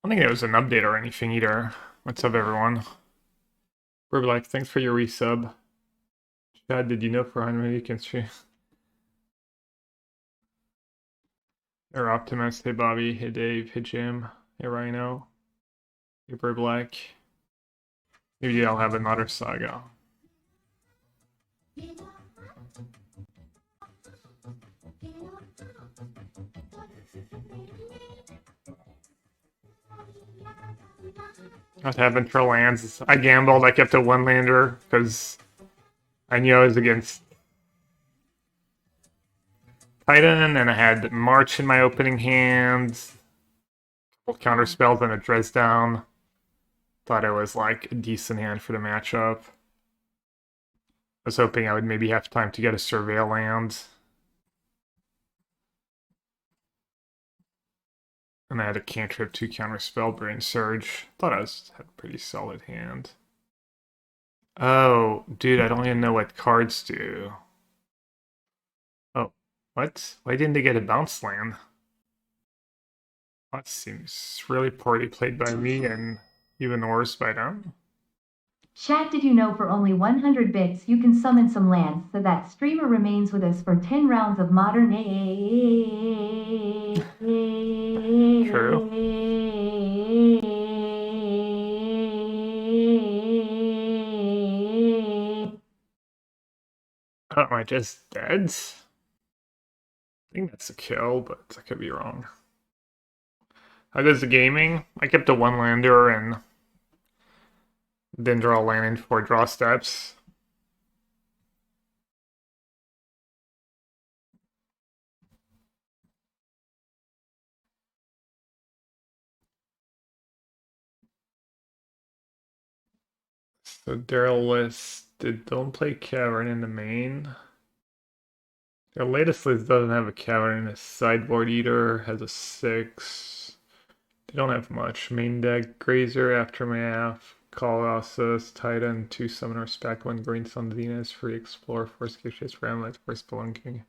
don't think there was an update or anything either. What's up, everyone? We're like, thanks for your resub. Chad, did you know for 100 you can stream? Or Optimus, hey Bobby, hey Dave, hey Jim, hey Rhino, hey Bird Black. Maybe I'll have another saga. What happened for lands? I gambled, I kept a one lander because I knew I was against Titan and I had March in my opening hands, counter spells and a dress down. Thought it was like a decent hand for the matchup. I was hoping I would maybe have time to get a surveil land. And I had a cantrip, 2 counter spell, Brain Surge. Thought I had a pretty solid hand. Oh, dude, I don't even know what cards do. Oh, what? Why didn't they get a bounce land? That seems really poorly played by me and even worse by them. Chat, did you know for only 100 bits you can summon some lands so that streamer remains with us for 10 rounds of modern True. Oh, am I just dead? I think that's a kill, but I could be wrong. How goes the gaming? I kept a one lander and then draw a land in 4 draw steps. So Daryl listed don't play Cavern in the main. Their latest list doesn't have a Cavern in the sideboard either, has a 6. They don't have much. Main deck, Grazer, Aftermath, Colossus, Titan, 2 Summoner Spec, 1 Green Sun Venus, Free Explore, 4 Skishis Ramlet, 4 Spelunking.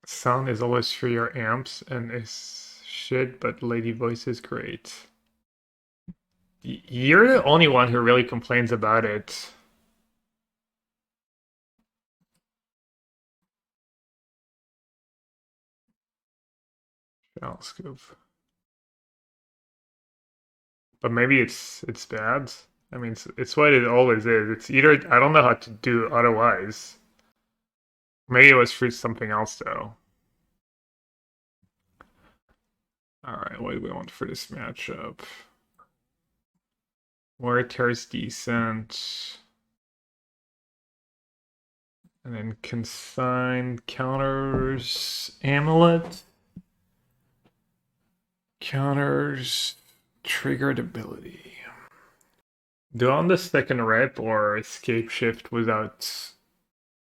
Sound is always for your amps and is shit, but Lady Voice is great. You're the only one who really complains about it. Shell scoop. But maybe it's bad. I mean, it's what it always is. It's either I don't know how to do otherwise. Maybe it was for something else though. All right, what do we want for this matchup? Warrior's decent. And then consign counters amulet. Counters triggered ability. Do on the second rep or escape shift without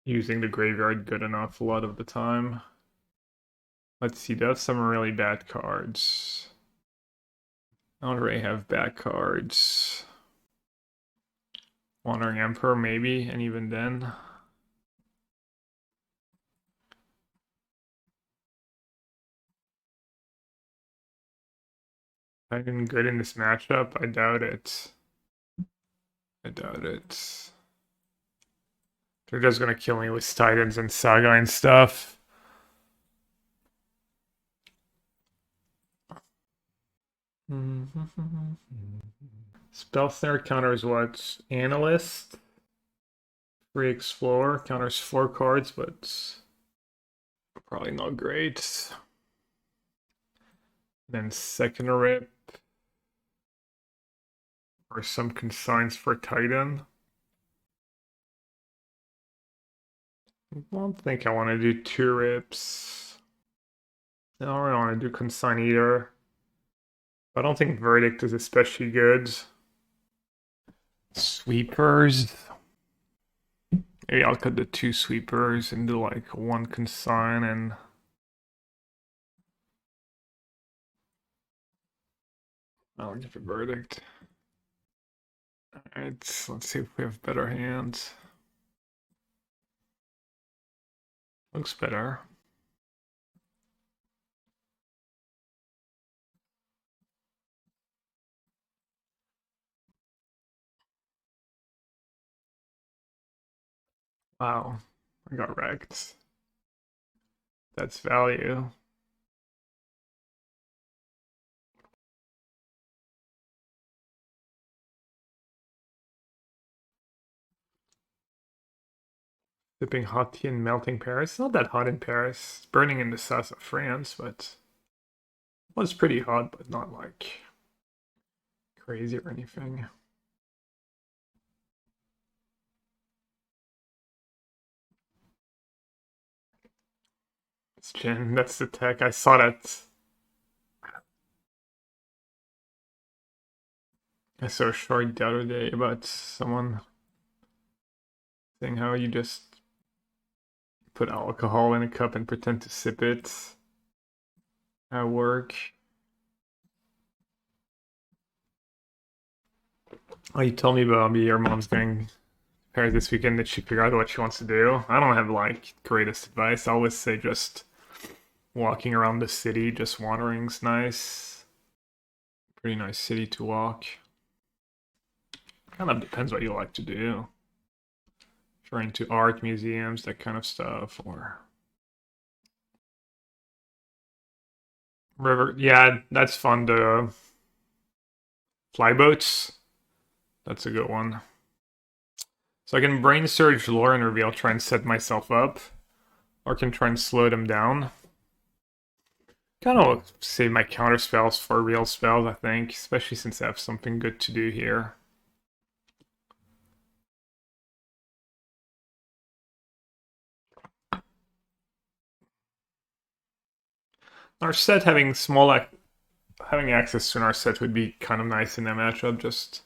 using the graveyard good enough a lot of the time. Let's see, that's some really bad cards. I don't really have bad cards. Wandering Emperor maybe, and even then. I didn't good in this matchup, I doubt it. I doubt it. They're just gonna kill me with Titans and Saga and stuff. Spell Snare counters what? Analyst? Free Explore counters 4 cards, but probably not great. Then second rip. Or some consigns for Titan. I don't think I want to do 2 rips. I don't really want to do consign either. I don't think Verdict is especially good. Sweepers. Maybe I'll cut the 2 sweepers and do like 1 consign and I'll give a verdict. Alright, let's see if we have better hands. Looks better. Wow, I got wrecked. That's value. Sipping hot tea and melting Paris. It's not that hot in Paris. It's burning in the south of France, but it was pretty hot, but not like crazy or anything. It's Jin. That's the tech. I saw that. I saw a short the other day about someone saying how you just put alcohol in a cup and pretend to sip it at work. Oh, you told me about your mom's going to Paris this weekend. Did she figure out what she wants to do? I don't have like greatest advice. I always say just walking around the city, just wandering's nice. Pretty nice city to walk. Kind of depends what you like to do. If you're into art, museums, that kind of stuff, or river. Yeah, that's fun. The flyboats. That's a good one. So I can brain surge lore and reveal, try and set myself up, or can try and slow them down. Kind of save my counter spells for real spells, I think, especially since I have something good to do here. Our set having access to our set would be kind of nice in that matchup. Just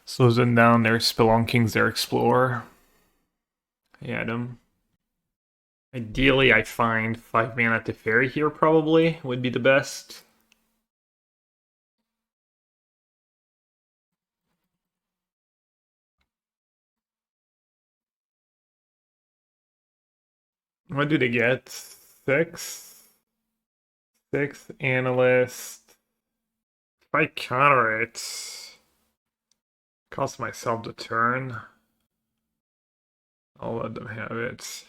slows them down. Their spelunkings, their explorer. Yeah, them. Ideally, I find 5 mana to fairy here probably would be the best. What do they get? 6? 6 analyst. If I counter it, cost myself the turn. I'll let them have it.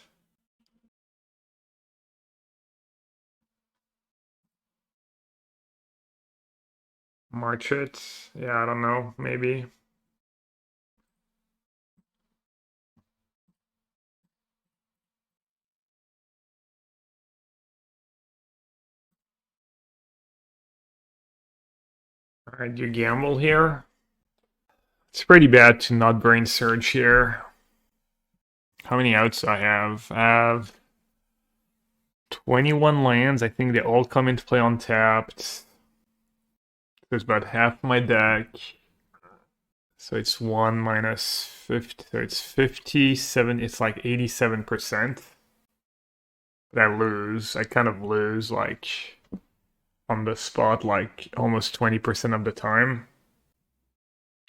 March it. Yeah, I don't know. Maybe. Alright, you gamble here. It's pretty bad to not brain surge here. How many outs do I have? I have 21 lands. I think they all come into play untapped. There's about half my deck. So it's 1 minus 50. So it's 57. It's like 87%. But I lose. I kind of lose like on the spot like almost 20% of the time.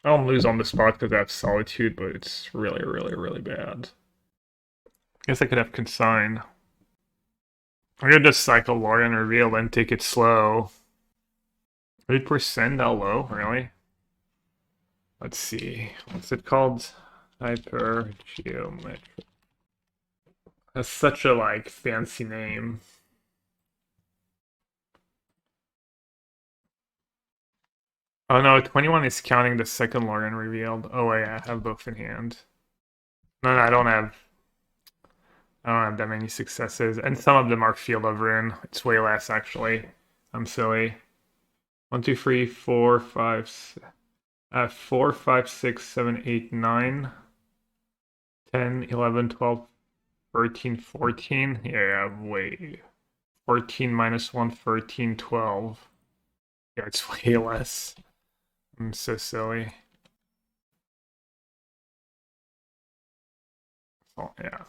I don't lose on the spot because I have Solitude, but it's really, really, really bad. I guess I could have Consign. I'm gonna just cycle Lore and Reveal, then take it slow. 8% how low, really? Let's see. What's it called? Hypergeometry. That's such a like fancy name. Oh no, 21 is counting the second Lorien revealed. Oh wait, I have both in hand. No, I don't have that many successes, and some of them are Field of Ruin. It's way less actually. I'm silly. 1, 2, 3, 4, 5, 4, 5, 6, 7, 8, 9, 10, 11, 12, 13, 14. Yeah, wait. 14 minus 1, 13, 12. Yeah, it's way less. I'm so silly. Oh, yeah.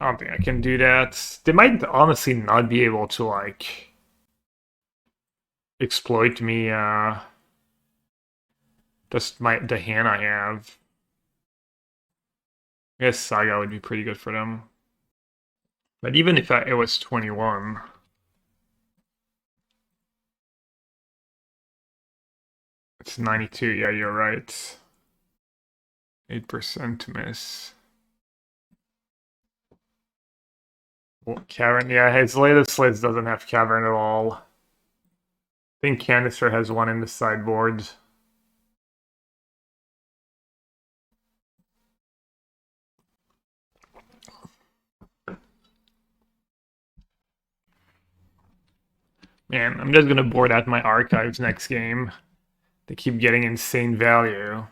I don't think I can do that. They might honestly not be able to, like, exploit me, just the hand I have. I guess Saga would be pretty good for them. But even if it was 21... It's 92, yeah, you're right. 8% to miss. Well, Cavern, yeah, his latest list doesn't have Cavern at all. I think Canister has one in the sideboard. Man, I'm just gonna board out my archives next game. They keep getting insane value.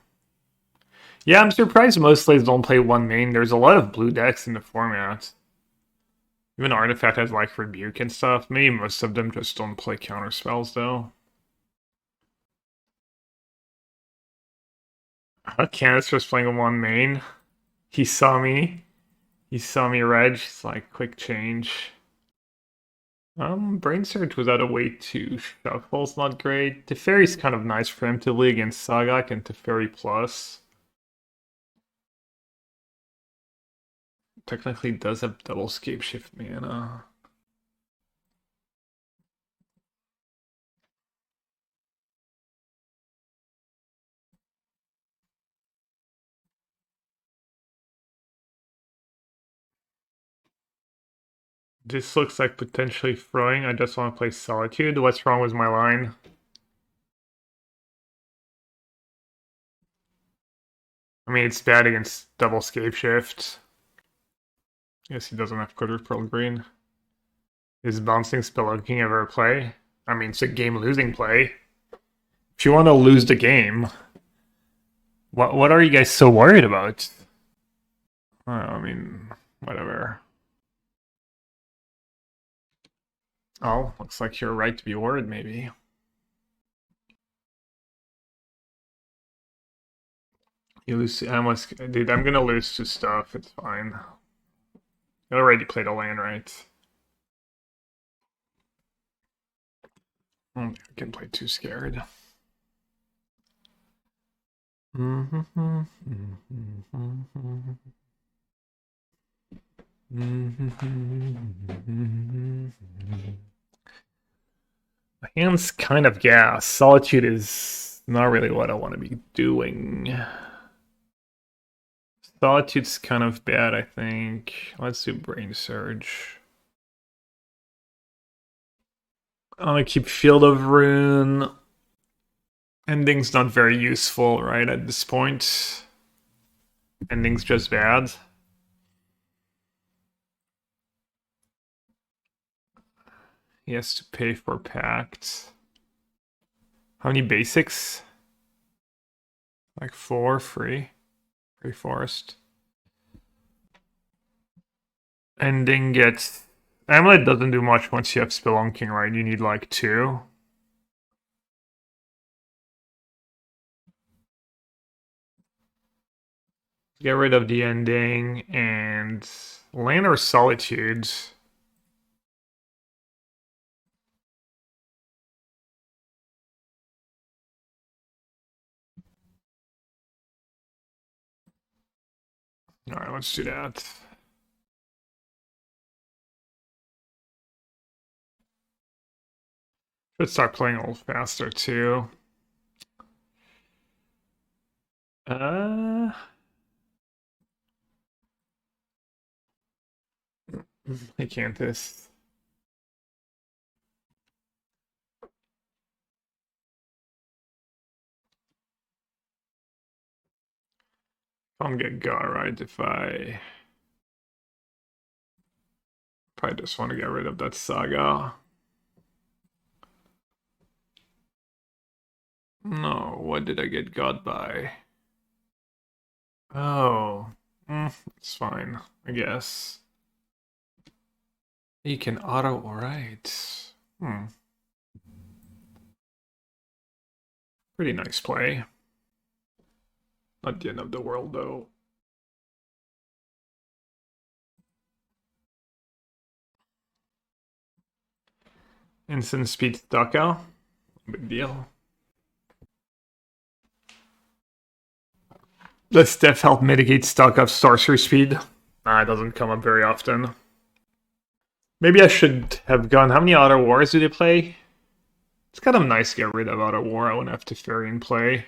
Yeah, I'm surprised most slates don't play one main. There's a lot of blue decks in the format. Even Artifact has like Rebuke and stuff. Maybe most of them just don't play counter spells though. Canister's playing one main. He saw me. He saw me, Reg. It's like quick change. Brain Surge without a way to shuffle's not great. Teferi's kind of nice preemptively against Sagak and Teferi Plus. Technically does have double scape shift mana. This looks like potentially throwing. I just want to play Solitude. What's wrong with my line? I mean, it's bad against double scape shift. Guess he doesn't have quadruple green. Is bouncing Spelunking ever a play? I mean, it's a game-losing play. If you want to lose the game, what are you guys so worried about? I mean, whatever. Oh, looks like you're right to be worried, maybe. You lose. Dude, I'm gonna lose to stuff. It's fine. You already played a land, right? I can play too scared. My hand's kind of gas. Solitude is not really what I want to be doing. Solitude's kind of bad, I think. Let's do Brain Surge. I'm gonna keep Field of Rune. Ending's not very useful, right, at this point. Ending's just bad. He has to pay for Pact. How many basics? Like 4 free. Free Forest. Ending gets... Amulet doesn't do much once you have Spelunking, right? You need like 2. Get rid of the ending and... Land or Solitude? Alright, let's do that. Should start playing a little faster too. I can't this. I'm get got right if I probably just want to get rid of that saga. No, what did I get got by? Oh, it's fine, I guess. You can auto, alright. Pretty nice play. Not the end of the world, though. Instant speed Stucco. Big deal. Does Steph help mitigate Stucco's sorcery speed? It doesn't come up very often. Maybe I should have gone. How many Auto Wars do they play? It's kind of nice to get rid of Auto War. I wouldn't have Teferian play.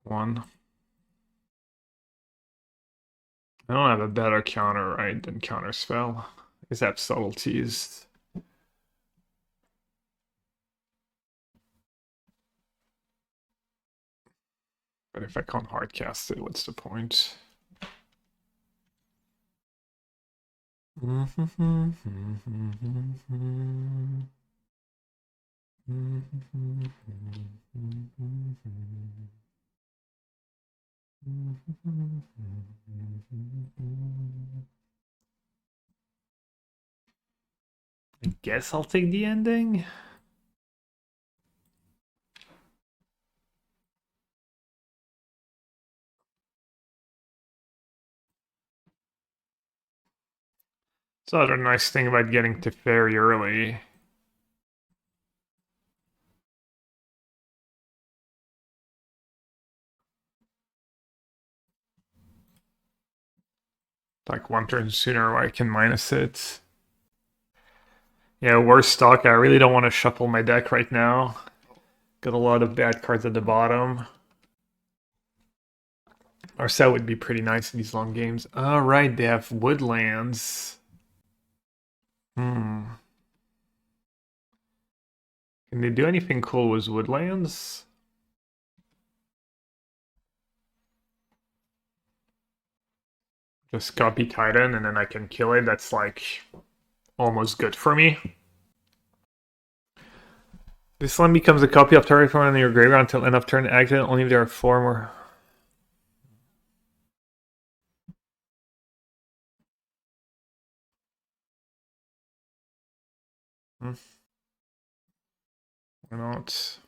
1. I don't have a better counter, right, than counterspell. I just have subtleties. But if I can't hardcast it, what's the point? I guess I'll take the ending. It's another nice thing about getting to very early. Like one turn sooner where I can minus it. Yeah, worst stock. I really don't want to shuffle my deck right now. Got a lot of bad cards at the bottom. Our set would be pretty nice in these long games. Alright, they have woodlands. Hmm. Can they do anything cool with woodlands? Just copy Titan and then I can kill it. That's like almost good for me. This land becomes a copy of target one in your graveyard until end of turn active, only if there are 4 more. Why not?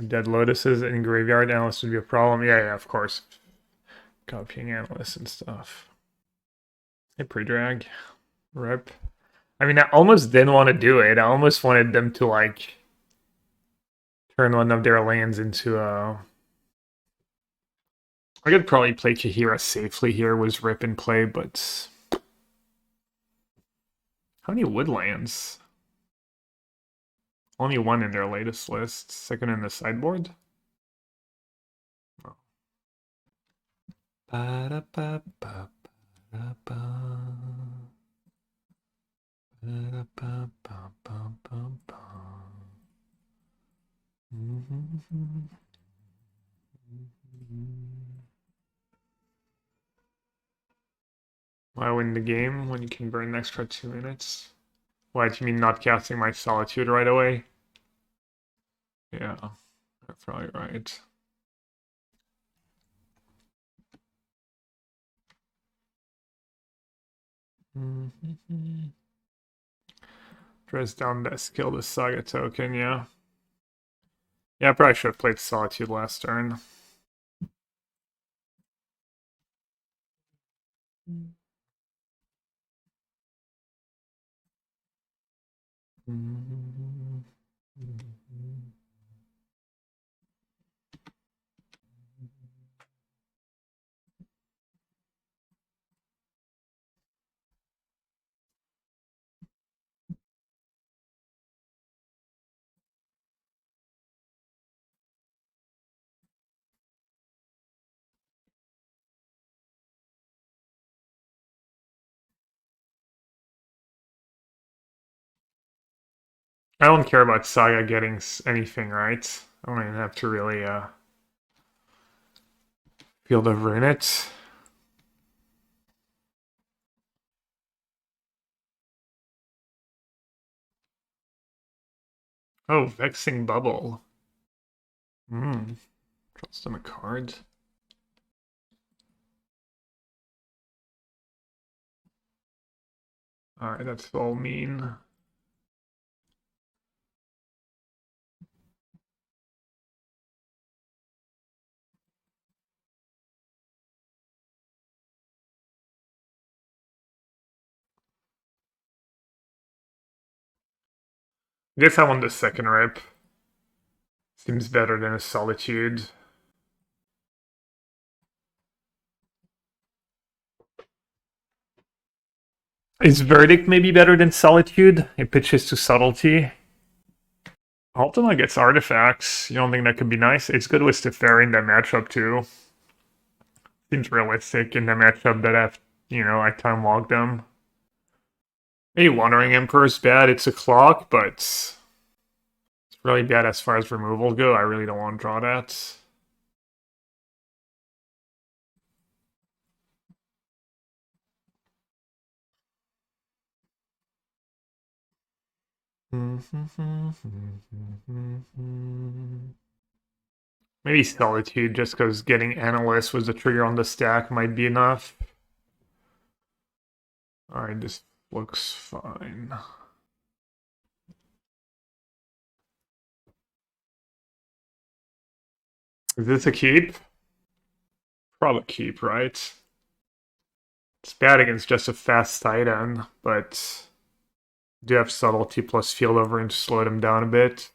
Dead lotuses in graveyard analyst would be a problem. Yeah, of course. Copying analysts and stuff. Hey, pre-drag. Rip. I mean, I almost didn't want to do it. I almost wanted them to, like, turn one of their lands into a... I could probably play Kahira safely here with Rip in play, but... How many woodlands? Only one in their latest list. Second in the sideboard? Oh. Ba-da-ba-ba-ba-da-ba. Ba-da-ba-ba-ba-ba-ba. Why win the game when you can burn an extra 2 minutes? Why, do you mean not casting my Solitude right away? Yeah, you're probably right. Dress down this, kill the Saga token, yeah. Yeah, I probably should have played Solitude last turn. I don't care about Saga getting anything right. I don't even have to really Field of Ruin it. Oh, Vexing Bubble. Trust them a card. Alright, that's all mean. I guess I want the second rip. Seems better than a Solitude. Is Verdict maybe better than Solitude? It pitches to Subtlety. Ultima gets artifacts. You don't think that could be nice? It's good with Teferi in that matchup too. Seems realistic in the matchup that I time logged them. Maybe Wandering Emperor's bad, it's a clock, but it's really bad as far as removal go. I really don't want to draw that. Maybe Solitude, just because getting Analyst was the trigger on the stack might be enough. Alright, this looks fine. Is this a keep? Probably keep, right? It's bad against just a fast Titan, but do have Subtlety plus Field Over and slow them down a bit.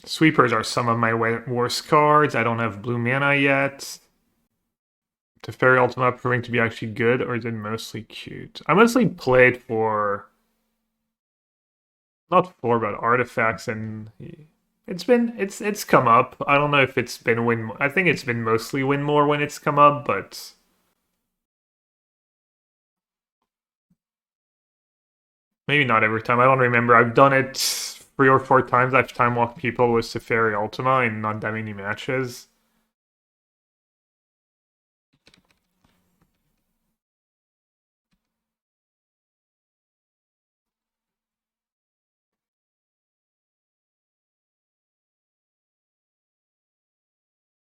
Sweepers are some of my worst cards. I don't have blue mana yet. Teferi Ultima proving to be actually good, or is it mostly cute? I mostly played for... Not for, but artifacts, and... It's come up. I don't know if it's been win... I think it's been mostly win more when it's come up, but... Maybe not every time. I don't remember. I've done it 3 or 4 times. I've time walked people with Teferi Ultima in not that many matches.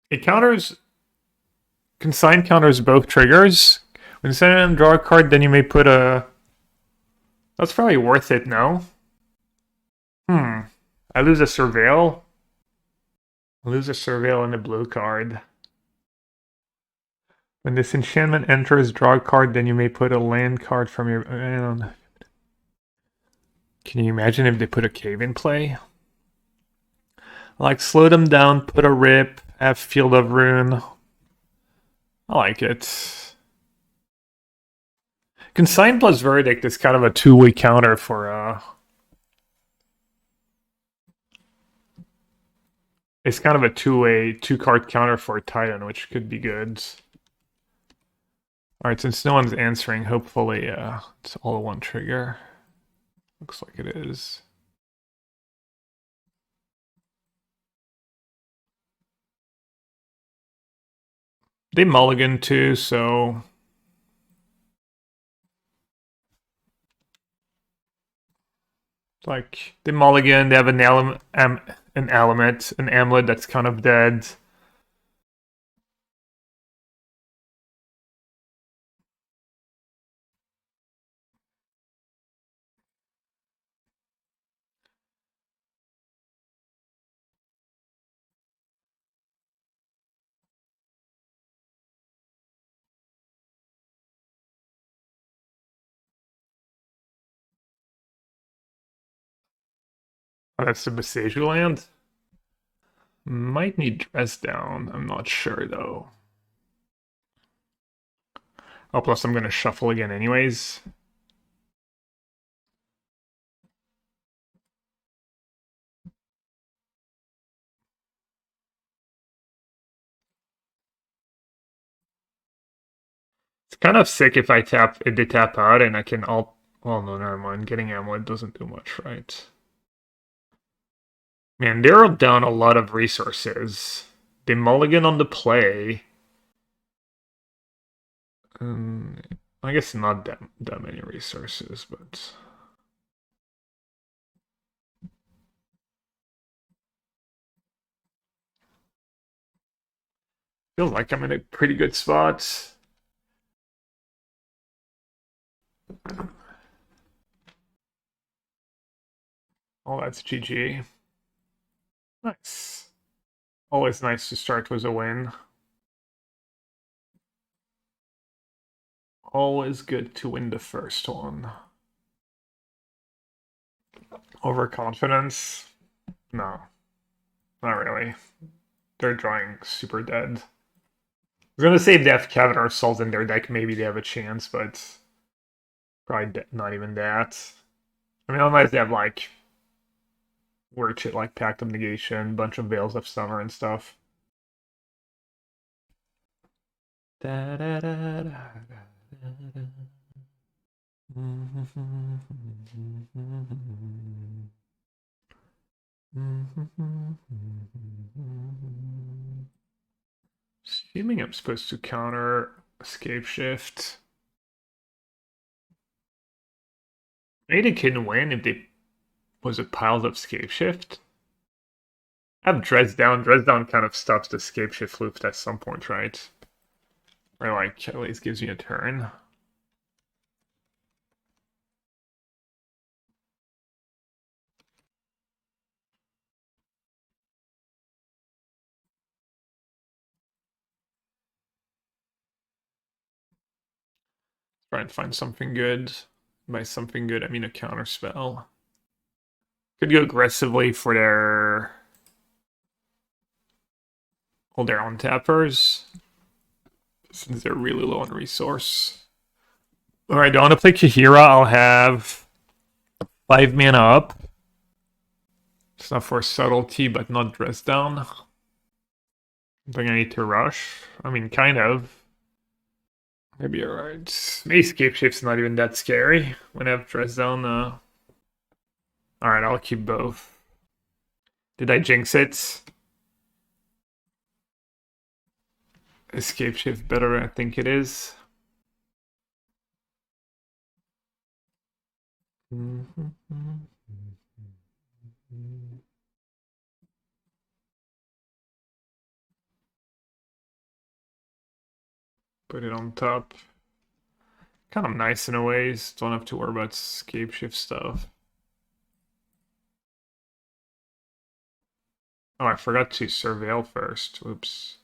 It counters... Consign counters both triggers. When you send in draw a card, then you may put a... That's probably worth it, no? I lose a Surveil. I lose a Surveil and a blue card. When this enchantment enters, draw a card, then you may put a land card from your... I don't know. Can you imagine if they put a cave in play? Like, slow them down, put a rip, have Field of Rune. I like it. Consign plus Verdict is kind of a two-way counter for... It's kind of a two-way, two-card counter for a Titan, which could be good. Alright, since no one's answering, hopefully it's all one trigger. Looks like it is. They mulligan too, so... Like, they mulligan, they have an amulet that's kind of dead. Oh, that's the Besiju land? Might need dress down. I'm not sure though. Oh, plus I'm gonna shuffle again anyways. It's kind of sick if they tap out and I can alt. Oh no, never mind. Getting amulet doesn't do much, right? Man, they're down a lot of resources. They mulligan on the play. I guess not that many resources, but... Feel like I'm in a pretty good spot. Oh, that's GG. Nice. Always nice to start with a win. Always good to win the first one. Overconfidence? No. Not really. They're drawing super dead. I was gonna say if they have Cavern Souls in their deck, maybe they have a chance, but probably not even that. I mean, unless they have like weird shit like Pact of Negation, bunch of Veils of Summer and stuff. Da, da, da, da, da, Assuming I'm supposed to counter escape shift. Maybe they couldn't win if they was a piled up escape shift. I have dress down. Dress down kind of stops the escape shift loop at some point, right? Or like at least gives me a turn. Try and find something good. By something good, I mean a counter spell. Could go aggressively for all their untappers, since they're really low on resource. Alright, do I want to play Kahira? I'll have 5 mana up. It's not for subtlety, but not dress down. I think I need to rush. I mean, kind of. Maybe you're right. Maybe escape shift's not even that scary when I have dress down. Alright, I'll keep both. Did I jinx it? Escape shift better than I think it is. Put it on top. Kind of nice in a ways. Don't have to worry about escape shift stuff. Oh, I forgot to surveil first. Oops.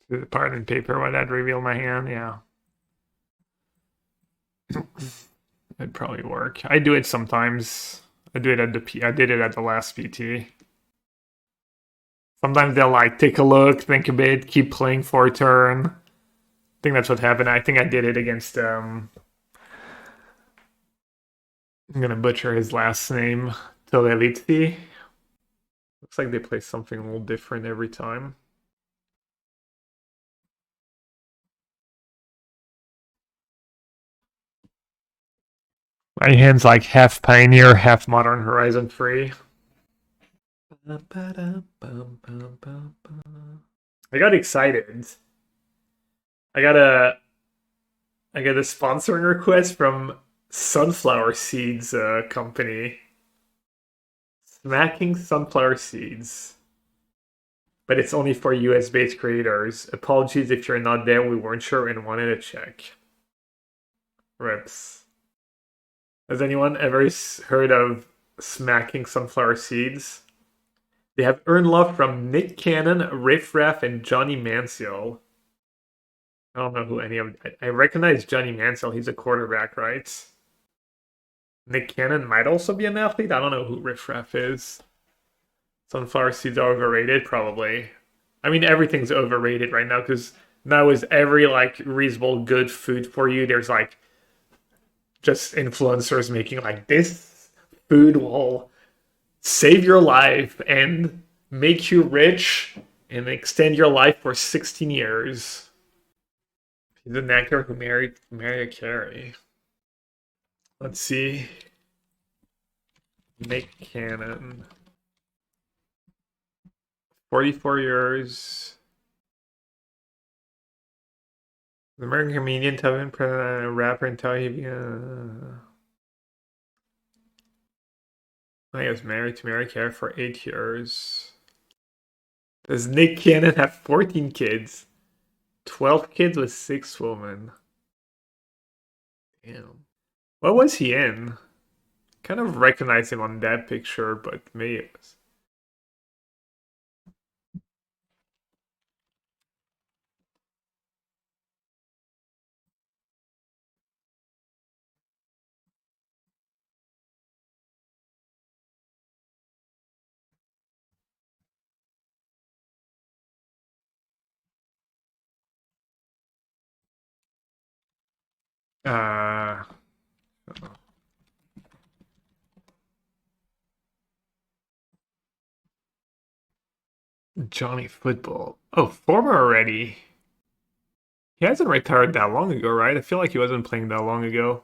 The part in paper, would that reveal my hand? Yeah. It'd probably work. I do it sometimes. I do it at I did it at the last PT. Sometimes they'll like take a look, think a bit, keep playing for a turn. I think that's what happened. I think I did it against I'm gonna butcher his last name. Tolelitsi. Looks like they play something a little different every time. My hand's like half Pioneer, half Modern Horizon 3. I got excited. I got a I got a sponsoring request from Sunflower Seeds company. Smacking Sunflower Seeds. But it's only for US based creators. Apologies if you're not there, we weren't sure and wanted to check. Rips. Has anyone ever heard of Smacking Sunflower Seeds? They have earned love from Nick Cannon, Riff Raff, and Johnny Manziel. I don't know who any of. I recognize Johnny Manziel. He's a quarterback, right? Nick Cannon might also be an athlete. I don't know who Riff Raff is. Sunflower seeds are overrated, probably. I mean, everything's overrated right now because now is every like reasonable good food for you. There's like just influencers making like this food will save your life and make you rich and extend your life for 16 years. He's an actor who married Mariah Carey. Let's see. Nick Cannon. 44 years. The American comedian, television presenter, rapper, and television. I was married to Mariah Carey for 8 years. Does Nick Cannon have 14 kids? 12 kids with 6 women. Damn. What was he in? Kind of recognize him on that picture, but maybe it was. Uh, Johnny Football. Oh, former already. He hasn't retired that long ago, right? I feel like he wasn't playing that long ago.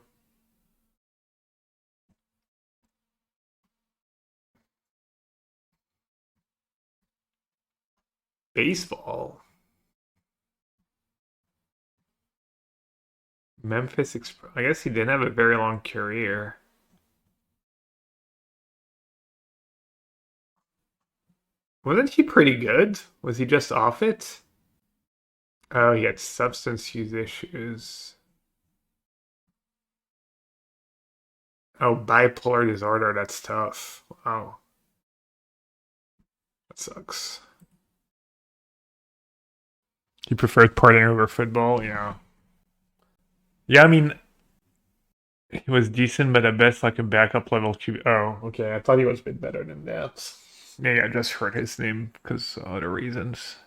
Baseball. Memphis Express. I guess he didn't have a very long career. Wasn't he pretty good? Was he just off it? Oh, he had substance use issues. Oh, bipolar disorder. That's tough. Wow, that sucks. He preferred partying over football. Yeah. Yeah, I mean, he was decent, but at best like a backup level QB. Oh, okay. I thought he was a bit better than that. Maybe I just heard his name because of other reasons.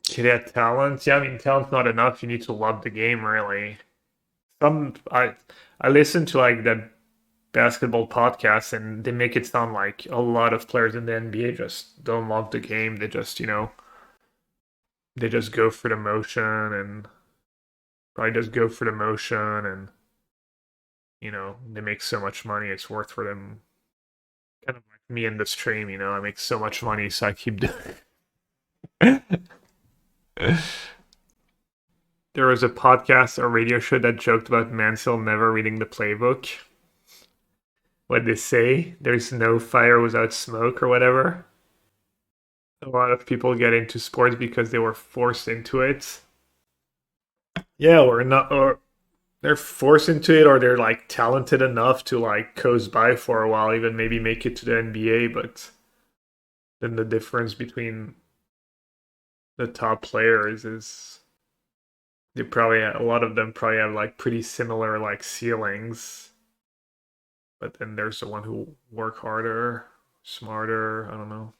Kid had talent. Yeah, I mean, talent's not enough. You need to love the game, really. Some I listen to like that basketball podcast, and they make it sound like a lot of players in the NBA just don't love the game. They just, they just go for the motion and probably just go for the motion, and they make so much money. It's worth for them. Kind of like me in the stream, I make so much money, so I keep doing it. There was a podcast or radio show that joked about Mansell never reading the playbook. What they say, there's no fire without smoke or whatever. A lot of people get into sports because they were forced into it. Yeah, or not, or they're forced into it, or they're like talented enough to like coast by for a while, even maybe make it to the NBA. But then the difference between the top players is they probably a lot of them probably have like pretty similar like ceilings, but then there's the one who work harder, smarter. I don't know.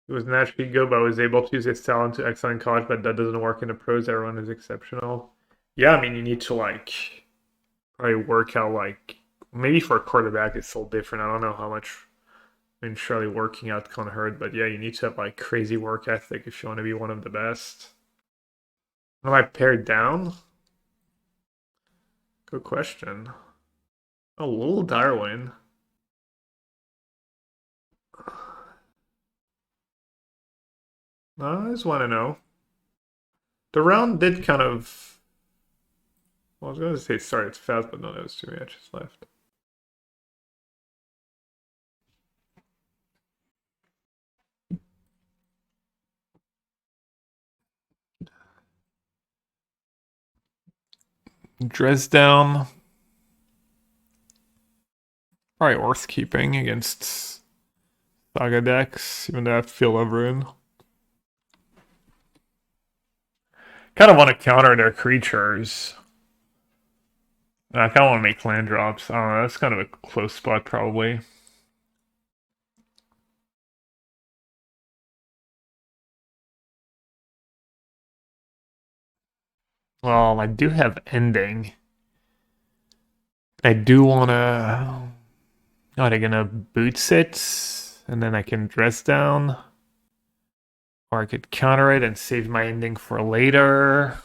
He was naturally good, but was able to use his talent to excel in college, but that doesn't work in the pros. Everyone is exceptional. Yeah, I mean, you need to like probably work out like maybe for a quarterback it's still different. I don't know how much. I mean, surely working out can hurt, but yeah, you need to have like crazy work ethic if you want to be one of the best. Am I pared down? Good question. Oh, little Darwin. I just want to know. The round did kind of. Well, I was going to say it started fast, but no, there was 2 matches left. Dresdown. Probably worth keeping against Saga decks, even though I have Feel of Ruin. Kind of want to counter their creatures. I kind of want to make land drops. I don't know. That's kind of a close spot, probably. Well, I do have ending. I do want to. Are they gonna boots it, and then I can dress down, or I could counter it and save my ending for later.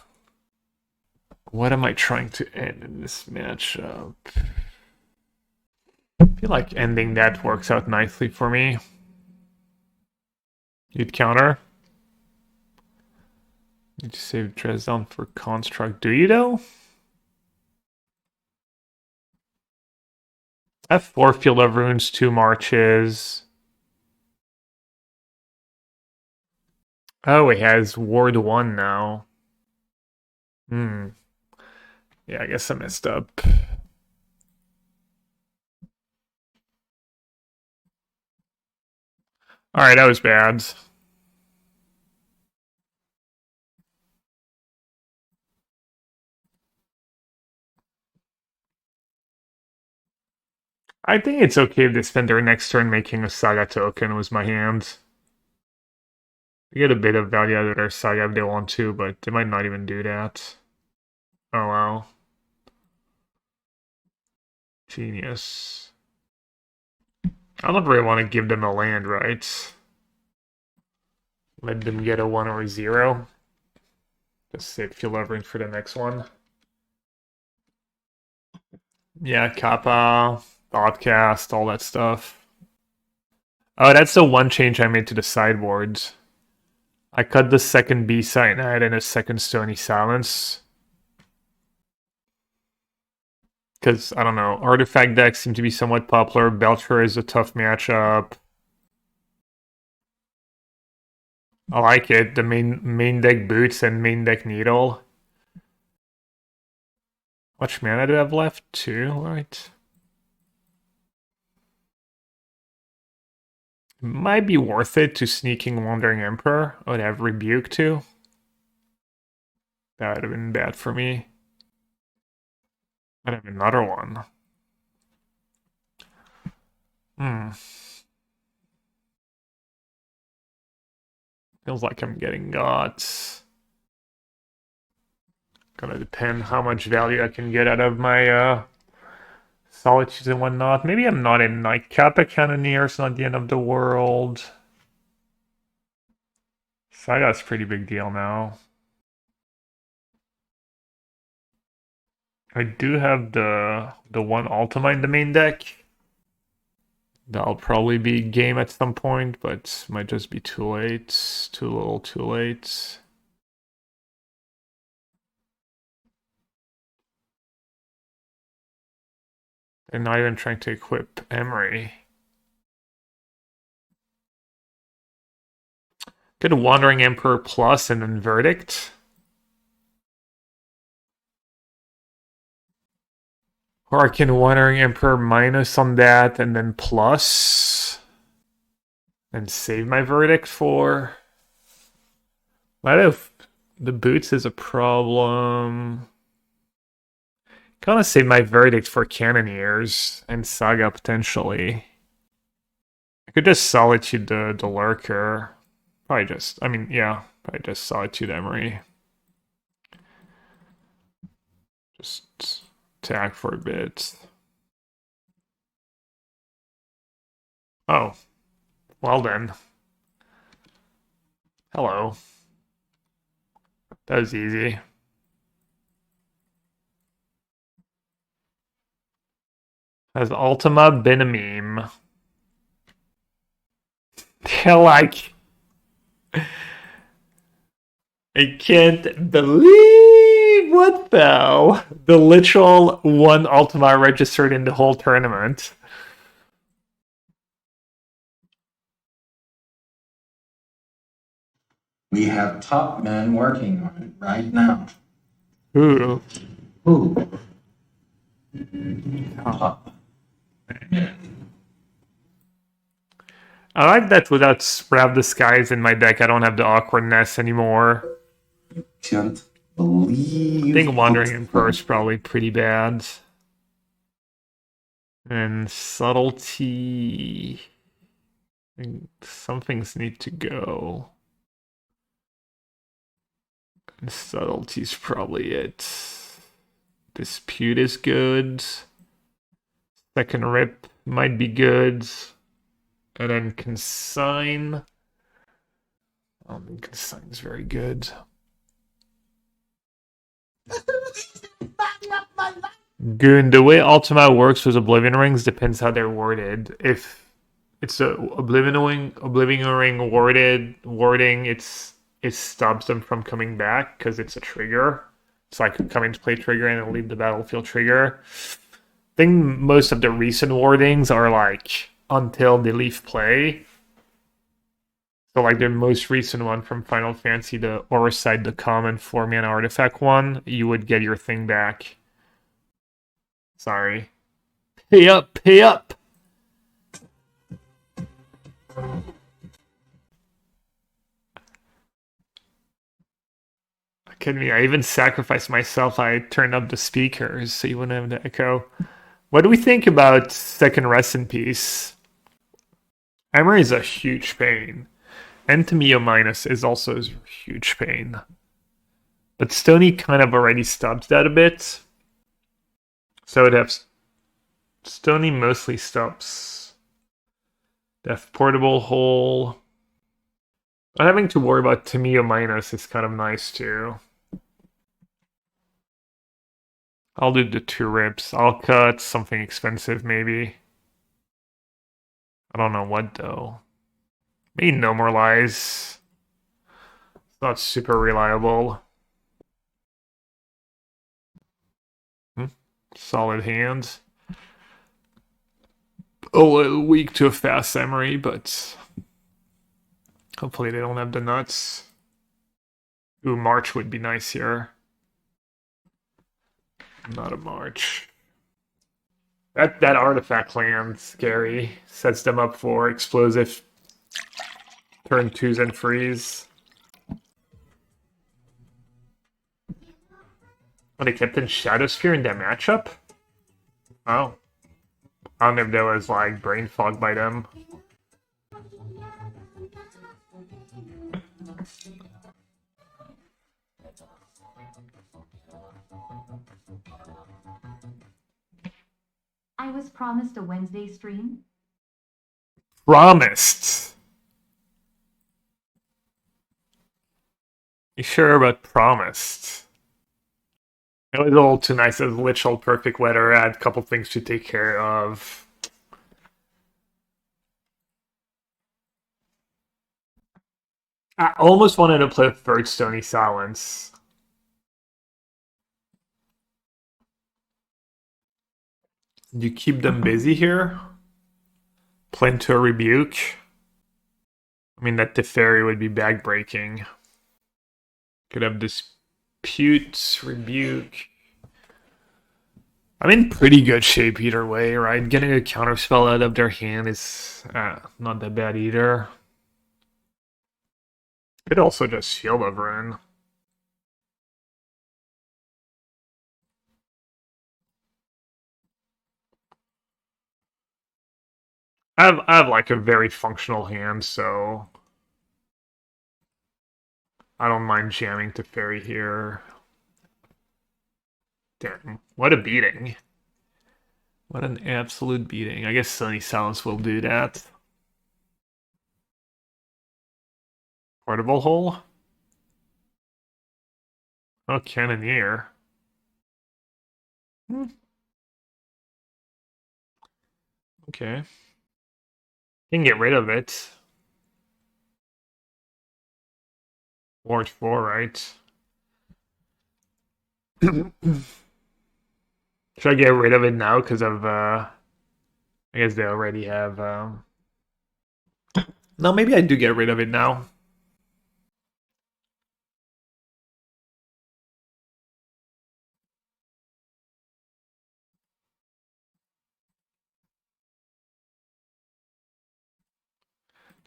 What am I trying to end in this matchup? I feel like ending that works out nicely for me. You'd counter. You just save dress down for construct. Do you though? I have 4 Field of Runes, 2 Marches. Oh, it has Ward 1 now. Hmm. Yeah, I guess I messed up. Alright, that was bad. I think it's okay if they spend their next turn making a Saga token with my hand. They get a bit of value out of their Saga if they want to, but they might not even do that. Oh wow. Genius. I don't really want to give them a land, right? Let them get a 1 or a 0. Just save fuel levering for the next one. Yeah, Kappa, Broadcast, all that stuff. Oh, that's the one change I made to the sideboards. I cut the second B Cyanide and a second Stony Silence. Because, I don't know, artifact decks seem to be somewhat popular. Belcher is a tough matchup. I like it. The main deck Boots and main deck Needle. How much mana do I have left? 2, right? Might be worth it to Sneaking Wandering Emperor. I would have Rebuke too. That would have been bad for me. I'd have another one. Feels like I'm getting got. Gonna depend how much value I can get out of my Solitudes and whatnot. Maybe I'm not in like Kappa Cannoneer's not the end of the world. Saga's a pretty big deal now. I do have the one Ultima in the main deck. That'll probably be game at some point, but might just be too late. Too little, too late. And not even trying to equip Emery. Get a Wandering Emperor plus and then Verdict. Or I can Wandering Emperor minus on that and then plus. And save my Verdict for... Might have... The Boots is a problem. Kind of save my Verdict for Cannoneers and Saga potentially. I could just Solitude the Lurker. Probably just... I mean, yeah. Probably just Solitude Emery. Just... attack for a bit. Oh. Well then. Hello. That was easy. Has Ultima been a meme? They're like... I can't believe what fell. The literal one Ultima registered in the whole tournament. We have top men working on it right now. Who? Who? Top men. I like that without Sprout Disguise in my deck, I don't have the awkwardness anymore. Can't believe. I think Wandering Emperor is probably pretty bad. And Subtlety... I think some things need to go. And Subtlety's probably it. Dispute is good. Second Rip might be good. And then Consign. I don't think Consign's very good. Goon, the way Ultima works with Oblivion Rings depends how they're worded. If it's a Oblivion Ring wording, it stops them from coming back because it's a trigger. So I could come into play trigger and then leave the battlefield trigger. I think most of the recent wordings are like until they leave play. So like the most recent one from Final Fantasy, the Oriside, the common 4-mana artifact one, you would get your thing back. Sorry. Pay up, pay up! Kidding me, I even sacrificed myself. I turned up the speakers so you wouldn't have the echo. What do we think about second Rest in Peace? Emery is a huge pain. Entomio minus is also a huge pain. But Stony kind of already stopped that a bit. So it has... Stony mostly stops. Death Portable Hole. Not having to worry about Tamio minus is kind of nice too. I'll do the 2 rips. I'll cut something expensive maybe. I don't know what though. Maybe no more lies. It's not super reliable. Solid hand. A little weak to a fast Samurai, but hopefully they don't have the nuts. Ooh, March would be nice here. Not a March. That artifact land, scary. Sets them up for explosive turn 2s and freeze. Oh, they kept in Shadowsphere in that matchup? Oh. I don't know if there was like brain fog by them. I was promised a Wednesday stream. Promised. You sure about promised? It was all too nice as literal perfect weather. I had a couple things to take care of. I almost wanted to play third Stony Silence. You keep them busy here? Play into a Rebuke? I mean, that Teferi would be backbreaking. Could have Dispute, Rebuke. I'm in pretty good shape either way, right? Getting a counterspell out of their hand is not that bad either. Could also just Shield of Ruin. I have like a very functional hand, so I don't mind jamming to Fairy here. Damn, what a beating. What an absolute beating. I guess Sunny Silence will do that. Portable Hole? Oh, Cannoneer. Okay. Can get rid of it. Ward 4, right? Should I get rid of it now because of I guess they already have no, maybe I do get rid of it now.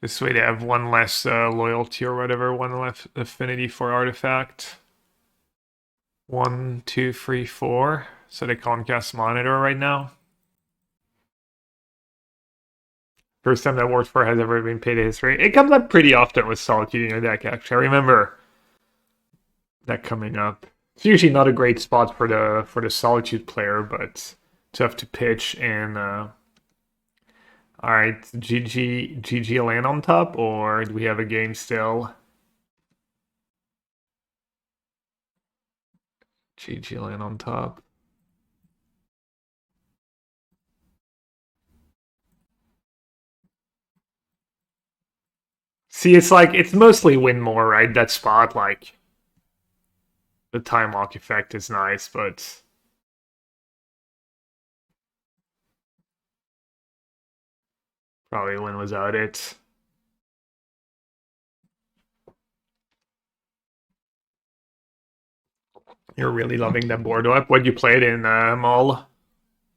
This way they have one less loyalty or whatever, one less affinity for artifact. 1, 2, 3, 4. So they can't cast Monitor right now. First time that Ward 4 has ever been paid in history. It comes up pretty often with Solitude in your deck, actually. I remember that coming up. It's usually not a great spot for the Solitude player, but tough to pitch. And alright, GG land on top, or do we have a game still? GG land on top. See, it's like, it's mostly win more, right? That spot, like, the time lock effect is nice, but probably win without it. You're really loving that board up. What you played in Mall?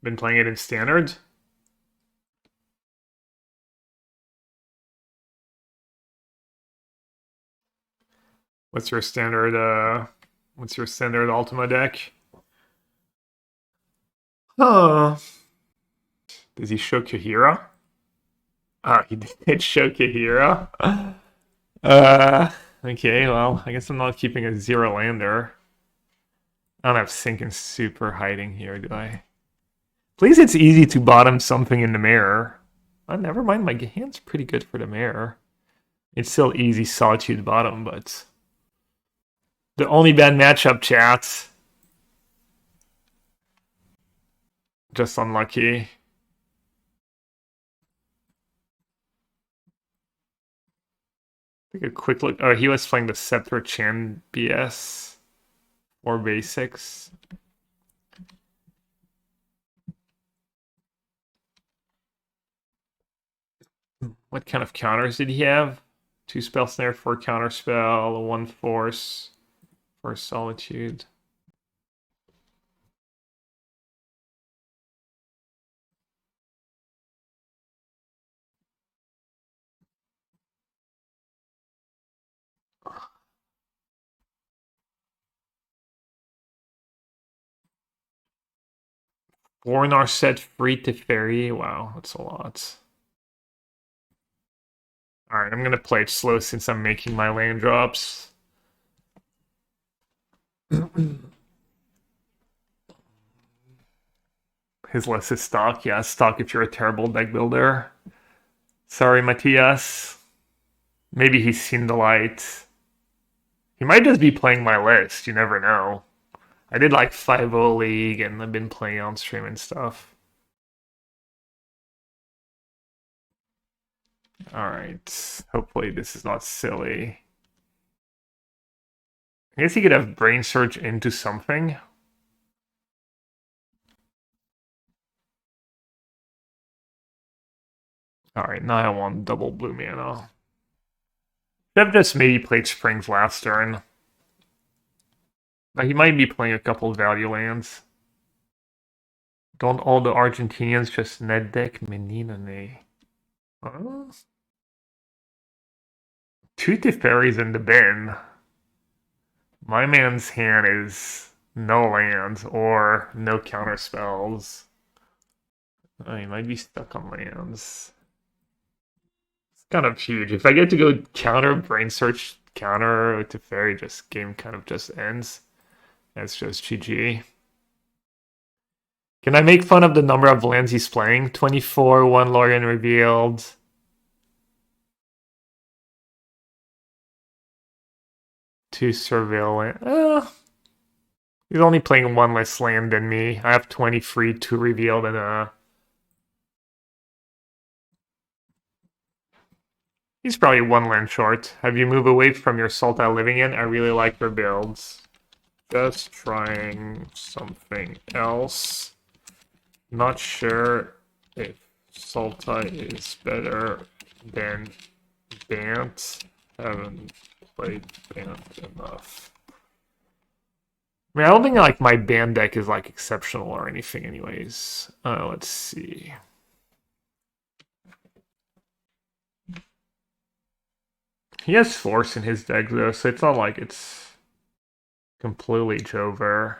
Been playing it in Standard? What's your standard Ultima deck? Huh. Does he show Kahira? Ah, he did show Kahira. Okay, well, I guess I'm not keeping a 0 lander. I don't have Sink and Super hiding here, do I? At least it's easy to bottom something in the mirror. Never mind, my hand's pretty good for the mirror. It's still easy solitude bottom, but the only bad matchup, chat. Just unlucky. Take a quick look. Oh, he was playing the Scepter Chan BS. Or basics. What kind of counters did he have? 2 spell snare, 4 counter spell, 1 force, 4 solitude. Four set free to fairy. Wow, that's a lot. Alright, I'm gonna play it slow since I'm making my land drops. His list is stock. Yeah, stock if you're a terrible deck builder. Sorry, Matthias. Maybe he's seen the light. He might just be playing my list. You never know. I did like 5-0 League and I've been playing on stream and stuff. Alright. Hopefully this is not silly. I guess he could have Brain Surge into something. Alright, now I want double blue mana. Should have just maybe played Springs last turn. Now he might be playing a couple value lands. Don't all the Argentinians just net deck Meninane? Huh? 2 Teferis in the bin. My man's hand is no lands or no counter spells. Oh, he might be stuck on lands. It's kind of huge. If I get to go counter Brain Search, counter Teferi, just game kind of just ends. That's just GG. Can I make fun of the number of lands he's playing? 24, 1 Lorien revealed. Two surveillance. He's only playing 1 less land than me. I have 20 free, 2 revealed, and he's probably 1 land short. Have you moved away from your Sultai living in? I really like your builds. Just trying something else. Not sure if Sultai is better than Bant. Haven't played Bant enough. I mean, I don't think like my Bant deck is like exceptional or anything anyways. Let's see. He has Force in his deck though, so it's not like it's completely Jover.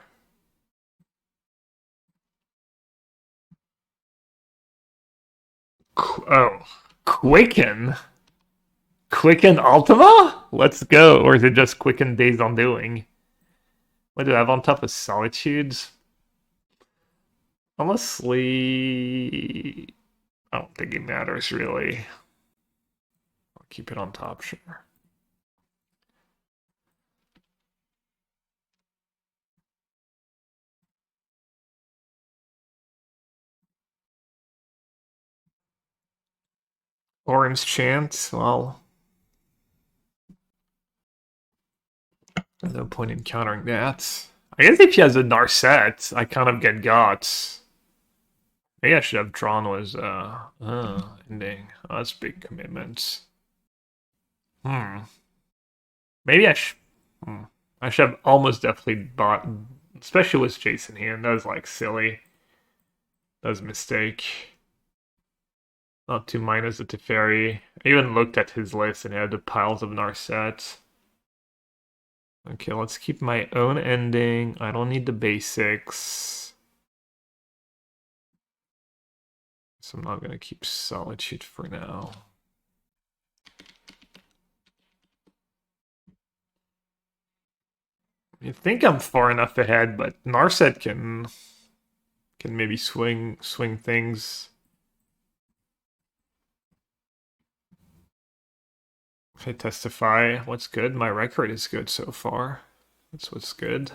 Oh, Quicken? Quicken Ultima? Let's go. Or is it just Quicken Days Undoing? What do I have on top of Solitudes? Honestly, I don't think it matters really. I'll keep it on top, sure. Orange Chant, well, no point in countering that. I guess if he has a Narset, I kind of get got. Maybe I should have drawn was ending. Oh, that's big commitment. Maybe I should. I should have almost definitely bought, especially with Jason hand. That was like silly. That was a mistake. Not 2 minus the Teferi. I even looked at his list and had the piles of Narset. Okay, let's keep my own ending. I don't need the basics. So I'm not going to keep Solitude for now. You think I'm far enough ahead, but Narset can Can maybe swing things. If I testify, what's good? My record is good so far. That's what's good.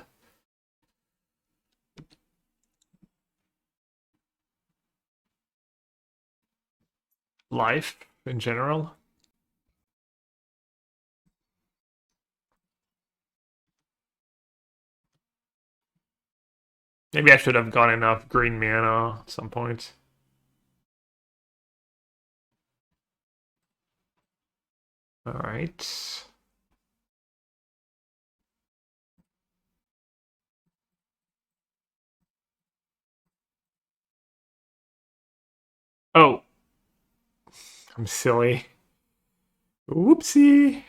Life in general. Maybe I should have got enough green mana at some point. All right. Oh, I'm silly. Whoopsie.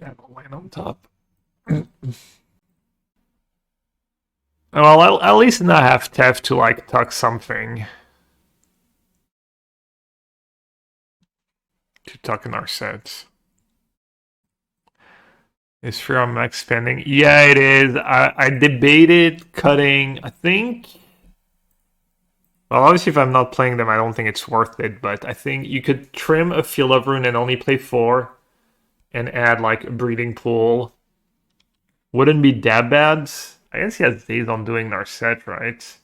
I have a land on top. Well, I'll at least not have Tev to like tuck something to tuck in our sets. Is from max spending? Yeah, it is. I debated cutting. I think. Well, obviously, if I'm not playing them, I don't think it's worth it. But I think you could trim a Field of Rune and only play 4, and add like a breeding pool. Wouldn't be that bad. I guess he has days on doing Narset, right?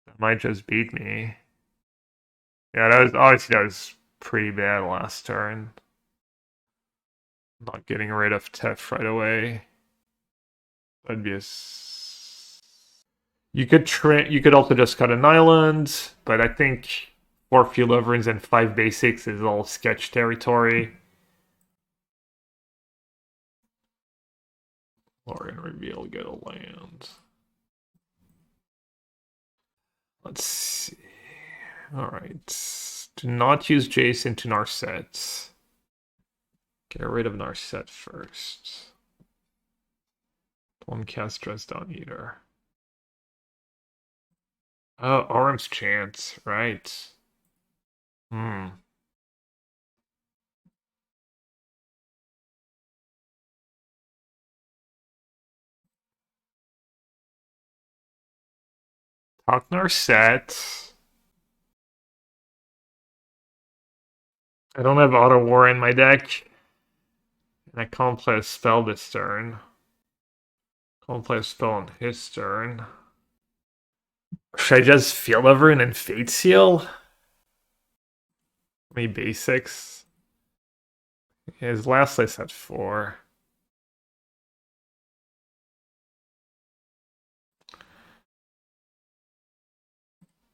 That might just beat me. Yeah, that was pretty bad last turn. Not getting rid of Tef right away. That'd be a. You could also just cut an island, but I think 4 Field of Runes and 5 basics is all sketch territory. Lorien reveal, get a land. Let's see. Alright. Do not use Jason to Narset. Get rid of Narset first. Don't cast Dresden Eater. Oh, Orm's Chance, right. Talk Narset. I don't have Auto War in my deck. And I can't play a spell this turn. Can't play a spell on his turn. Should I just Field of Rune and Fate Seal? Maybe basics. His last list had 4.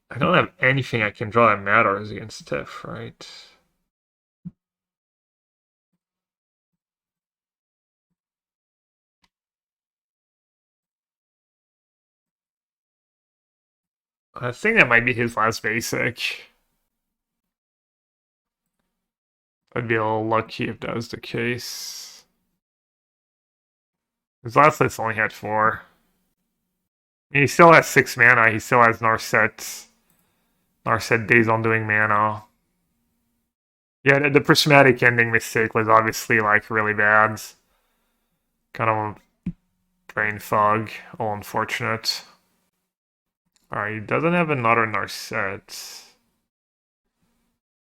I don't have anything I can draw that matters against Tiff, right? I think that might be his last basic. I'd be a little lucky if that was the case. His last list only had 4. He still has 6 mana. He still has Narset Days on doing mana. Yeah, the prismatic ending mistake was obviously like really bad. Kind of a brain fog. All unfortunate. Alright, he doesn't have another Narset.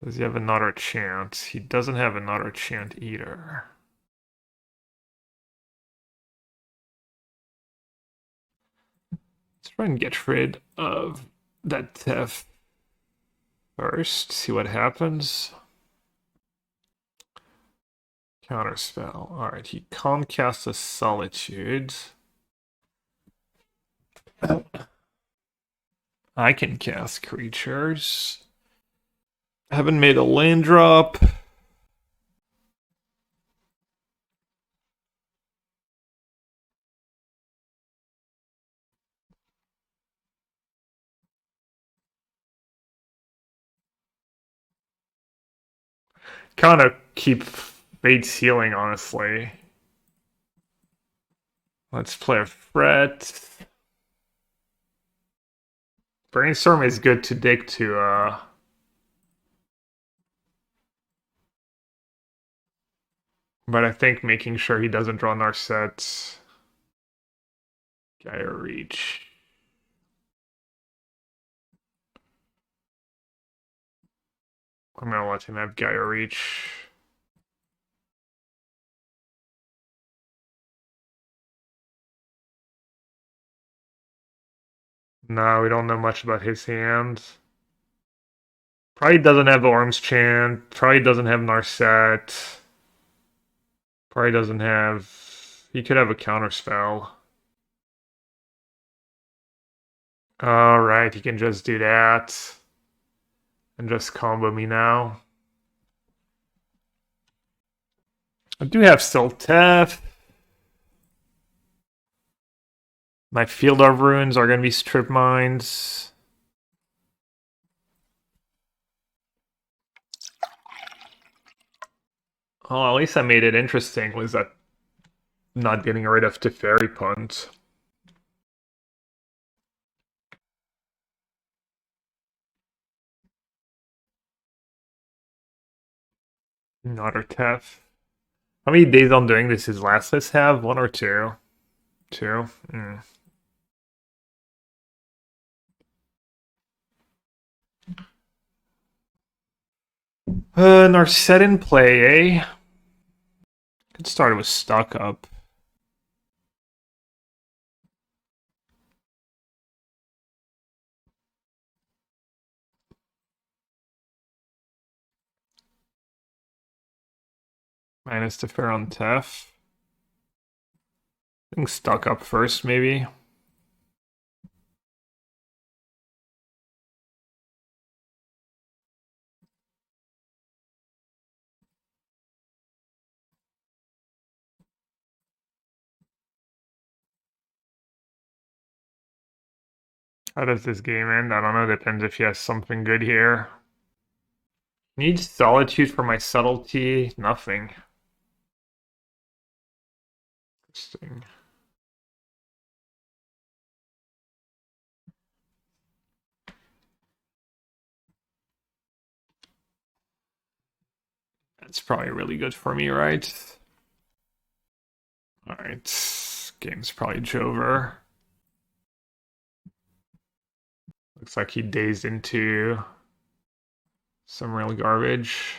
Does he have another chant? He doesn't have another chant either. Let's try and get rid of that Tef first. See what happens. Counterspell. Alright, he can't cast a Solitude. I can cast creatures. Haven't made a land drop. Kind of keep Fate Sealing, honestly. Let's play a Fret. Brainstorm is good to dig to, But I think making sure he doesn't draw Narset. Gaia Reach. I'm gonna let him have Gaia Reach. No, we don't know much about his hand. Probably doesn't have Orm's Chant. Probably doesn't have Narset. Probably doesn't have... He could have a counterspell. Alright, he can just do that. And just combo me now. I do have still Tef. My Field of Ruins are going to be Strip Mines. Oh, at least I made it interesting was that not getting rid of Teferi Punt. Not Tef. How many days on doing this is last list have? One or two? Two? Narset in play, eh? Could start with Stock Up. Minus Tefer on Tef. I think Stock Up first, maybe. How does this game end? I don't know. Depends if he has something good here. Needs Solitude for my subtlety. Nothing. Interesting. That's probably really good for me, right? Alright. Game's probably over. Looks like he dazed into some real garbage.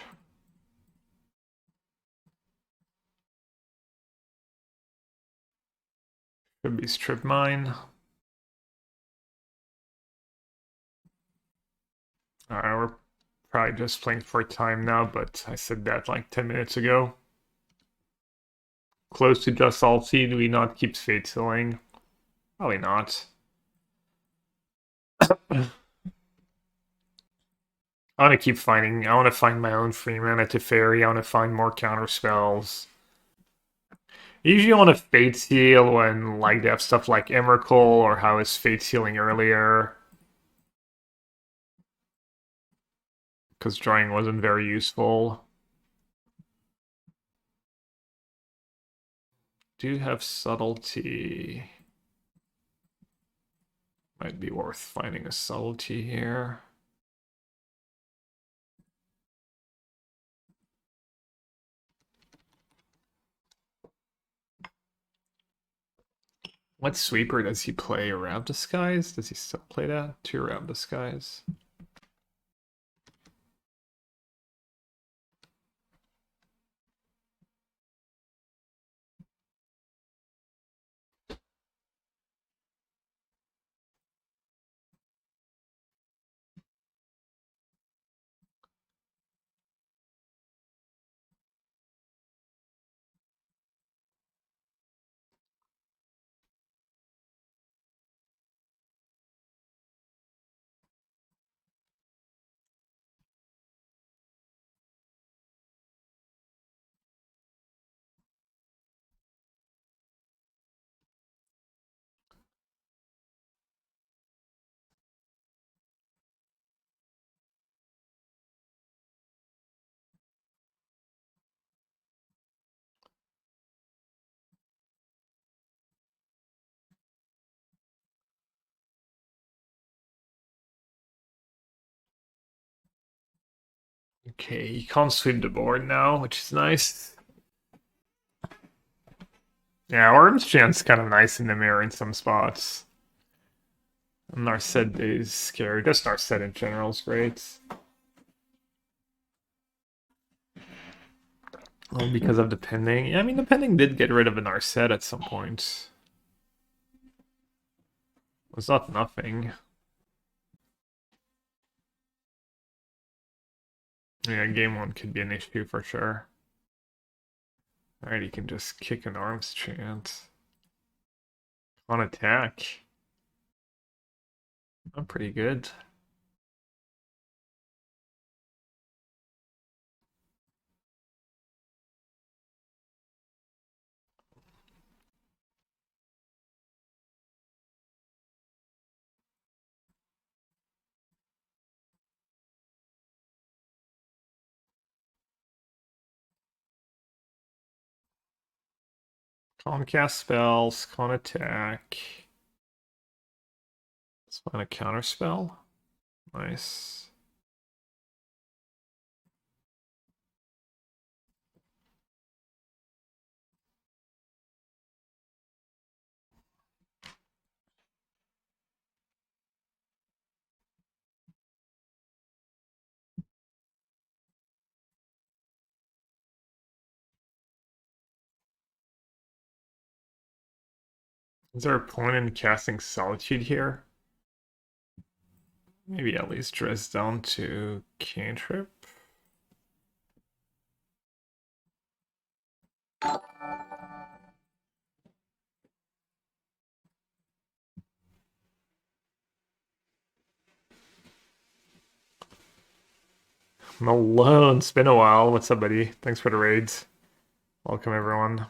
Could be Strip Mine. Alright, we're probably just playing for time now, but I said that like 10 minutes ago. Close to just salty, do we not keep Fate Sealing? Probably not. I want to keep finding. I want to find my own free mana to fairy. I want to find more counter spells. Usually, I want to Fate Seal when like they have stuff like Emrakul or how is Fate Sealing earlier, because drawing wasn't very useful. Do have subtlety. Might be worth finding a subtlety here. What sweeper does he play? Around Disguise? Does he still play that? Two Around Disguise. Okay, he can't sweep the board now, which is nice. Yeah, Orim's Chant's kind of nice in the mirror in some spots. Narset is scary. Just Narset in general is great. Well, because of the pending. Yeah, I mean, the pending did get rid of an Narset at some point. It was not nothing. Yeah, game one could be an issue for sure. Alright, you can just kick an arms chant. On attack. I'm pretty good. Can't cast spells, can't attack. Let's find a counter spell. Nice. Is there a point in casting Solitude here? Maybe at least dress down to cantrip. Malone, it's been a while. What's up, buddy? Thanks for the raids. Welcome, everyone.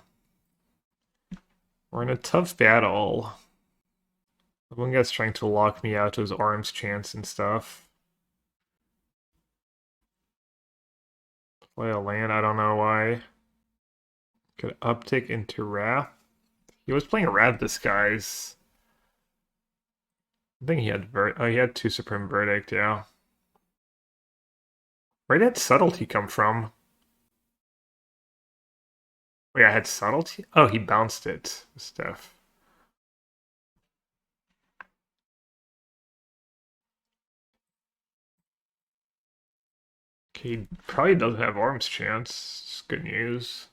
We're in a tough battle. One guy's trying to lock me out to his arms chance and stuff. Play a land, I don't know why. Could uptick into Wrath. He was playing a Wrath Disguise. I think he had he had 2 Supreme Verdict, yeah. Where did Subtlety come from? Wait, I had Subtlety? Oh, he bounced it, Steph. Okay, he probably doesn't have Arms Chance. It's good news.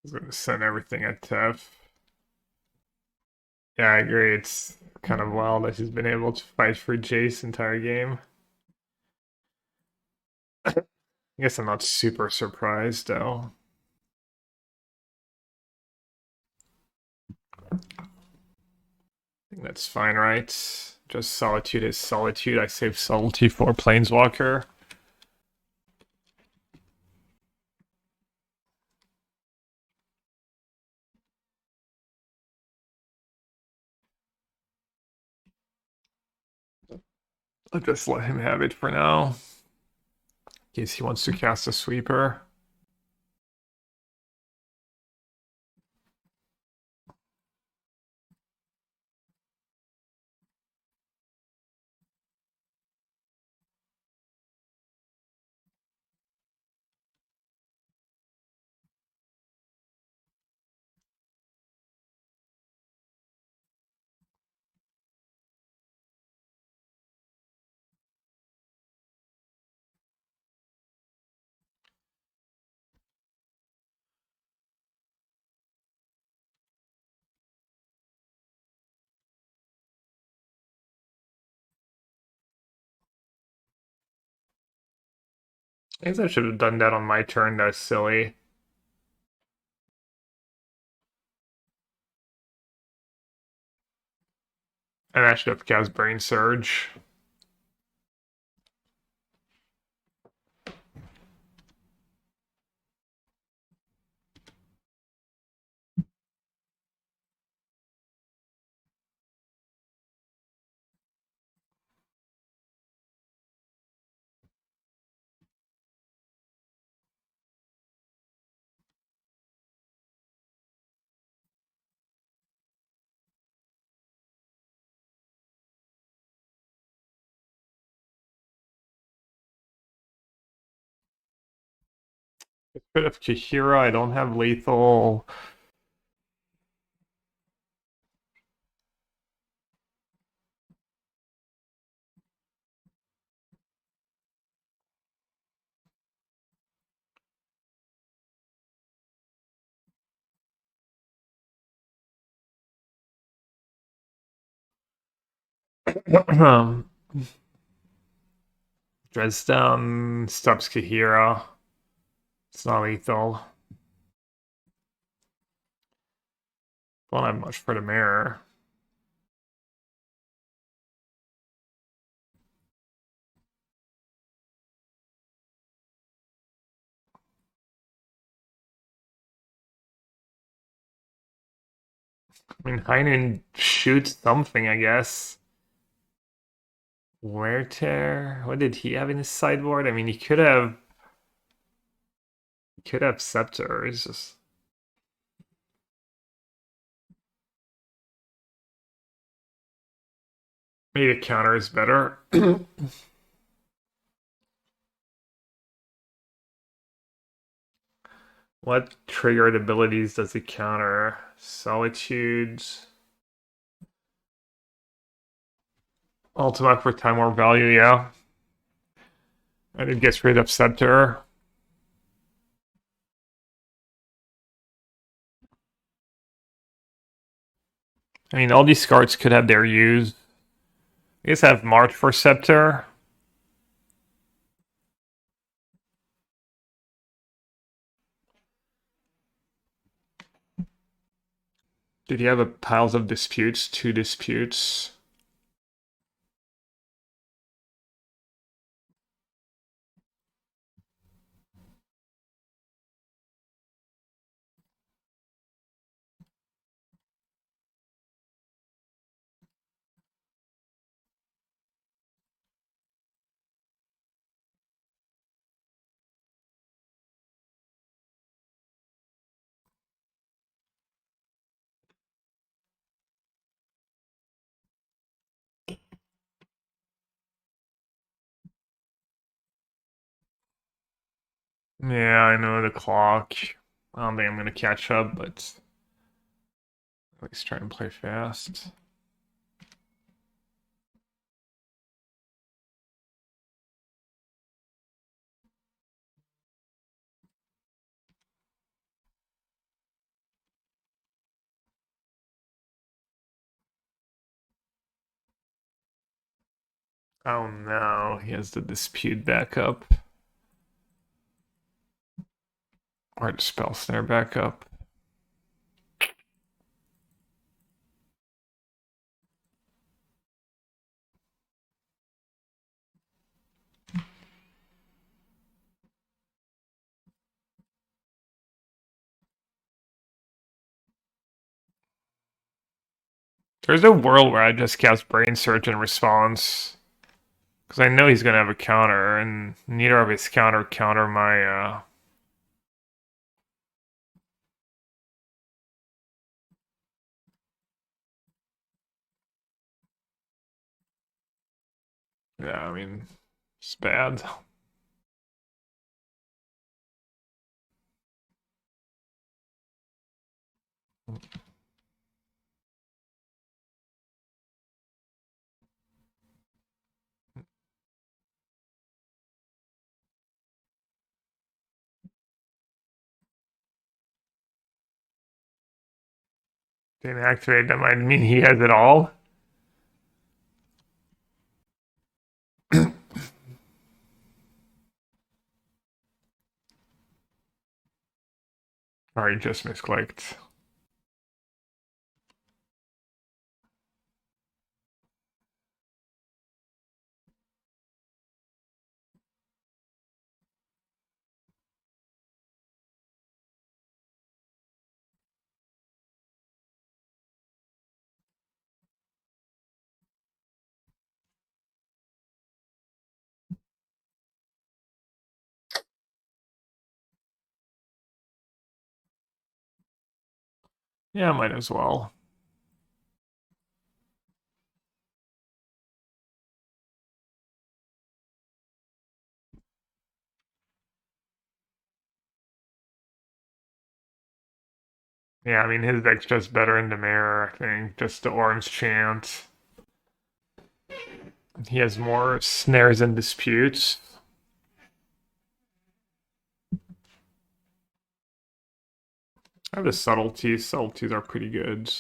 He's gonna send everything at Tef. Yeah, I agree. It's kind of wild that he's been able to fight for Jace entire game. I guess I'm not super surprised though. I think that's fine, right? Just Solitude is Solitude. I save Subtlety for Planeswalker. I'll just let him have it for now. In case he wants to cast a sweeper. I guess I should have done that on my turn. That's silly. And I should have cast Brain Surge. Get rid of Kahira, I don't have lethal. Dresden stops Kahira. It's not lethal. Don't have much for the mirror. I mean, Heinen shoots something, I guess. Werther, what did he have in his sideboard? I mean, he could have Scepter. It's just maybe the counter is better. What triggered abilities does it counter? Solitude. Ultima for time or value, yeah. And it gets rid of Scepter. I mean, all these cards could have their use. I guess I have March for Scepter. Did he have a piles of disputes? 2 disputes. Yeah, I know the clock. I don't think I'm gonna catch up, but at least try and play fast. Oh no, he has the dispute back up. Or the spell snare back up. There's a world where I just cast Brain Surge in response. Because I know he's gonna have a counter, and neither of his counter my yeah, I mean it's bad. Didn't activate, that might mean he has it all. Or he just misclicked. Yeah, might as well. Yeah, I mean, his deck's just better in the mirror, I think. Just the orange chant. He has more snares and disputes. I have the subtleties. Subtleties are pretty good.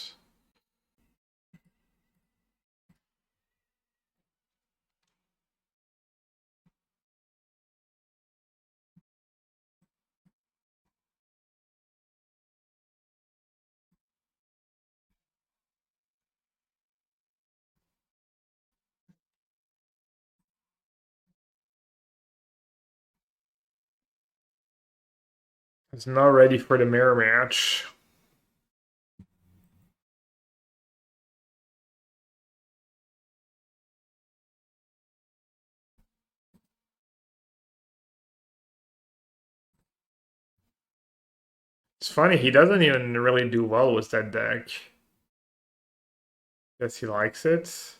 He's not ready for the mirror match. It's funny, he doesn't even really do well with that deck. Guess he likes it.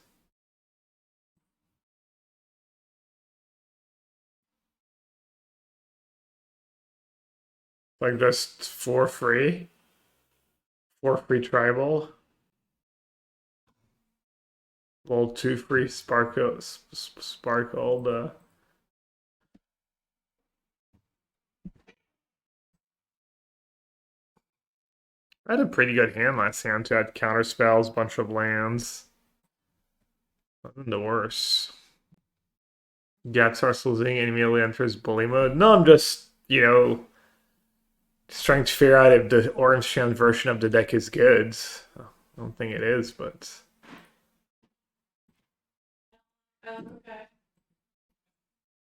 Like just for free. For free tribal. Well, two free sparkled. I had a pretty good hand last hand too. I had counter spells, bunch of lands. Nothing the worst. Gap starts losing and immediately enters bully mode. No, I'm just, just trying to figure out if the orange chant version of the deck is good. I don't think it is, but Okay.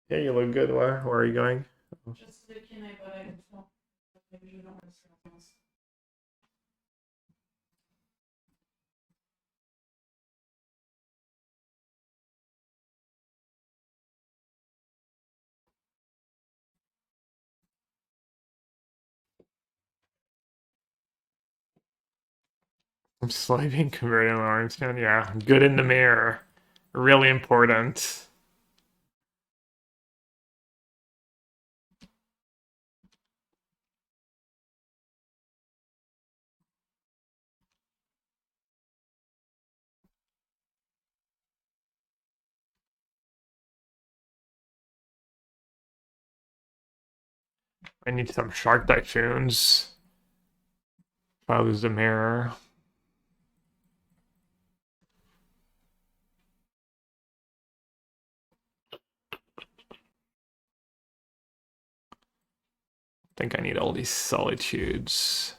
yeah, you look good. Where are you going? Just the kidney, but I don't. Maybe you don't want to say things. I'm sliding converting orange chant. Yeah, good in the mirror. Really important. I need some shark typhoons. If I lose the mirror. I think I need all these solitudes.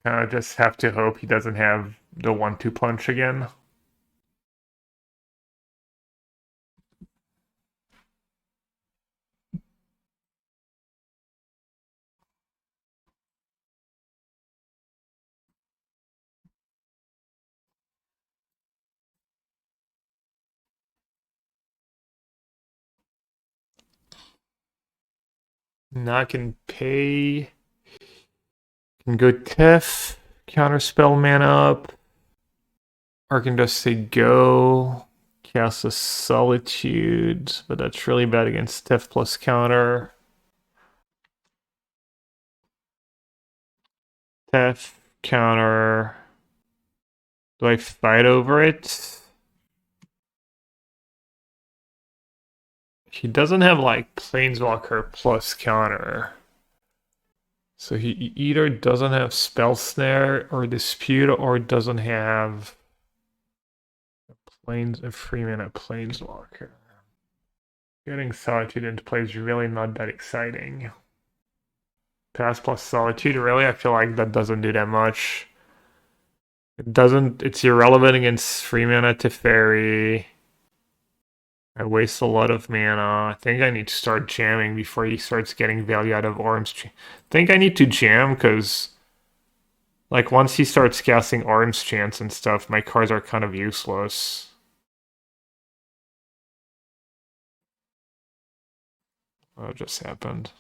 I just have to hope he doesn't have the 1-2 punch again. Now I can pay. Can go Tiff, counterspell mana up. Or I can just say go, cast a Solitude, but that's really bad against Tiff plus counter. Tiff, counter. Do I fight over it? He doesn't have like Planeswalker plus counter. So he either doesn't have Spell Snare or Dispute or doesn't have a free mana Planeswalker. Getting Solitude into play is really not that exciting. Pass plus Solitude, really? I feel like that doesn't do that much. It's irrelevant against free mana Teferi. I waste a lot of mana. I think I need to start jamming before he starts getting value out of Orange. I think I need to jam because, like, once he starts casting Orange Chants and stuff, my cards are kind of useless. What just happened?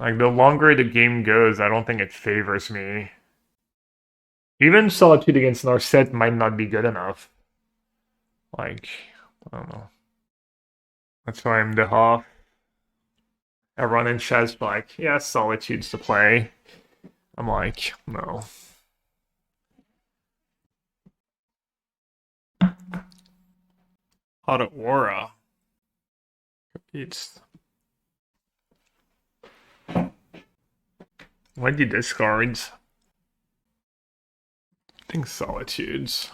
Like, the longer the game goes, I don't think it favors me. Even Solitude against Narset might not be good enough. Like, I don't know. That's why I'm the half. Everyone in chat's like, yeah, Solitude's the play. I'm like, no. Auto Aura. It's. Why do you discard? I think Solitudes.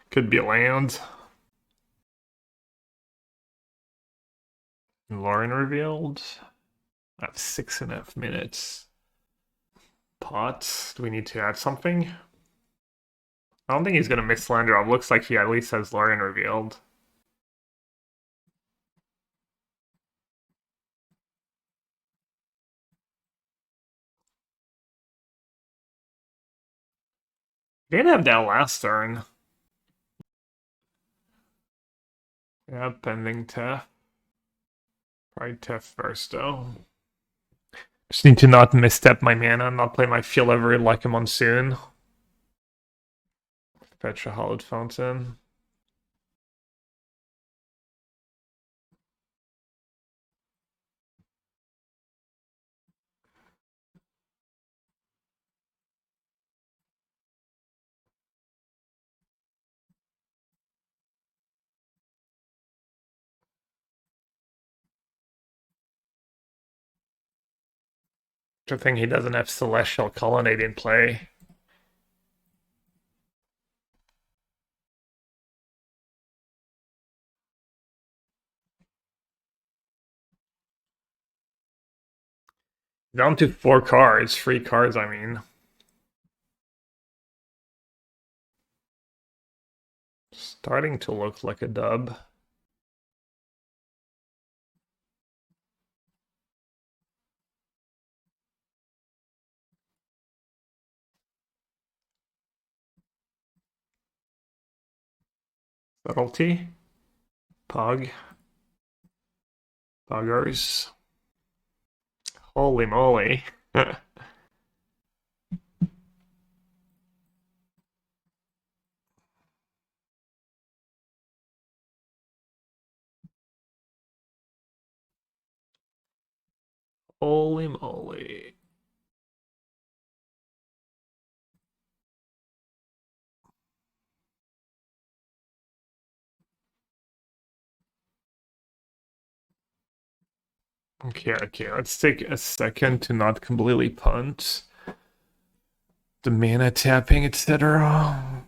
Could be a land. Lauren revealed. I have 6.5 minutes. Pots. Do we need to add something? I don't think he's gonna mix land drop. Looks like he at least has Lauren revealed. He didn't have that last turn. Yeah, pending Tef. Probably Tef first though. Just need to not misstep my mana, not play my feel ever like a monsoon. Fetch a Hallowed Fountain. Good thing he doesn't have Celestial Colonnade in play. Down to 4 cards, 3 cards, I mean. Starting to look like a dub. Subtlety. Pug. Buggers. Holy moly. Holy moly. Okay, let's take a second to not completely punt. The mana tapping, etc.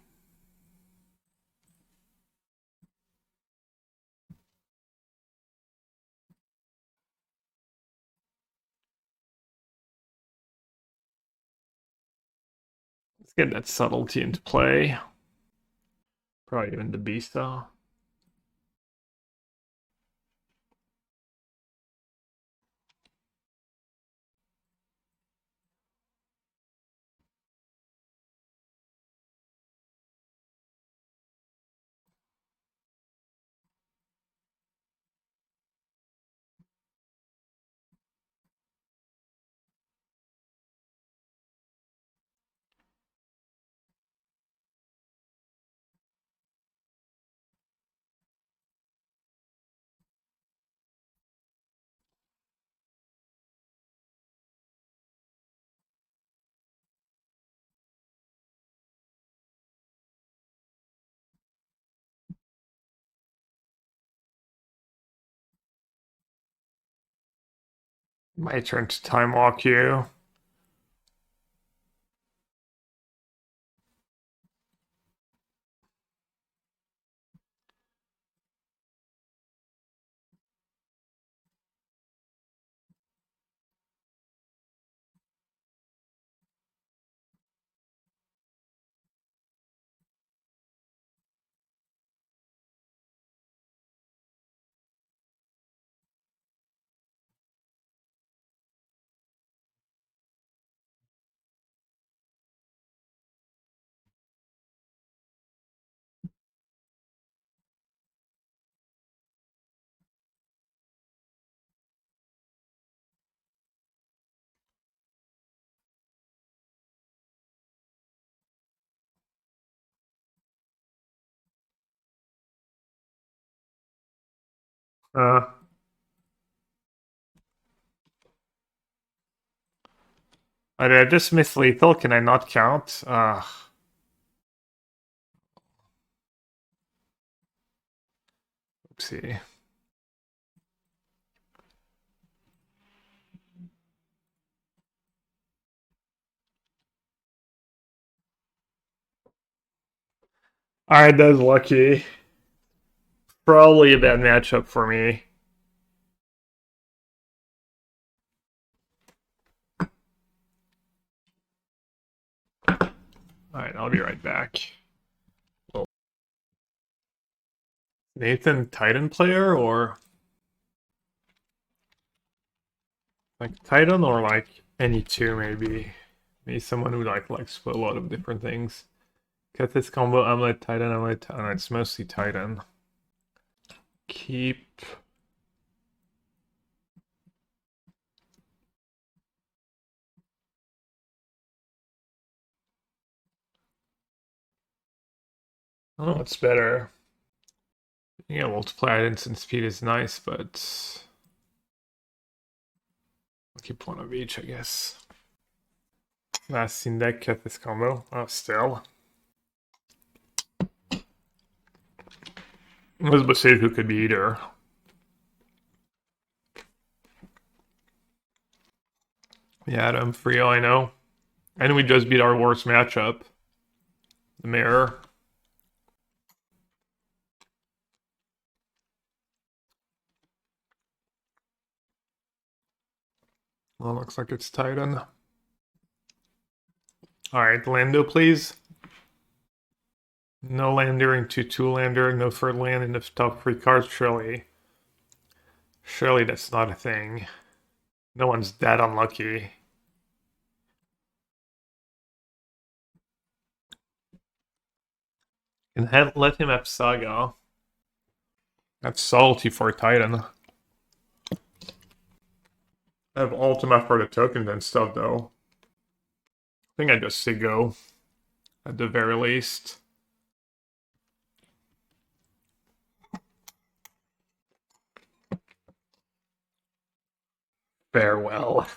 Let's get that subtlety into play. Probably even the beast though. My turn to time walk you. Uh, I just missed lethal. Can I not count? Oopsie. Alright, that's lucky. Probably a bad matchup for me. Alright, I'll be right back. Nathan Titan player or like Titan or like any two maybe. Maybe someone who likes a lot of different things. Cut this combo, Amulet Titan, Amulet Titan. It's mostly Titan. Keep. I don't know what's better. Yeah, multiplied instant speed is nice, but I'll keep one of each, I guess. Last seen deck, cut this combo. Oh, still. Elizabeth said who could be either. Yeah, Adam, for all I know. And we just beat our worst matchup. The mirror. Well, looks like it's Titan. Alright, Lando, please. No lander into two lander, no third land in the top three cards, surely. Surely that's not a thing. No one's that unlucky. And let him have Saga. That's salty for Titan. I have Ultima for the tokens and stuff though. I think I just say go. At the very least. Farewell.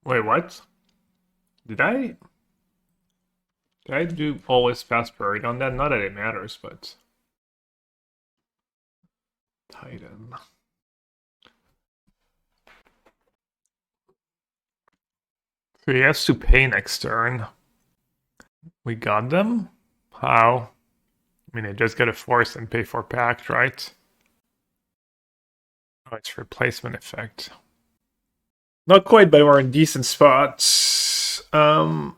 Wait, what? Did I? Did I do always pass buried on that? Not that it matters, but Titan. So he has to pay next turn. We got them? How? I mean, I just gotta force and pay for pact, right? Oh, it's replacement effect. Not quite, but we're in decent spots. I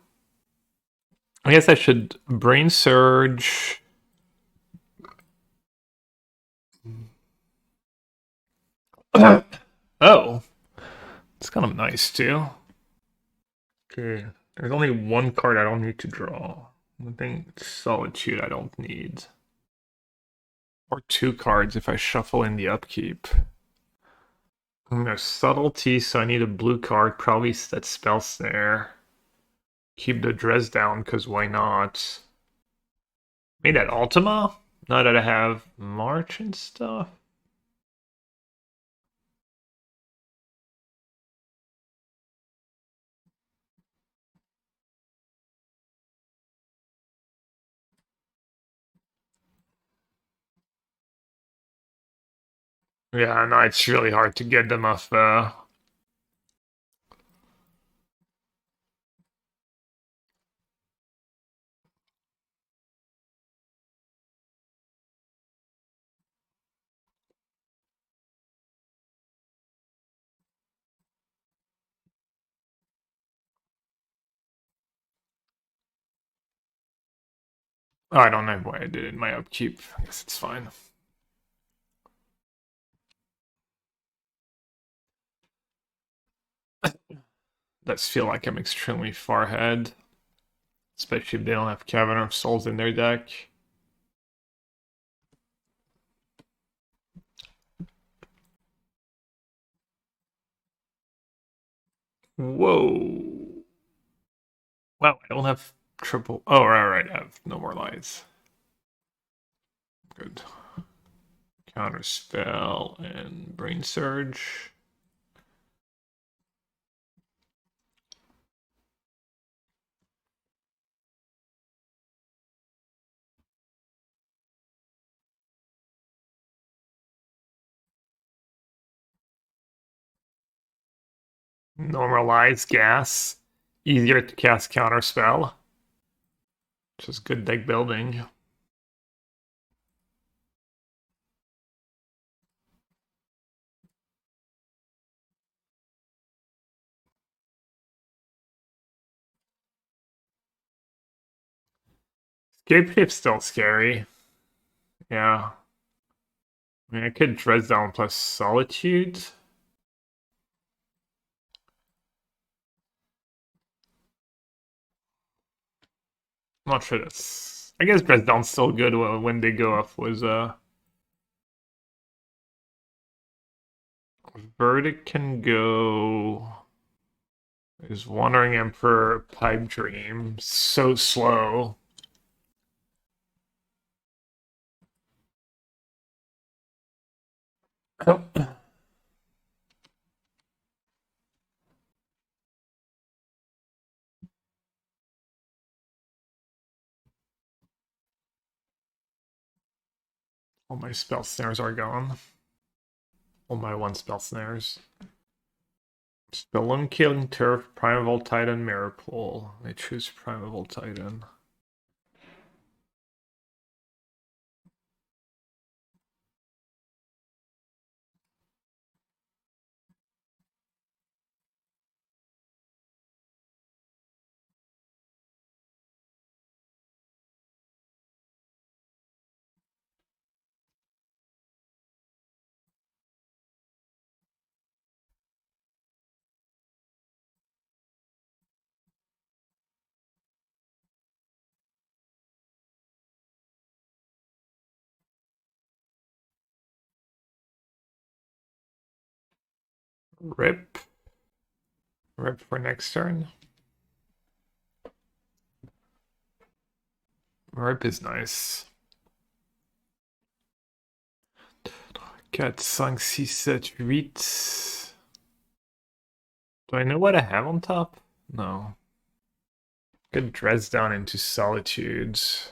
guess I should brain surge. Oh, it's kind of nice too. Okay, there's only one card I don't need to draw. I think Solitude I don't need. Or two cards if I shuffle in the upkeep. There's Subtlety, so I need a blue card. Probably that Spell Snare. Keep the dress down, because why not? Made that Ultima? Now that I have March and stuff. Yeah, no, it's really hard to get them off. Oh, I don't know why I did it in my upkeep. I guess it's fine. Does feel like I'm extremely far ahead. Especially if they don't have Cavern of Souls in their deck. Whoa. Wow, I don't have triple. Oh, right, I have no more lights. Good. Counterspell and Brain Surge. Normalize gas. Easier to cast Counterspell. Which is good deck building. Escape Shift's still scary. Yeah. I mean, I could Dresdown plus Solitude. I'm not sure that's... I guess Dresdown's still good when they go off was Verdict can go... Is Wandering Emperor, Pipe Dream. So slow. Oh. All my spell snares are gone. All my one spell snares. Spelunky, Killing Turf, Primeval Titan, Mirror Pool. I choose Primeval Titan. Rip. Rip for next turn. Rip is nice. 4, 5, 6, 7, 8. Do I know what I have on top? No. Could dress down into Solitudes.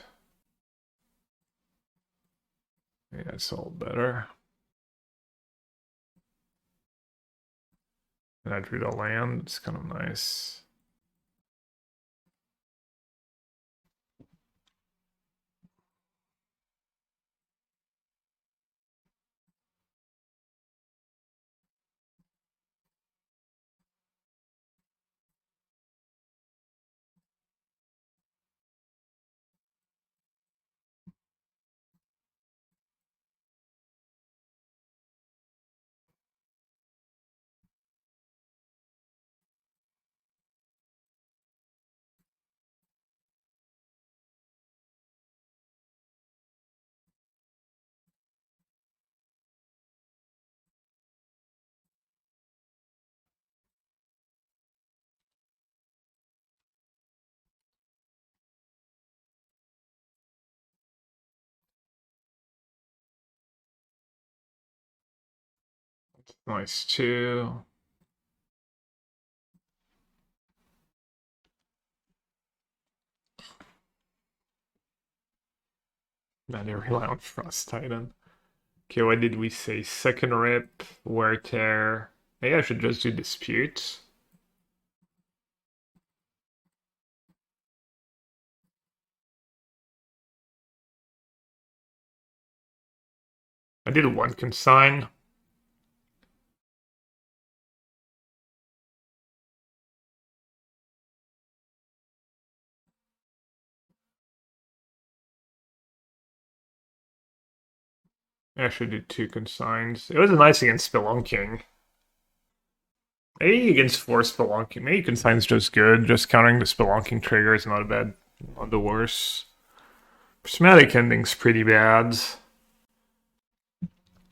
Yeah, it's all better. And I drew the land. It's kind of nice. Nice too. Man, they rely on Frost Titan. Okay, what did we say? Second Rip, Wear Tear. Maybe I should just do Dispute. I did one consign. I actually did 2 consigns. It was nice against Spelunking. Maybe against 4 Spelunking. Maybe consign's just good. Just countering the Spelunking trigger is not a bad, not the worst. Prismatic Ending's pretty bad.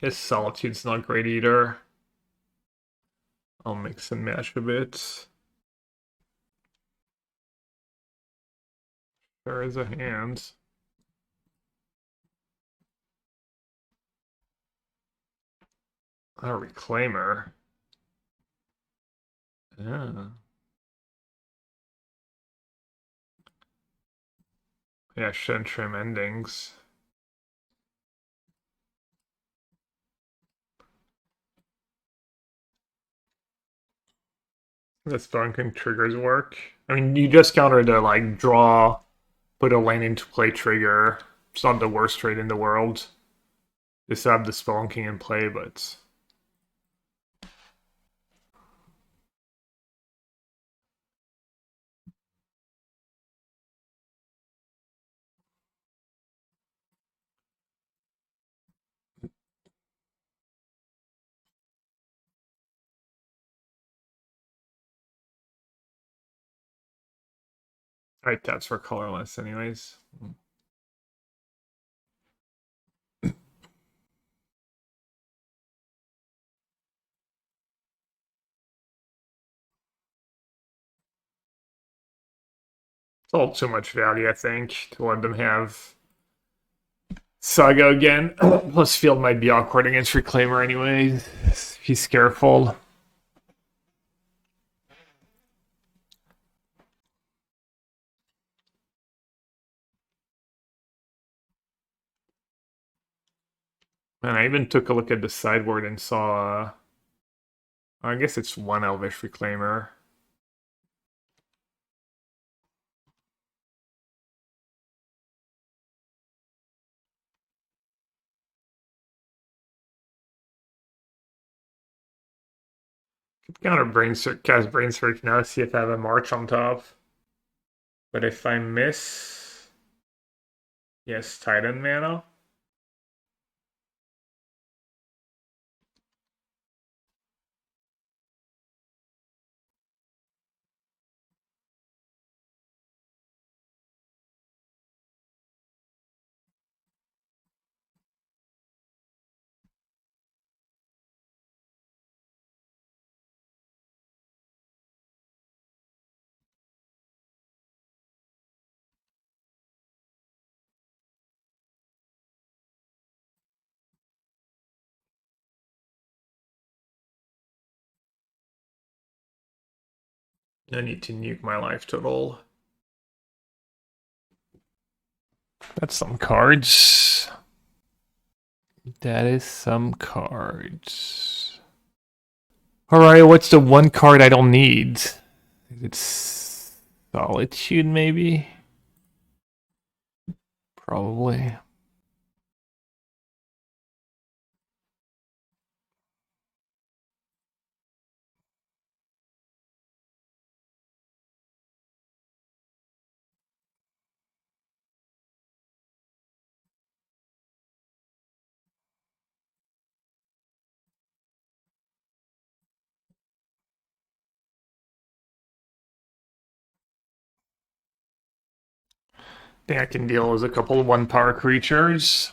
Guess Solitude's not great either. I'll mix and match a bit. There is a hand. A reclaimer. Yeah. Yeah, shouldn't trim endings. This bunking triggers work. I mean, you just countered to like draw, put a lane into play trigger. It's not the worst trade in the world. Just have the Spelunking in play, but right, that's for colorless anyways. It's all too much value, I think, to let them have Saga again. Plus, field might be awkward against Reclaimer anyway. He's careful. And I even took a look at the sideboard and saw. I guess it's one Elvish Reclaimer. Could counter cast Brain Search now, see if I have a March on top. But if I miss. Yes, Titan mana. I need to nuke my life total. That's some cards. That is some cards. Alright, what's the one card I don't need? It's Solitude, maybe? Probably. Thing I can deal is a couple of 1-power creatures.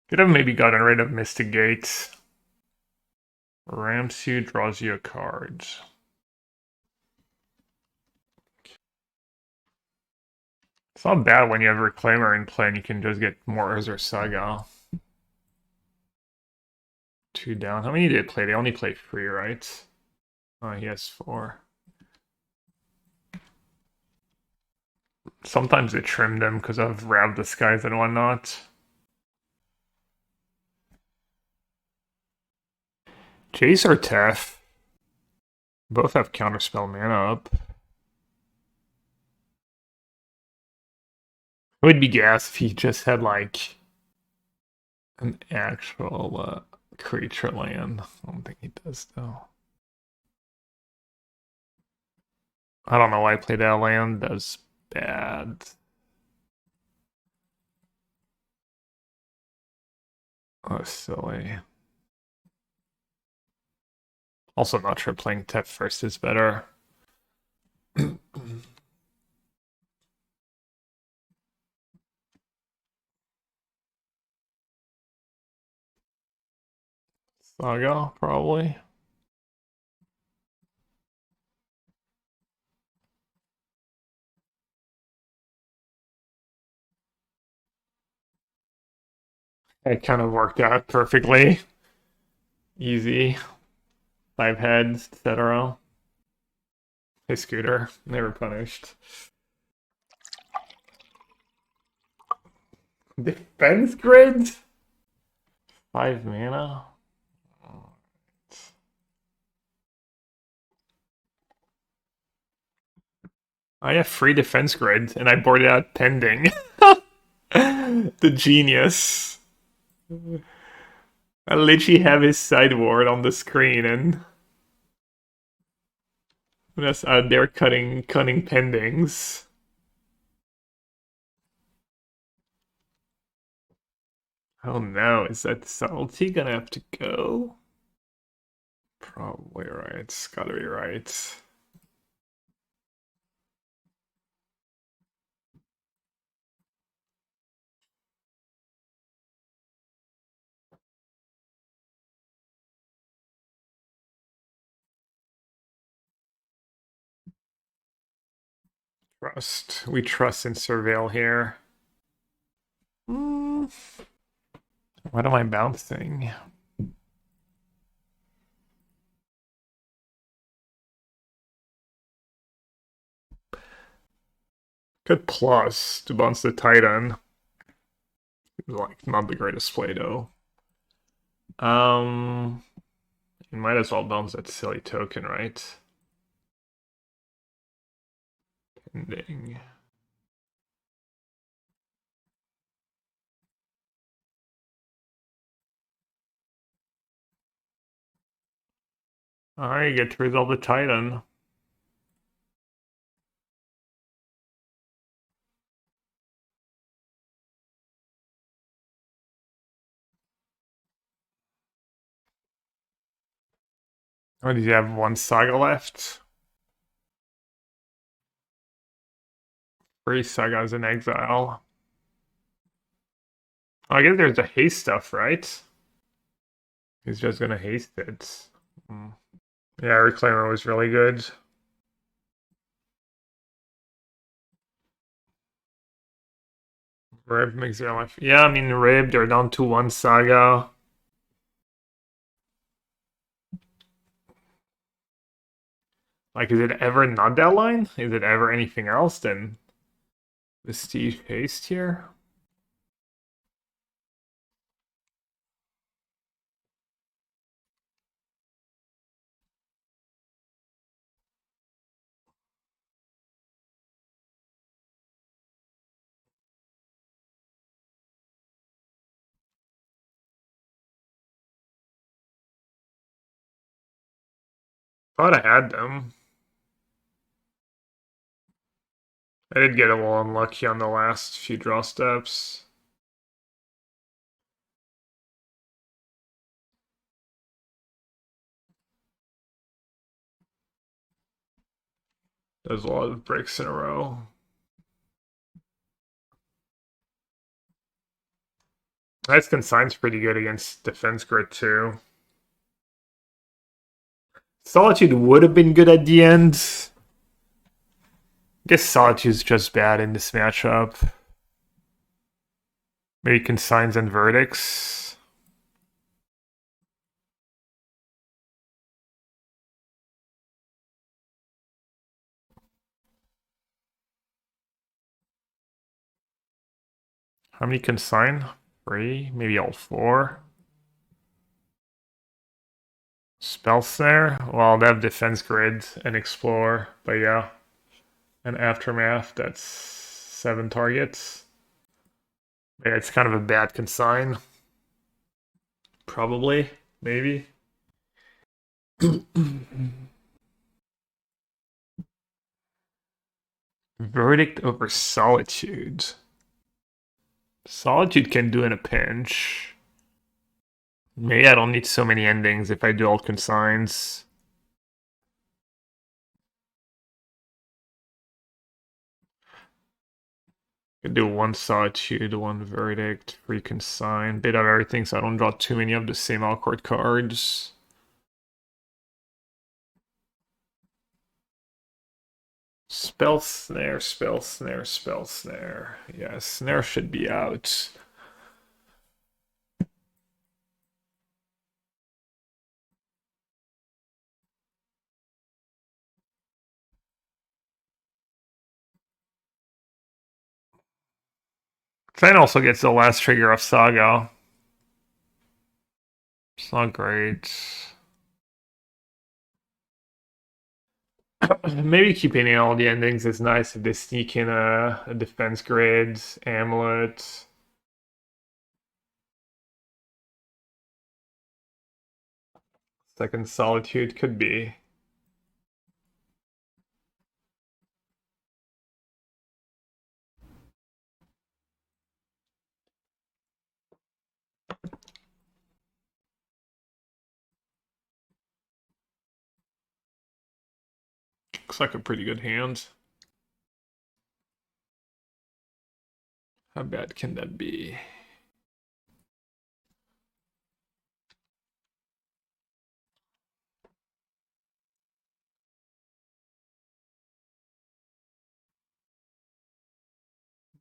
Could have maybe gotten rid of Mystic Gate. Ramps you, draws you a card. It's not bad when you have Reclaimer in play and you can just get more Azor Saga. 2 down. How many did they play? They only play 3, right? Oh, he has 4. Sometimes they trim them because of Rav the Skies and whatnot. Jace or Tef? Both have counterspell mana up. It would be gas if he just had like an actual creature land. I don't think he does though. I don't know why I played that land. That's bad. Oh, silly. Also, not sure playing Tef first is better. Saga, probably. It kind of worked out perfectly. Easy. 5 heads, etc. Hey, Scooter. Never punished. Defense grid? 5 mana? I have free defense grid, and I boarded out pending. The genius. I literally have his sideboard on the screen, and that's out there cutting pendings. Oh no, is that subtlety gonna have to go? Probably right. It's gotta be right. Trust. We trust in Surveil here. Mm. What am I bouncing? Good plus to bounce the Titan. Like, not the greatest play though. You might as well bounce that silly token, right? Pending. Alright, you get to resolve the Titan. Or does he have one Saga left? 3 Sagas in exile. Oh, I guess there's the haste stuff, right? He's just gonna haste it. Yeah, Reclaimer was really good. Rib makes their life. Yeah, I mean, Rib, they're down to 1 Saga. Like, is it ever not that line? Is it ever anything else than Vestige Haste here? Thought I had them. I did get a little unlucky on the last few draw steps. There's a lot of breaks in a row. Ice Consign's pretty good against Defense Grid too. Solitude would have been good at the end. I guess Solitude's just bad in this matchup. Maybe Consigns and Verdicts. How many Consign? 3? Maybe all 4? Spell Snare? Well, they have Defense Grid and Explore, but yeah. And Aftermath, that's 7 targets. Yeah, it's kind of a bad consign. Probably, maybe. Verdict over Solitude. Solitude can do in a pinch. Maybe I don't need so many endings if I do all consigns. Could do 1 Solitude, 1 Verdict, 3 consign. Bit of everything so I don't draw too many of the same awkward cards. Spell Snare, Spell Snare, Spell Snare. Yeah, Snare should be out. Fan also gets the last trigger of Saga. It's not great. Maybe keeping in all the endings is nice if they sneak in a defense grid, amulet. Second Solitude could be. Looks like a pretty good hand. How bad can that be?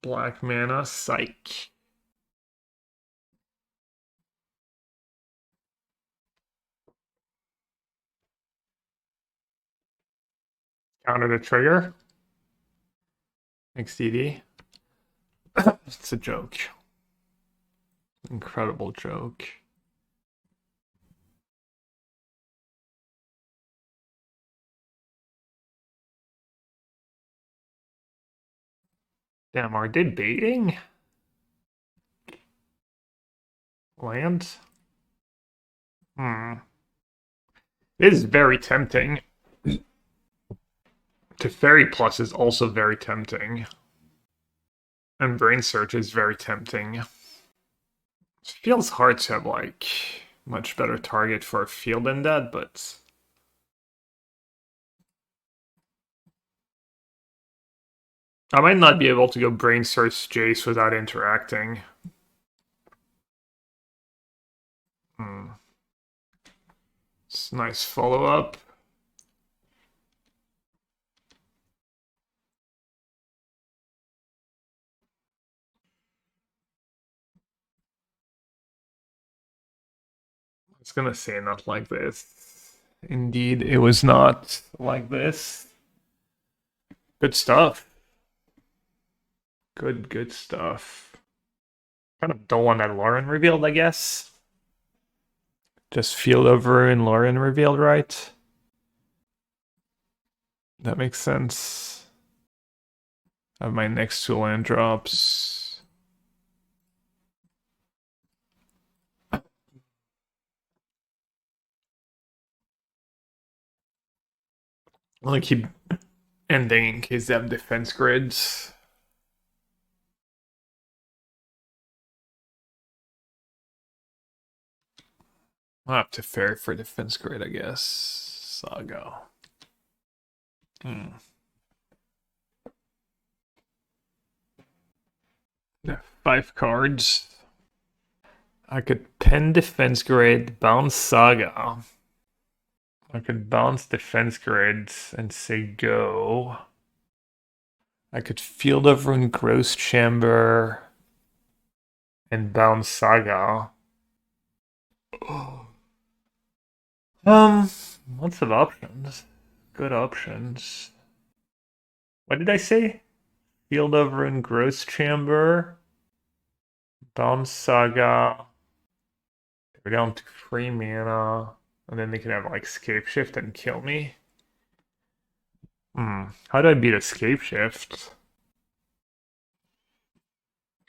Black mana, psych. Counter the trigger. XDD. It's a joke. Incredible joke. Damn, are they baiting? Land? Hmm. It is very tempting. Teferi Plus is also very tempting. And Brain Search is very tempting. It feels hard to have, like, much better target for a field than that, but... I might not be able to go Brain Search Jace without interacting. It's a nice follow-up. I was gonna say not like this. Indeed, it was not like this. Good stuff. Good stuff. Kind of don't want that Lauren revealed, I guess. Just Field of Ruin, Lauren revealed, right? That makes sense. I have my next two land drops. I'm gonna keep ending in case they have defense grids. I'll have to ferry for defense grid, I guess. Saga. Yeah, 5 cards. I could pen defense grid, bounce Saga. I could bounce defense grids and say go. I could Field of Ruin Gross Chamber and bounce Saga. Lots of options. Good options. What did I say? Field of Ruin Gross Chamber. Bounce Saga. We're down to 3 mana. And then they can have like Scape Shift and kill me. How do I beat Escape Shift?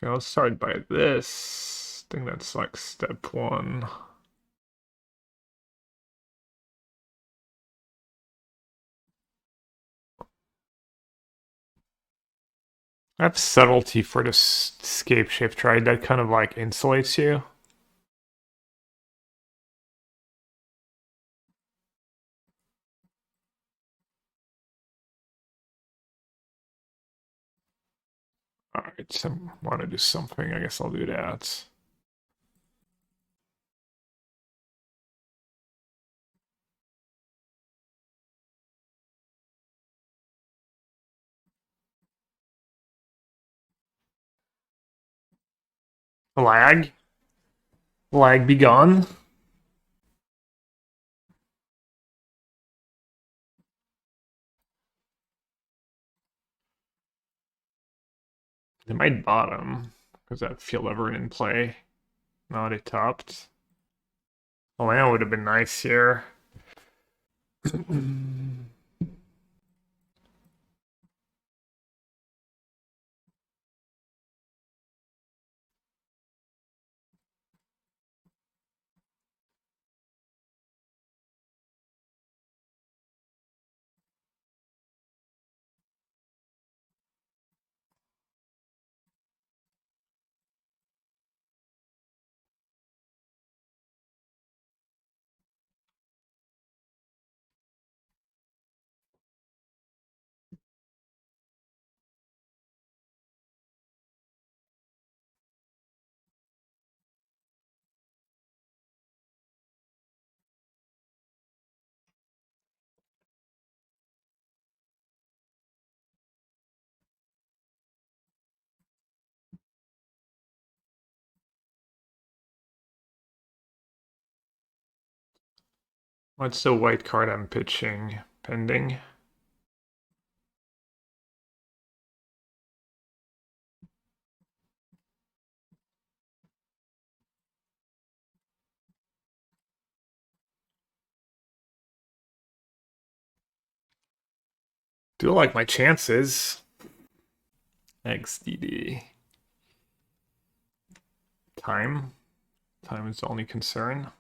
Okay, I'll start by this. I think that's like step 1. I have Subtlety for the Escape Shift, right? That kind of like insulates you. Alright, so I want to do something. I guess I'll do that. Lag? Lag be gone? They might bottom. Because that field ever in play. Now they topped. A land would have been nice here. What's the white card I'm pitching? Pending? Do like my chances. XDD. Time. Time is the only concern.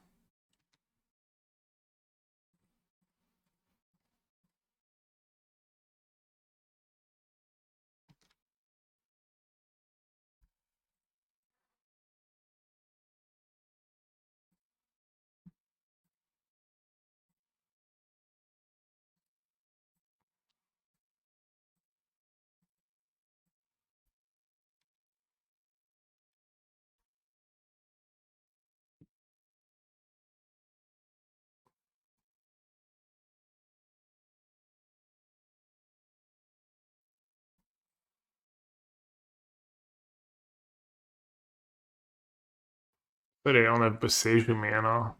But I don't have Boseiju mana.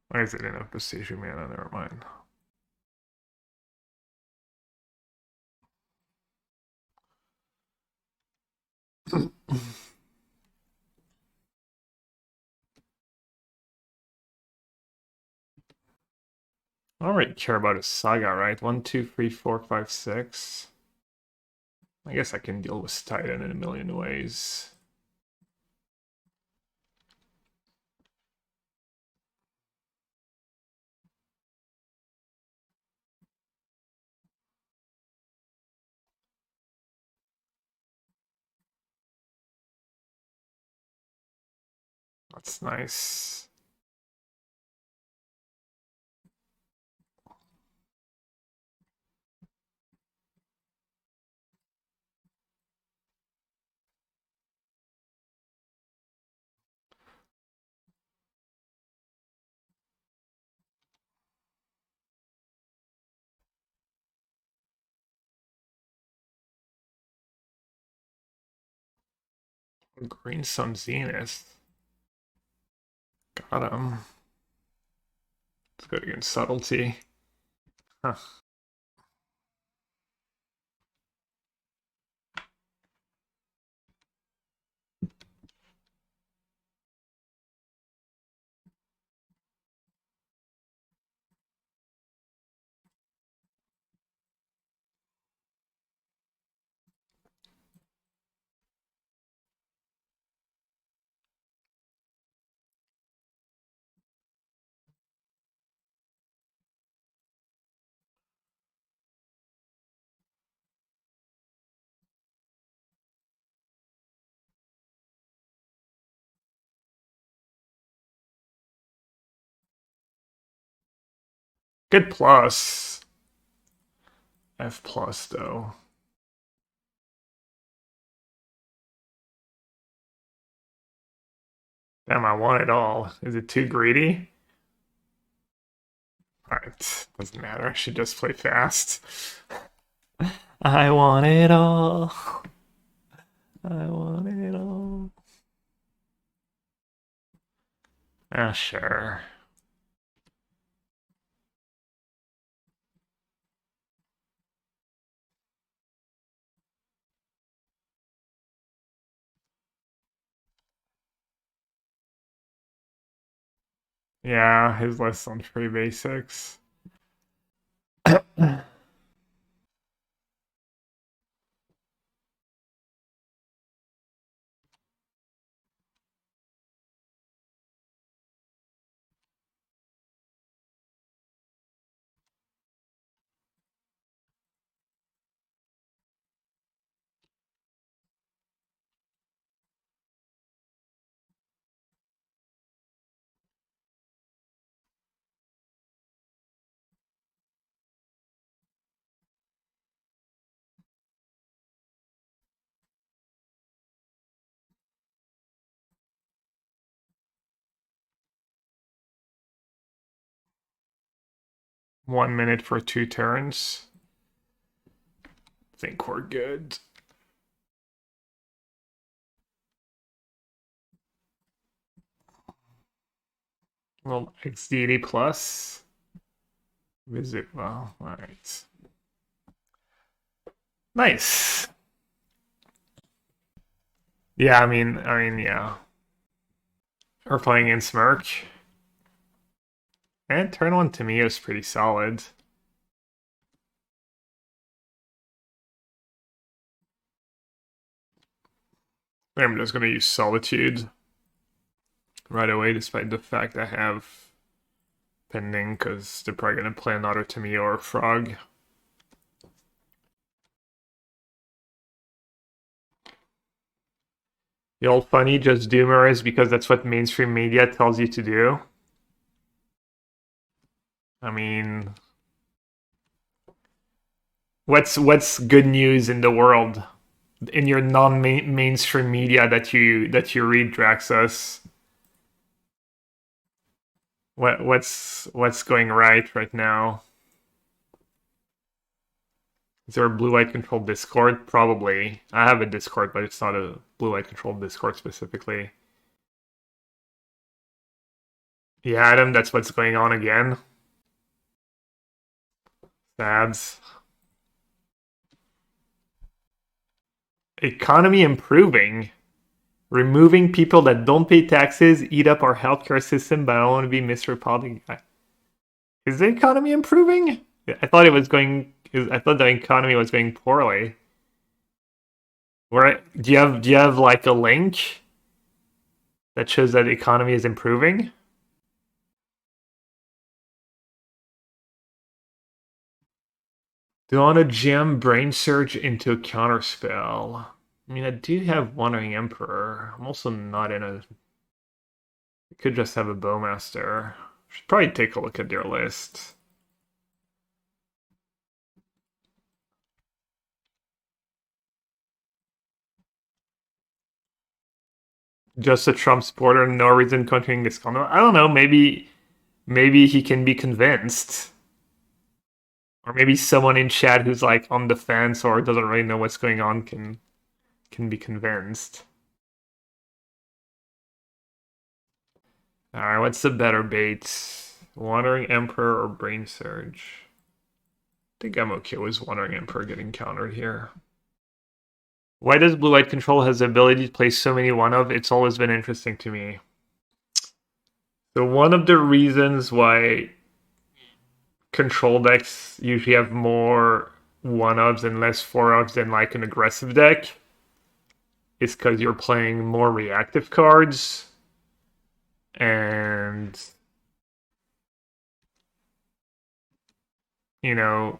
Why is it in a Boseiju mana? Never mind. I don't really care about a saga, right? 1, 2, 3, 4, 5, 6. I guess I can deal with Titan in a million ways. That's nice. Green Sun Zenith. Got him. It's good against subtlety. Huh. Good plus. F plus though. Damn, I want it all. Is it too greedy? Alright, doesn't matter. I should just play fast. I want it all. I want it all. Ah, sure. Yeah, his list on free basics. 1 minute for 2 turns. Think we're good. Well, XD80 plus. Visit, well, alright. Nice. Yeah, I mean, yeah. We're playing in Smirk. And turn 1 to me is pretty solid. I'm just gonna use Solitude right away, despite the fact I have pending, because they're probably gonna play another Tamio or Frog. The old funny just doomer is because that's what mainstream media tells you to do. I mean, what's good news in the world in your non-mainstream media that you read, Draxus? What's going right now? Is there a blue-white controlled Discord? Probably. I have a Discord, but it's not a blue-white controlled Discord specifically. Yeah, Adam, that's what's going on again. Sads. Economy improving. Removing people that don't pay taxes, eat up our healthcare system, but I don't want to be Mr. Politics guy. Is the economy improving? I thought it was going. I thought the economy was going poorly. Where do you have like a link that shows that the economy is improving? Do I want to jam Brain Surge into a counterspell? I mean, I do have Wandering Emperor. I'm also not in a. I could just have a Bowmaster. Should probably take a look at their list. Just a Trump supporter, no reason continuing this comment. I don't know. Maybe he can be convinced, or maybe someone in chat who's like on the fence or doesn't really know what's going on can be convinced. All right, what's the better bait? Wandering Emperor or Brain Surge? I think I'm okay with Wandering Emperor getting countered here. Why does Blue White Control has the ability to play so many one of? It's always been interesting to me. So one of the reasons why control decks usually have more one-ofs and less four-ofs than like an aggressive deck is because you're playing more reactive cards, and you know,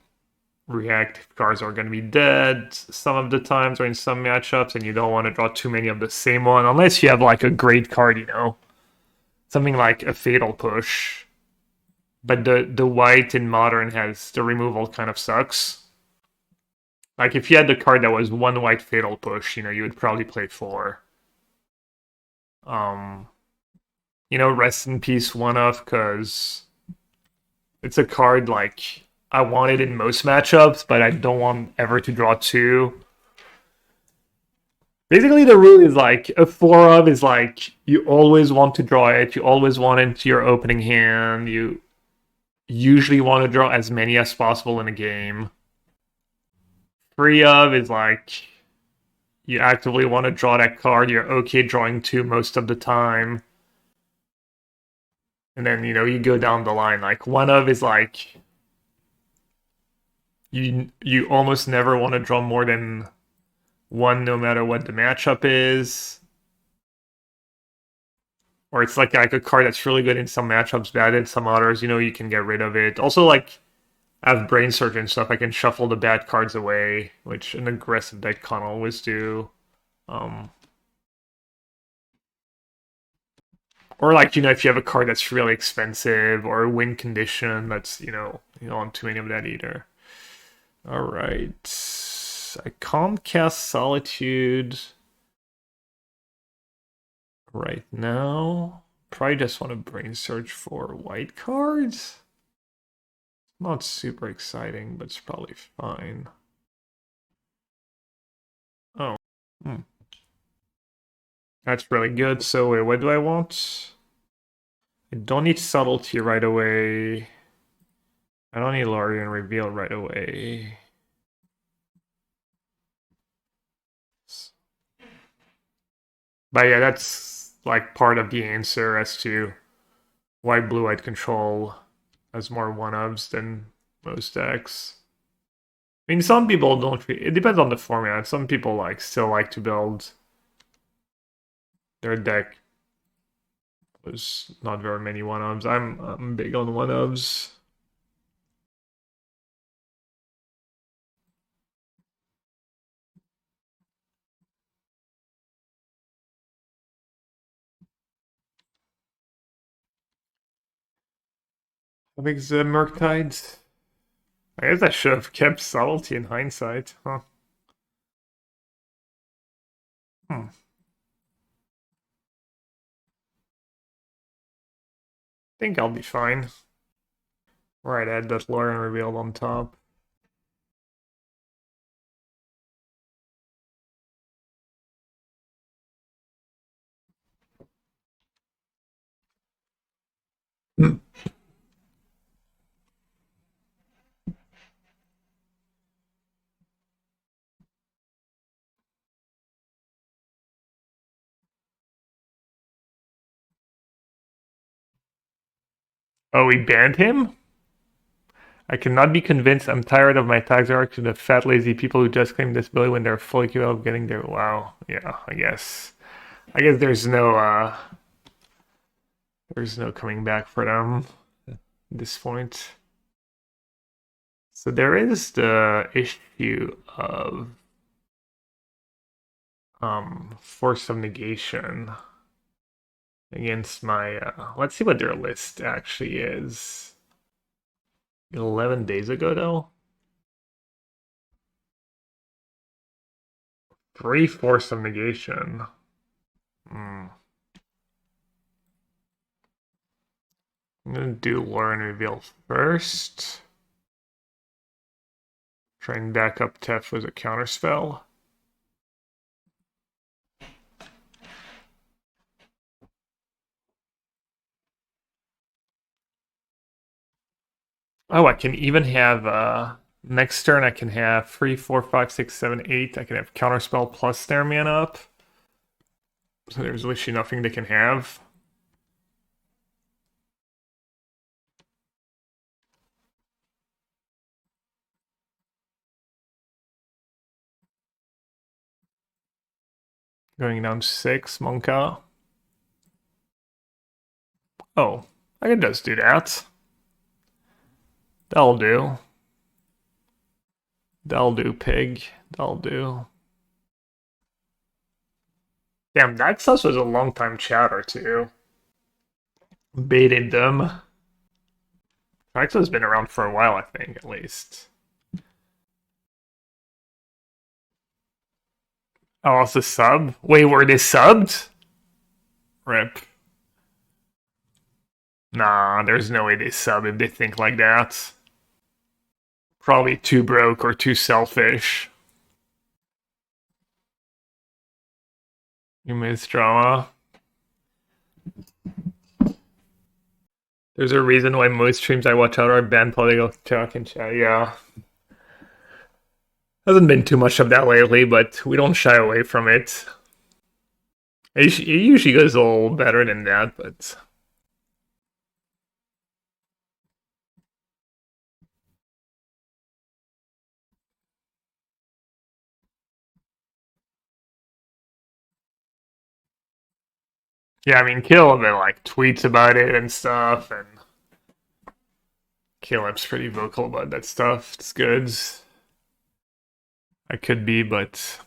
reactive cards are going to be dead some of the times or in some matchups, and you don't want to draw too many of the same one unless you have like a great card, something like a Fatal Push. But the white in Modern has the removal kind of sucks. Like if you had the card that was 1 white Fatal Push, you would probably play 4. Rest in peace one of, because it's a card like I want it in most matchups, but I don't want ever to draw 2. Basically, the rule is like a 4 of is like you always want to draw it, you always want it into your opening hand, you usually want to draw as many as possible in a game. 3 of is like you actively want to draw that card, you're okay drawing 2 most of the time. And then, you go down the line. Like, one of is like, you almost never want to draw more than one no matter what the matchup is. Or it's like a card that's really good in some matchups, bad in some others, you can get rid of it. Also, like, I have Brain Surge and stuff, I can shuffle the bad cards away, which an aggressive deck can't always do. Or like, if you have a card that's really expensive or a win condition, that's, you don't want too many of that either. Alright. I can't cast Solitude right now. Probably just want to Brain Search for white cards. Not super exciting, but it's probably fine. Oh. That's really good. So wait, what do I want? I don't need Subtlety right away. I don't need Larian Reveal right away. But yeah, that's like part of the answer as to why Blue-White Control has more one-ofs than most decks. I mean, some people don't. It depends on the format. Some people still like to build their deck with not very many one-ofs. I'm big on one-ofs. How big's the Murktide? I guess I should have kept Subtlety in hindsight, huh? Think I'll be fine. Right, add that Lauren revealed on top. Oh, we banned him? I cannot be convinced. I'm tired of my tags are to the fat lazy people who just claim disability when they're fully capable of getting there. Wow. Yeah, I guess. There's no coming back for them at this point. So there is the issue of force of negation against my let's see what their list actually is. 11 days ago though. 3 force of negation. I'm gonna do Lauren Reveal first. Try and back up Tef with a counterspell. Oh, I can even have next turn I can have 3, 4, 5, 6, 7, 8. I can have counterspell plus their mana up. So there's literally nothing they can have. Going down 6, Monka. Oh, I can just do that. That'll do. That'll do, pig. That'll do. Damn, that sus was a long time chatter too. Baited them. Traxo's been around for a while, I think, at least. Oh, also sub? Wait, were they subbed? Rip. Nah, there's no way they sub if they think like that. Probably too broke or too selfish. You miss drama. There's a reason why most streams I watch out are banned political talk and chat. Yeah. Hasn't been too much of that lately, but we don't shy away from it. It usually goes a little better than that, but Yeah, I mean, Caleb like tweets about it and stuff, and Caleb's pretty vocal about that stuff. It's good. I could be, but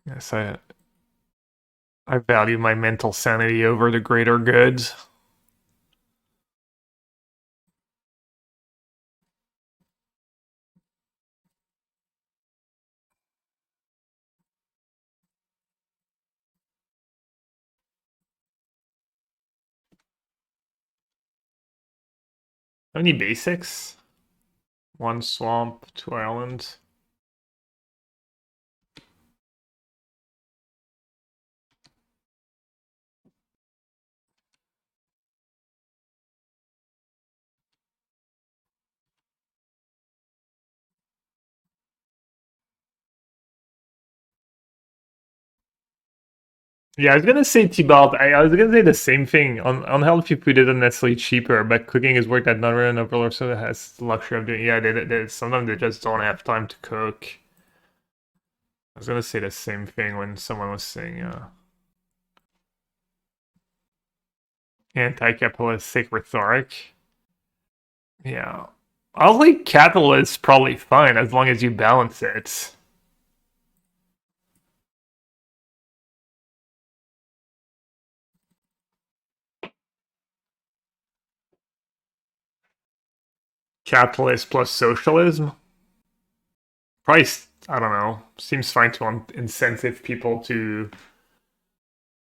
yes, I value my mental sanity over the greater good. How many basics? One swamp, two island. Yeah, I was gonna say T-Balt. I was gonna say the same thing. On healthy food isn't necessarily cheaper, but cooking is work that not really an overlord so has the luxury of doing. Yeah, sometimes they just don't have time to cook. I was gonna say the same thing when someone was saying anti-capitalistic rhetoric. Yeah, I'll think capitalist probably fine as long as you balance it. Capitalist plus socialism. Probably, I don't know. Seems fine to incentive people to.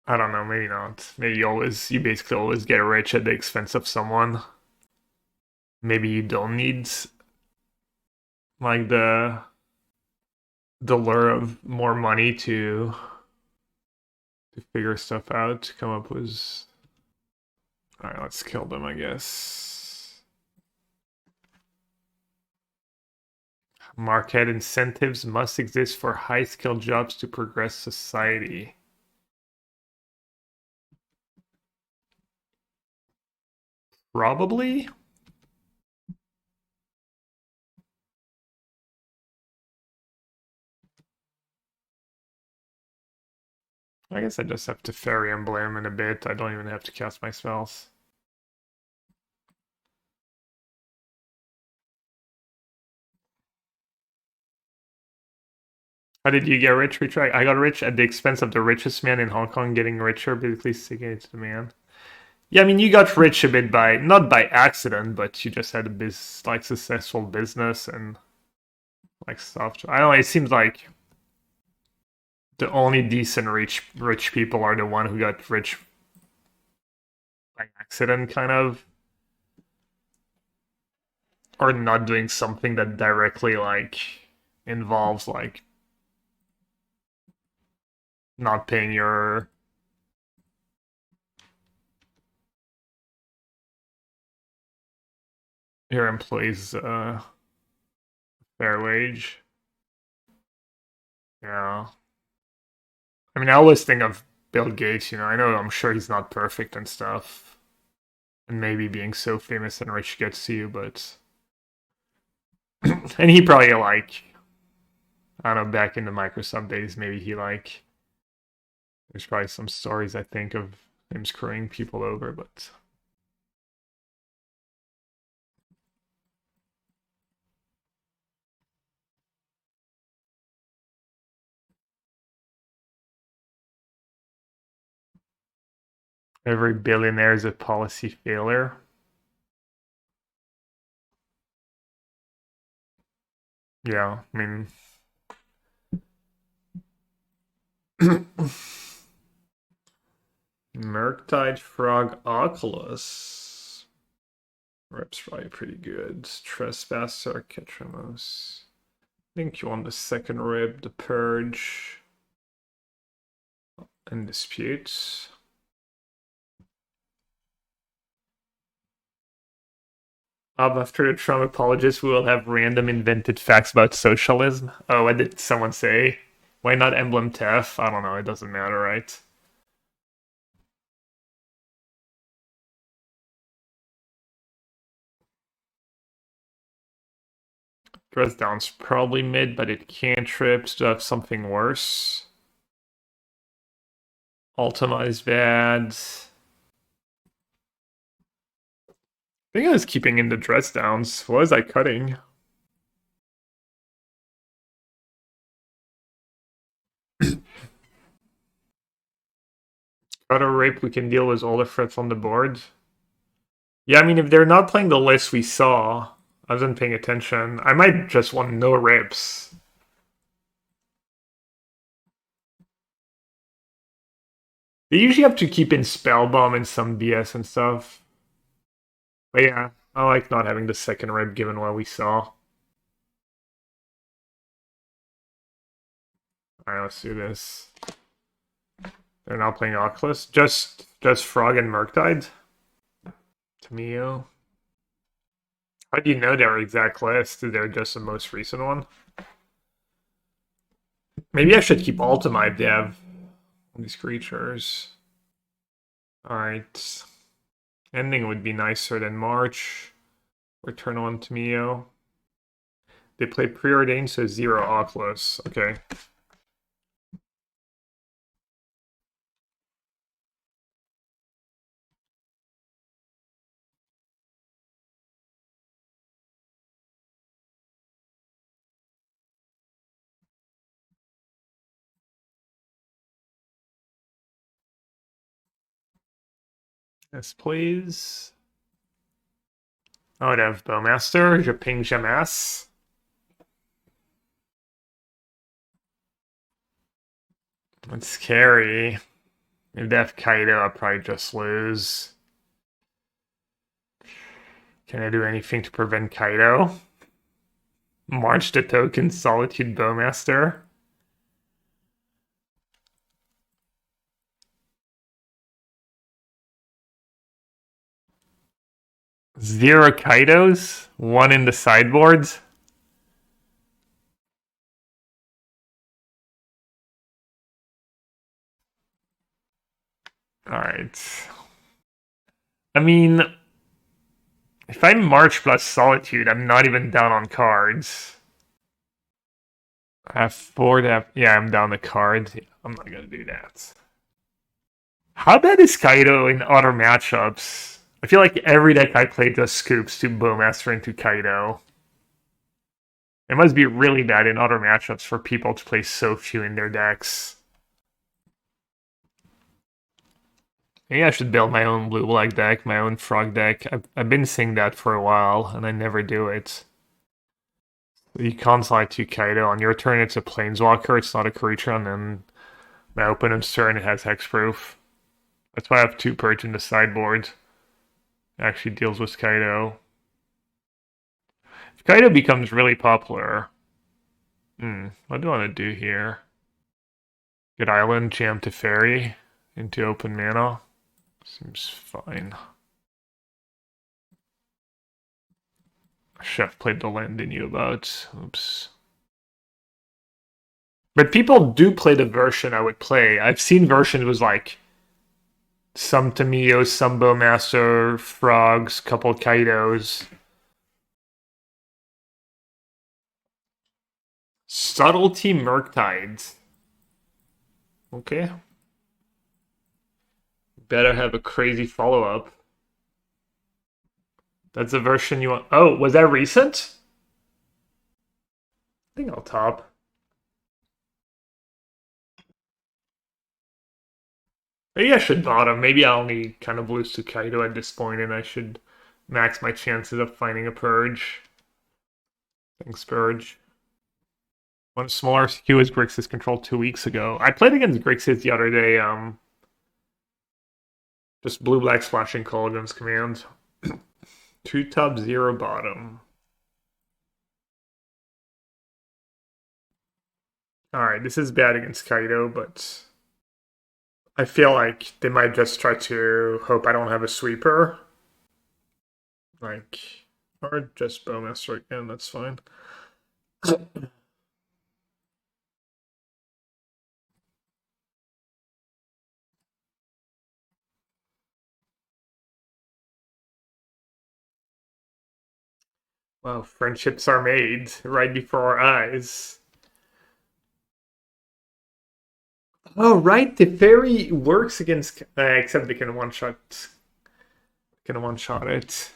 I don't know. Maybe not. Maybe you basically always get rich at the expense of someone. Maybe you don't need like the lure of more money to figure stuff out. To come up with. All right, let's kill them. I guess. Market incentives must exist for high-skilled jobs to progress society. Probably. I guess I just have to Fairy Emblem in a bit. I don't even have to cast my spells. How did you get rich, Retract? I got rich at the expense of the richest man in Hong Kong getting richer, basically sticking it to the man. Yeah, I mean, you got rich a bit by, not by accident, but you just had a like successful business and like stuff. I don't know, it seems like the only decent rich people are the one who got rich by accident, kind of, or not doing something that directly like involves like not paying your employees fair wage. Yeah. I mean, I always think of Bill Gates, I know I'm sure he's not perfect and stuff. And maybe being so famous and rich gets to you, but and he probably like I don't know, back in the Microsoft days, maybe he like there's probably some stories I think of him screwing people over, but every billionaire is a policy failure. Yeah, I mean Murktide Frog Oculus. Rep's probably pretty good. Trespasser, Ketramos. I think you want the second rib, the Purge, and Dispute. After the Trump apologists, we will have random invented facts about socialism. Oh, what did someone say? Why not Emblem Tef? I don't know, it doesn't matter, right? Dress down's probably mid, but it can't trip to have something worse. Ultima is bad. I think I was keeping in the dress downs. What was I cutting? Cut or rape, we can deal with all the threats on the board. Yeah, I mean, if they're not playing the list we saw, I wasn't paying attention. I might just want no rips. They usually have to keep in Spellbomb and some BS and stuff. But yeah, I like not having the second rip given what we saw. Alright, let's do this. They're not playing Oculus. Just Frog and Murktide. Tamio. How do you know their exact list? Is there just the most recent one? Maybe I should keep Ultima if they have these creatures. Alright. Ending would be nicer than March. Return on Tamio. They play Preordained, so 0 Oculus. Okay. Yes, please. I would have Bowmaster, Je Ping Jamas. That's scary. If they have Kaido, I'll probably just lose. Can I do anything to prevent Kaido? March the token, Solitude Bowmaster. Zero Kaidos, one in the sideboards. Alright. I mean, if I'm March plus Solitude, I'm not even down on cards. I have 4 to have. Yeah, I'm down the cards. I'm not gonna do that. How bad is Kaido in other matchups? I feel like every deck I play just scoops to Bowmaster into Kaido. It must be really bad in other matchups for people to play so few in their decks. Maybe I should build my own blue-black deck, my own frog deck. I've been saying that for a while, and I never do it. You can't slide to Kaido. On your turn, it's a Planeswalker, it's not a creature, and then my opponent's turn, it has hexproof. That's why I have 2 Purge in the sideboard. It actually deals with Kaido. If Kaido becomes really popular... what do I want to do here? Get Island, jam to Fairy into open mana. Seems fine. Chef played the land I knew about. Oops. But people do play the version I would play. I've seen versions was like some Tamio, some Bowmaster, Frogs, couple Kaidos. Subtlety Murktides. Okay. Better have a crazy follow-up. That's the version you want. Oh, was that recent? I think I'll top. Maybe I should bottom. Maybe I'll need kind of lose to Kaido at this point, and I should max my chances of finding a Purge. Thanks, Purge. One smaller skew as Grixis control 2 weeks ago. I played against Grixis the other day. Just blue-black splashing Colgan's command. 2 top, 0 bottom. Alright, this is bad against Kaido, but I feel like they might just try to hope I don't have a sweeper. Like, or just Bowmaster again, that's fine. Wow, friendships are made right before our eyes. Oh, right. The fairy works against, except they can one shot. Can one shot it.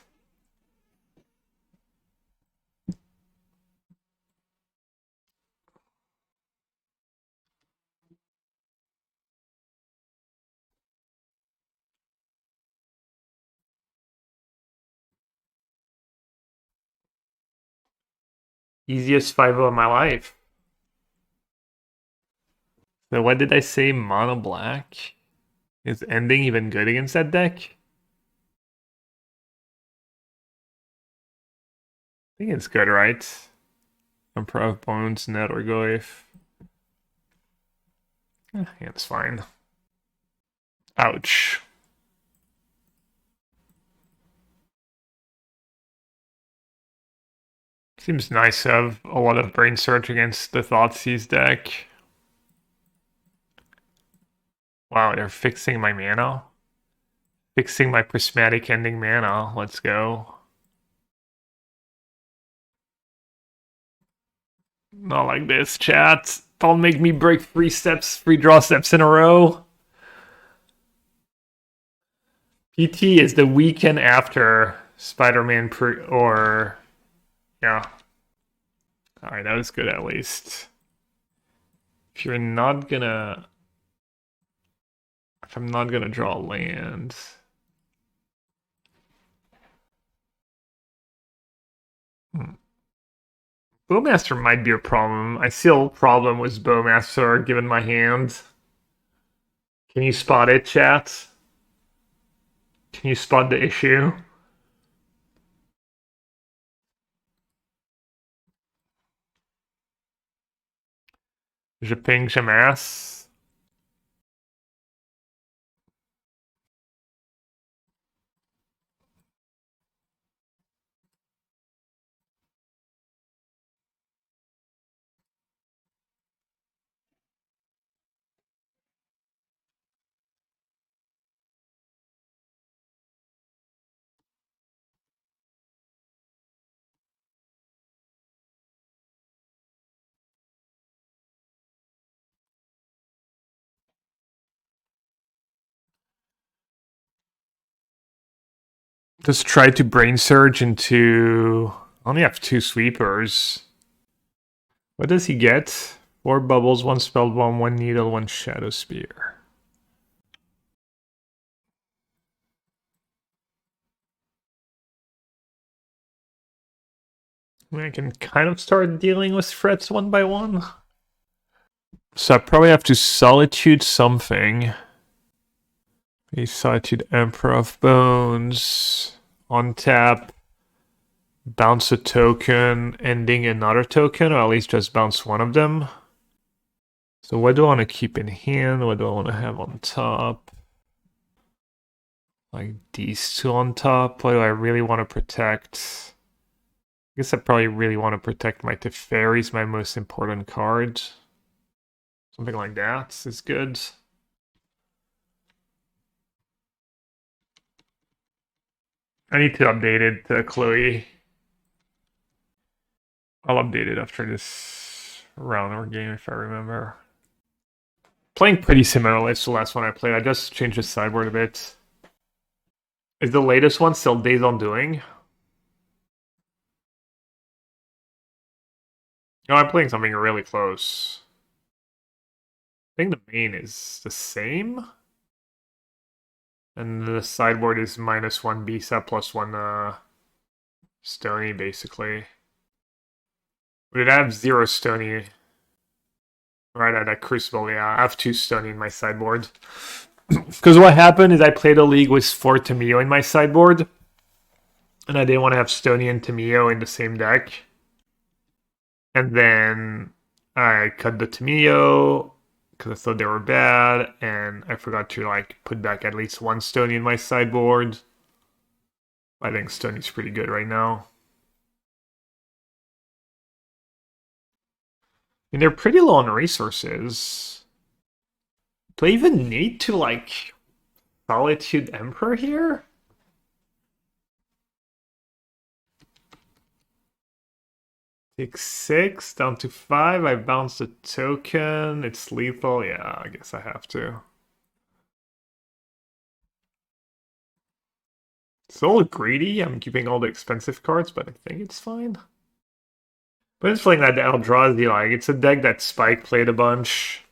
Easiest 5-0 of my life. So what did I say? Mono black? Is ending even good against that deck? I think it's good, right? Improv bones, net or goif. Yeah, it's fine. Ouch. Seems nice to have a lot of brain search against the Thoughtseize deck. Wow, they're fixing my mana. Fixing my prismatic ending mana. Let's go. Not like this, chat. Don't make me break 3 draw steps in a row. PT is the weekend after Spider-Man or yeah. Alright, that was good at least. If you're not gonna if I'm not gonna draw land. Bowmaster might be a problem. I see a problem with Bowmaster given my hand. Can you spot it, chat? Can you spot the issue? Je ping Jamas. Just try to brain surge into. I only have 2 sweepers. What does he get? 4 bubbles, 1 spell bomb, 1 needle, 1 shadow spear. I mean, I can kind of start dealing with threats one by one. So I probably have to Solitude something. A Solitude Emperor of Bones. On tap. Bounce a token, ending another token, or at least just bounce one of them. So what do I want to keep in hand? What do I want to have on top? Like these 2 on top. What do I really want to protect? I guess I probably really want to protect my Teferi's my most important card. Something like that is good. I need to update it to Chloe. I'll update it after this round or game if I remember. Playing pretty similarly to the last one I played. I just changed the sideboard a bit. Is the latest one still Days Undoing? No, I'm playing something really close. I think the main is the same. And the sideboard is -1 BSAP +1 Stony, basically. Would it have 0 Stony? Right at that Crucible, yeah. I have 2 Stony in my sideboard. Because what happened is I played a league with 4 Tamio in my sideboard. And I didn't want to have Stony and Tamio in the same deck. And then I cut the Tamio because I thought they were bad, and I forgot to like put back at least 1 Stony in my sideboard. I think Stony's pretty good right now. And they're pretty low on resources. Do I even need to like Solitude Emperor here? Take 6, down to 5. I bounce the token. It's lethal. Yeah, I guess I have to. It's a little greedy. I'm keeping all the expensive cards, but I think it's fine. But it's playing that Eldrazi, like, it's a deck that Spike played a bunch.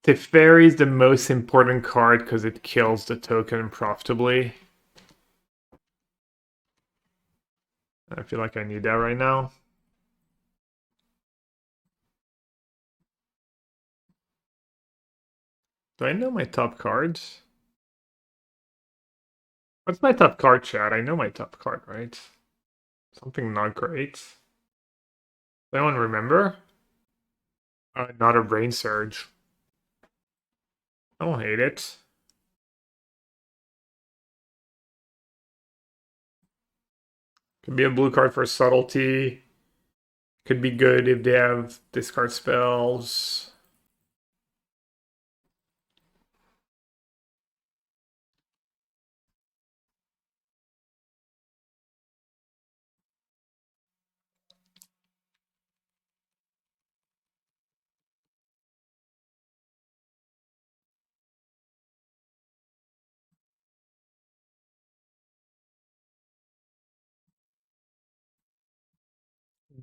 Teferi is the most important card because it kills the token profitably. I feel like I need that right now. Do I know my top cards? What's my top card, chat? I know my top card, right? Something not great. Does anyone remember? Not a brain surge. I don't hate it. Could be a blue card for subtlety. Could be good if they have discard spells.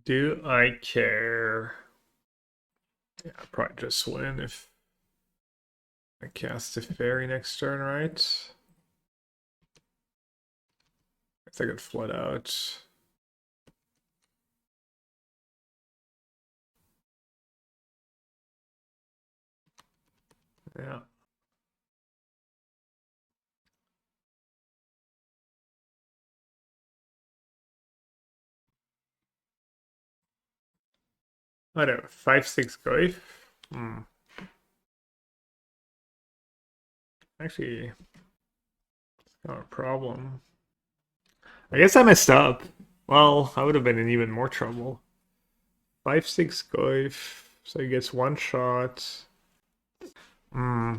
Do I care? Yeah, I'll probably just win if I cast a fairy next turn, right? I guess I could flood out. Yeah. I don't know, 5/6 Goif? Actually, it's not a problem. I guess I messed up. Well, I would have been in even more trouble. 5/6 Goif, so he gets one shot. Oh.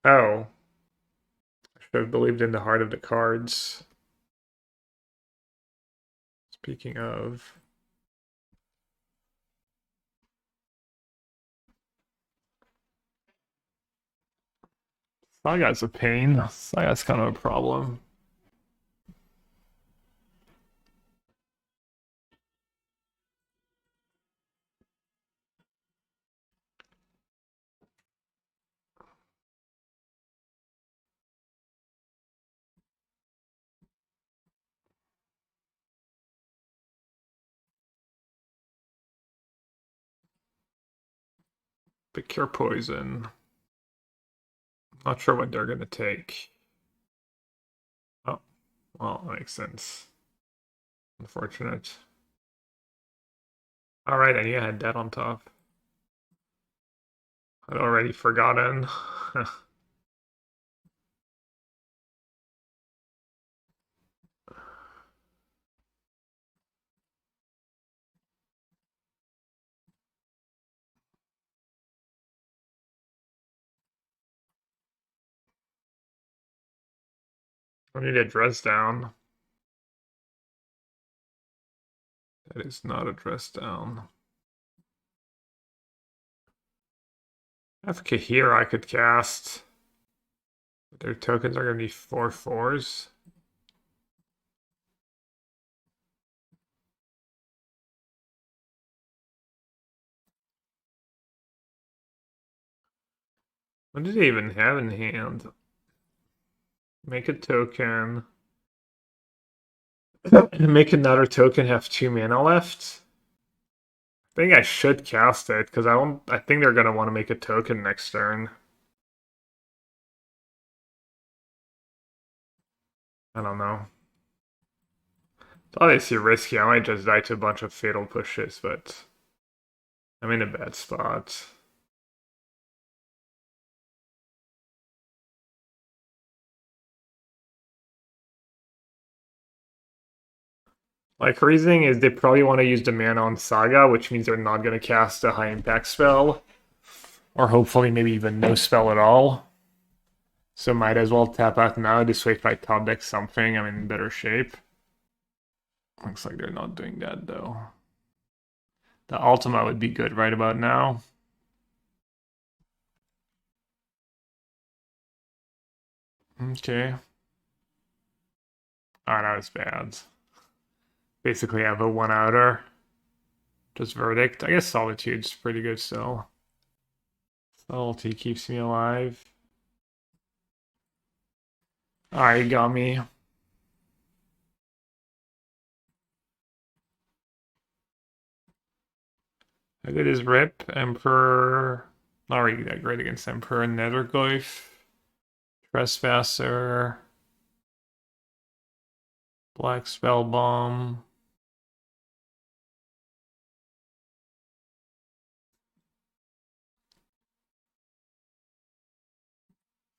I should have believed in the heart of the cards. Speaking of. Saga's a pain. Saga's kind of a problem. Pick your poison. Not sure what they're gonna take. Oh, well, that makes sense. Unfortunate. Alright, I knew I had that on top. I'd already forgotten. I need a dress down. That is not a dress down. I have Kahira I could cast. But their tokens are going to be 4/4s. What did they even have in hand? Make a token. Make another token have 2 mana left. I think I should cast it because I think they're gonna want to make a token next turn. I don't know. It's obviously risky. I might just die to a bunch of fatal pushes, but I'm in a bad spot. Like, reasoning is they probably want to use the mana on Saga, which means they're not going to cast a high impact spell. Or hopefully maybe even no spell at all. So might as well tap out now. This way if I top deck something, I'm in better shape. Looks like they're not doing that though. The Ultima would be good right about now. Okay. Oh, that was bad. Basically I have a one outer. Just Verdict. I guess Solitude's pretty good still. Subtlety keeps me alive. Alright, got me. How good is Rip? Emperor. Not really that great against Emperor. Netherglyph. Trespasser. Black Spell Bomb.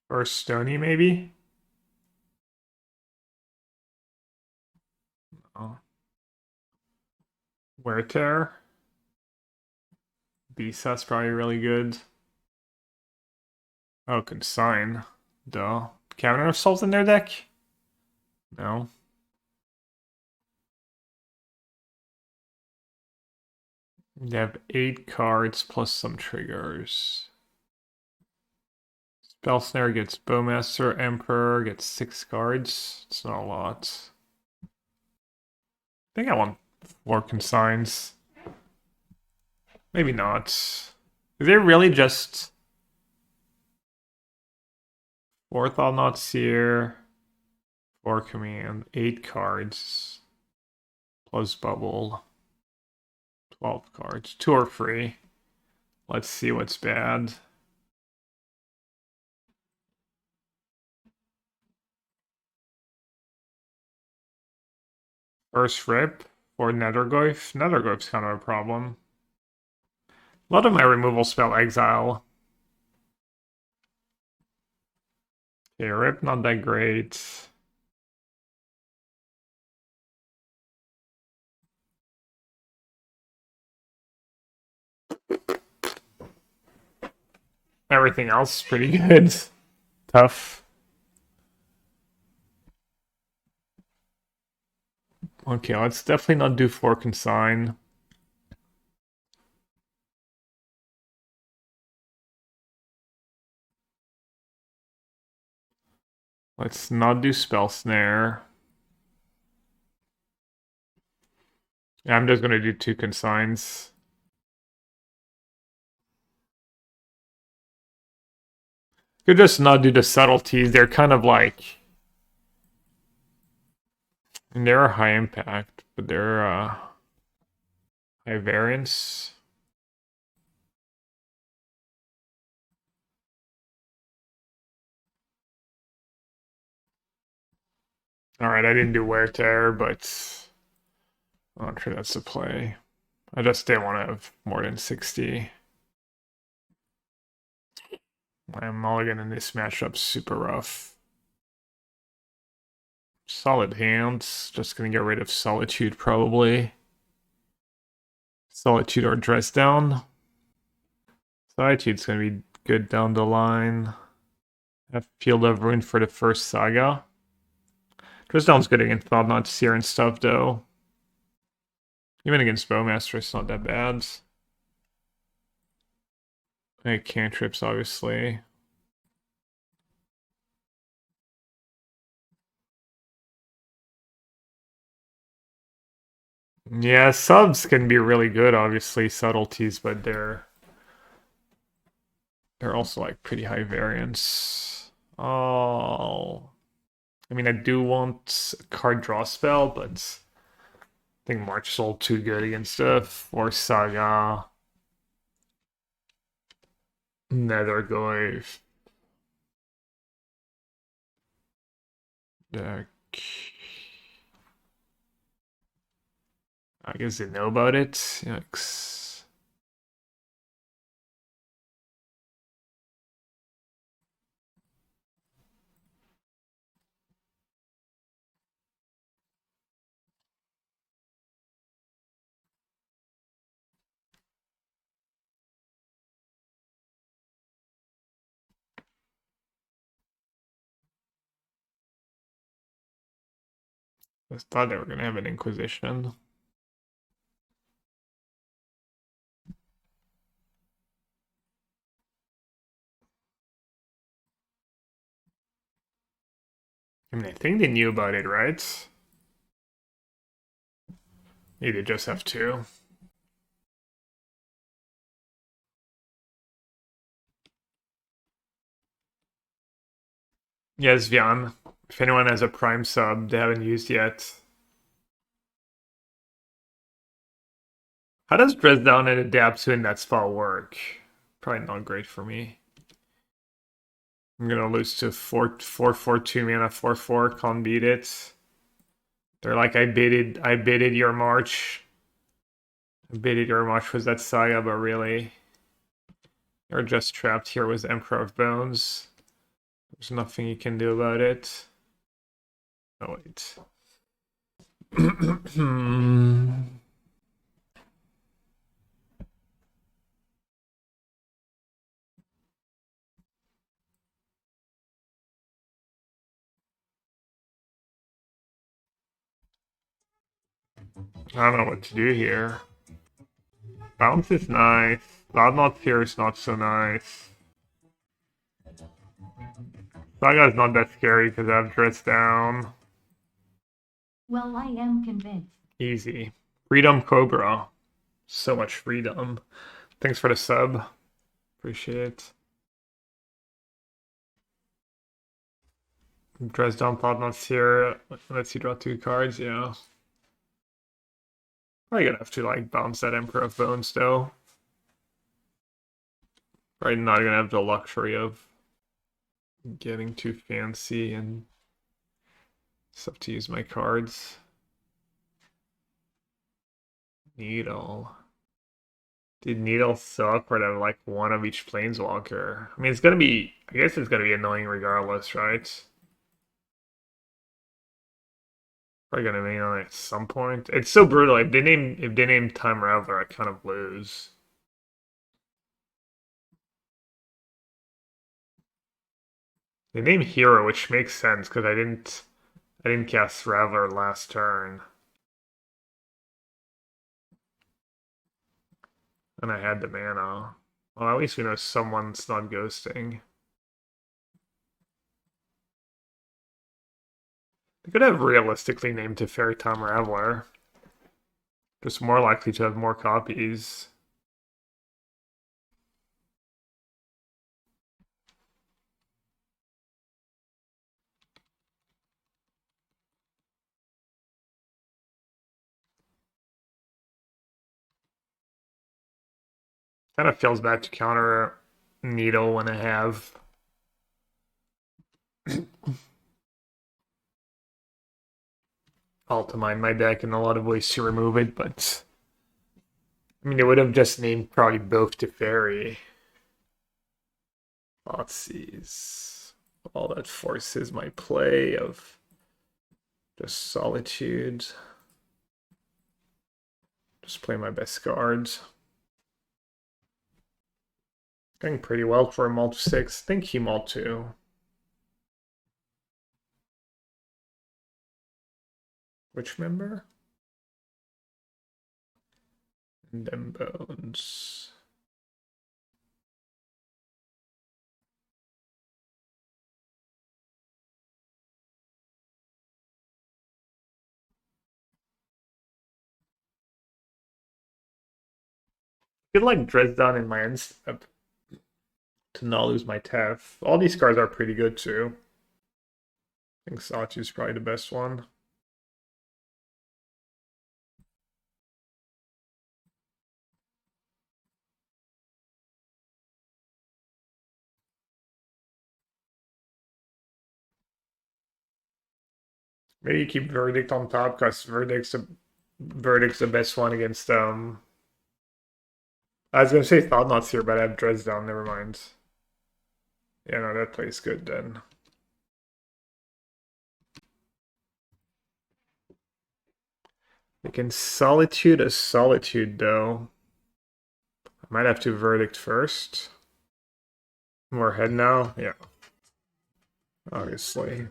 Or Stony, maybe? Oh. Wear Tear. Beast's probably really good. Oh, Consign. Duh. Cabinet of Souls in their deck? No. They have 8 cards plus some triggers. Spell Snare gets Bowmaster, Emperor gets 6 cards. It's not a lot. I think I want 4 consigns. Maybe not. Is it really just 4 Thought-Knot Seer, 4 Command, 8 cards, plus Bubble, 12 cards. 2 are free. Let's see what's bad. First Rip or Netherglyph. Netherglyph's kind of a problem. A lot of my removal spell Exile. Okay, Rip not that great. Everything else pretty good. Tough. Okay, let's definitely not do 4 consign. Let's not do Spell Snare. Yeah, I'm just gonna do 2 consigns. Could just not do the subtleties. They're kind of like, and they're high impact, but they're high variance. All right, I didn't do Wear Tear, but I'm not sure that's the play. I just didn't want to have more than 60. My mulligan in this matchup's super rough. Solid hands. Just gonna get rid of Solitude probably. Solitude or Dress Down. Solitude's gonna be good down the line. Have Field of Ruin for the first saga. Dress Down's good against Thought-Knot Seer and stuff though. Even against Bowmaster, it's not that bad. And cantrips, obviously. Yeah, subs can be really good, obviously, subtleties, but they're also like pretty high variance. Oh, I mean, I do want a card draw spell, but I think March Soul too good against or Saga, Netherglyph deck. I guess they know about it. Yikes. I thought they were gonna have an Inquisition. I mean, I think they knew about it, right? Maybe they just have two. Yes, Vian. If anyone has a Prime sub they haven't used yet. How does Dress Down and Adapt to a net spell work? Probably not great for me. I'm gonna lose to 4/4/2 mana 4/4. Can't beat it. They're like, I baited your march. I baited your march was that saga, but really, you're just trapped here with Emperor of Bones. There's nothing you can do about it. Oh wait. I don't know what to do here. Bounce is nice. Loudmouth here is not so nice. Saga's not that scary because I have Dress Down. Well, I am convinced. Easy. Freedom Cobra. So much freedom. Thanks for the sub. Appreciate it. Dress down Loudmouth's here. Let's see, draw two cards, yeah. Probably gonna have to like bounce that Emperor of Bones though. Probably not gonna have the luxury of getting too fancy and stuff to use my cards. Needle. Did Needle suck or have like one of each Planeswalker? I mean, it's gonna be. I guess it's gonna be annoying regardless, right? Probably gonna main on it at some point. It's so brutal. If they name Time Raveler, I kind of lose. They name Hero, which makes sense because I didn't cast Raveler last turn. And I had the mana. Well, at least we know someone's not ghosting. They could have realistically named Teferi Time Raveler. Just more likely to have more copies. Kind of feels bad to counter Needle when I have Ultima in my deck in a lot of ways to remove it, but I mean, they would have just named probably both Teferi. Thoughtseize. All that forces my play of just Solitude. Just play my best cards. Going pretty well for a Malt 6. I think he Malt 2. Which member? And then Bones. I feel like Dresden in my end step to not lose my Tef. All these cards are pretty good too. I think Sachi's probably the best one. Maybe you keep Verdict on top because Verdict's the best one against I was gonna say Thoughtnauts here, but I have Dresden, never mind. Yeah, no, that plays good then. We can Solitude a Solitude though. I might have to Verdict first. More head now? Yeah. Obviously.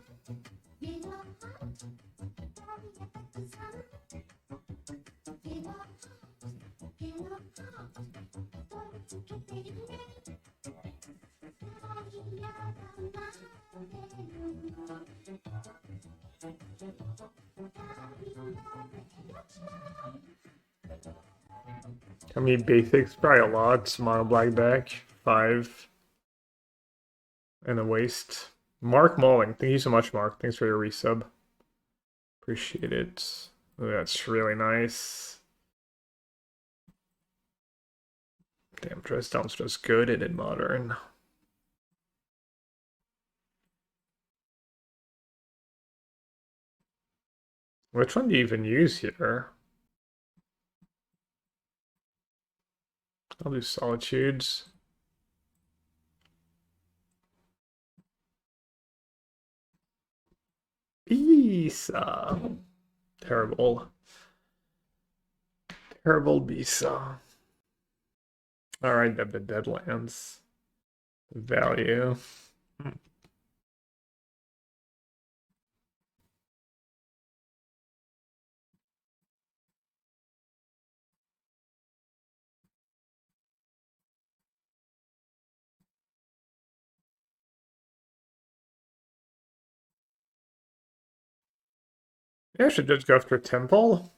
How many basics? Probably a lot. Mono black deck. 5. And a waste. Mark Mulling. Thank you so much, Mark. Thanks for your resub. Appreciate it. Ooh, that's really nice. Damn, Dresdown's just good in modern. Which one do you even use here? I'll do Solitudes. Bisa. Terrible. Terrible Bisa. Alright, the Deadlands. Value. Yeah, I should just go after Temple.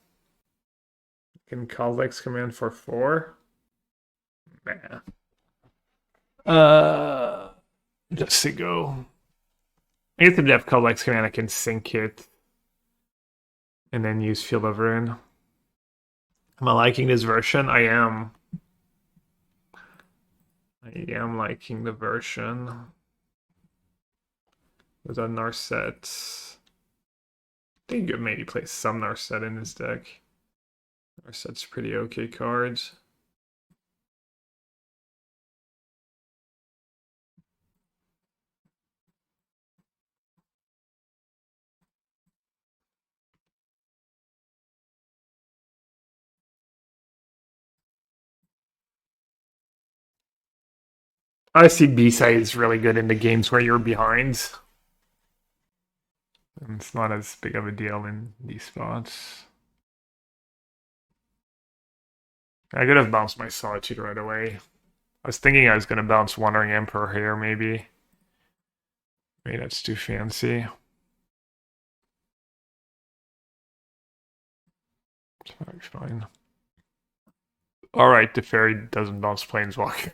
Can Kha'Zix command for 4? Nah. Just to go. I guess if they have Kha'Zix command, I can sink it. And then use Field of Ruin. Am I liking this version? I am. I am liking the version. With a Narset. I think you could maybe play some Narset in this deck. Narset's pretty okay cards. I see B-side is really good in the games where you're behind. And it's not as big of a deal in these spots. I could have bounced my Solitude right away. I was thinking I was going to bounce Wandering Emperor here, maybe. Maybe that's too fancy. It's probably fine. Alright, the fairy doesn't bounce Planeswalker.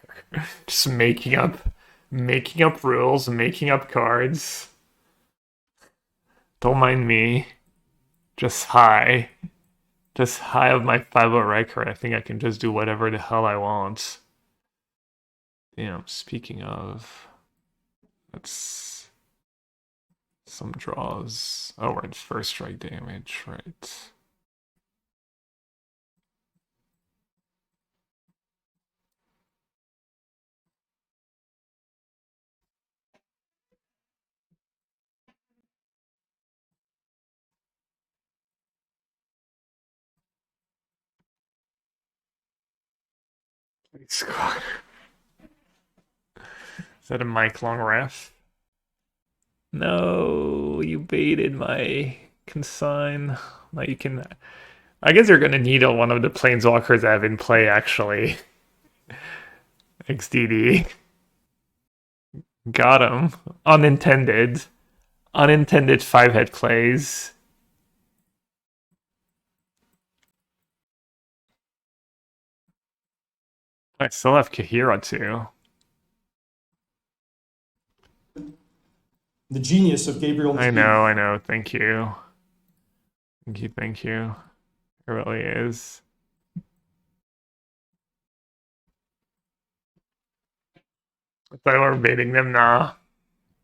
Just making up rules, making up cards. Don't mind me. Just high. Just high of my 5 record. I think I can just do whatever the hell I want. Damn, speaking of, that's some draws. Oh, we're at first strike damage, right? Is that a Mike Long ref? No, you baited my consign. Now you can. I guess you're gonna need one of the planeswalkers I have in play, actually. XDD. Got him. Unintended. Unintended 5-head plays. I still have Kahira too. The genius of Gabriel. I know. Thank you. Thank you. It really is. I thought we were baiting them, nah.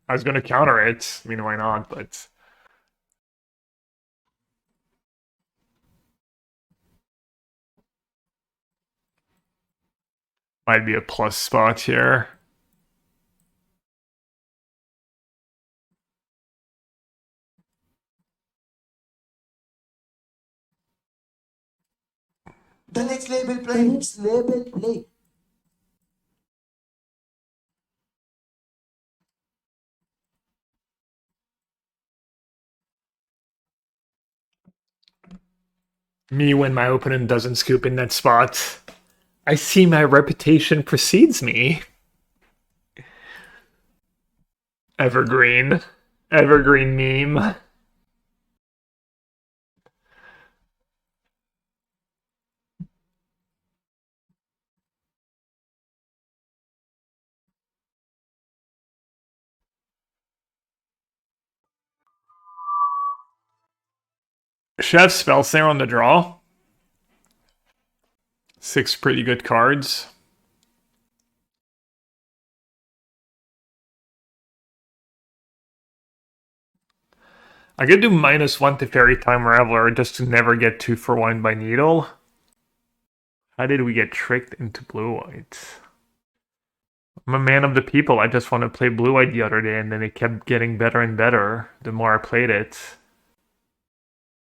I was gonna counter it. I mean, why not, but... Might be a plus spot here. The next label play. Me when my opponent doesn't scoop in that spot. I see my reputation precedes me. Evergreen. Evergreen meme. Chef Spellsnare on the draw. 6 pretty good cards. I could do -1 to Fairy Time Raveler just to never get 2 for 1 by Needle. How did we get tricked into blue-white? I'm a man of the people. I just want to play blue-white the other day, and then it kept getting better and better the more I played it.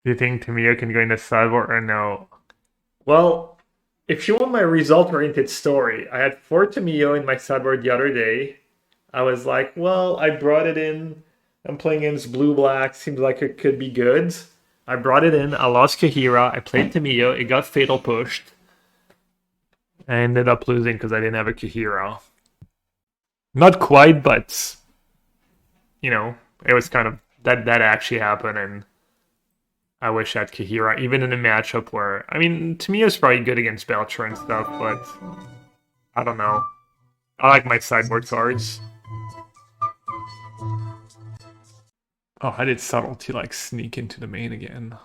Do you think Tamiya can go in the sideboard or no? Well, if you want my result-oriented story, I had 4 Tamiya in my sideboard the other day. I was like, well, I brought it in. I'm playing against blue-black. Seems like it could be good. I brought it in. I lost Kahira. I played Tamiya. It got fatal pushed. I ended up losing because I didn't have a Kahira. Not quite, but you know, it was kind of that actually happened, and I wish I had Kahira, even in a matchup where I mean Tamiya's probably good against Belcher and stuff, but I don't know. I like my sideboard cards. Oh, how did Subtlety like sneak into the main again?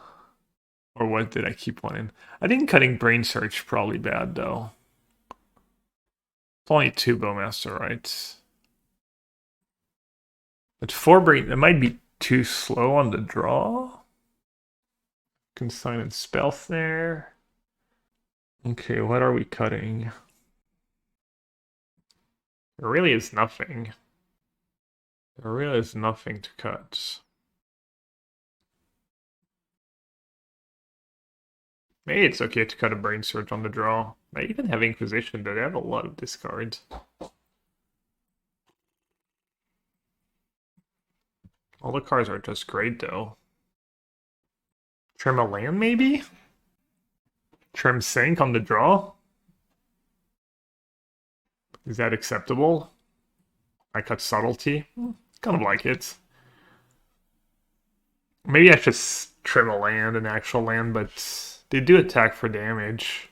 Or what did I keep one in? I think cutting Brain Search probably bad though. It's only 2 Bowmaster, right? But 4 Brain, it might be too slow on the draw. Consign and Spell Snare. Okay, what are we cutting? There really is nothing. There really is nothing to cut. Maybe it's okay to cut a Brain Surge on the draw. I even have Inquisition, but they have a lot of discards. All the cards are just great, though. Trim a land, maybe? Trim Sink on the draw? Is that acceptable? I cut Subtlety? Kind of like it. Maybe I should trim a land, an actual land, but they do attack for damage.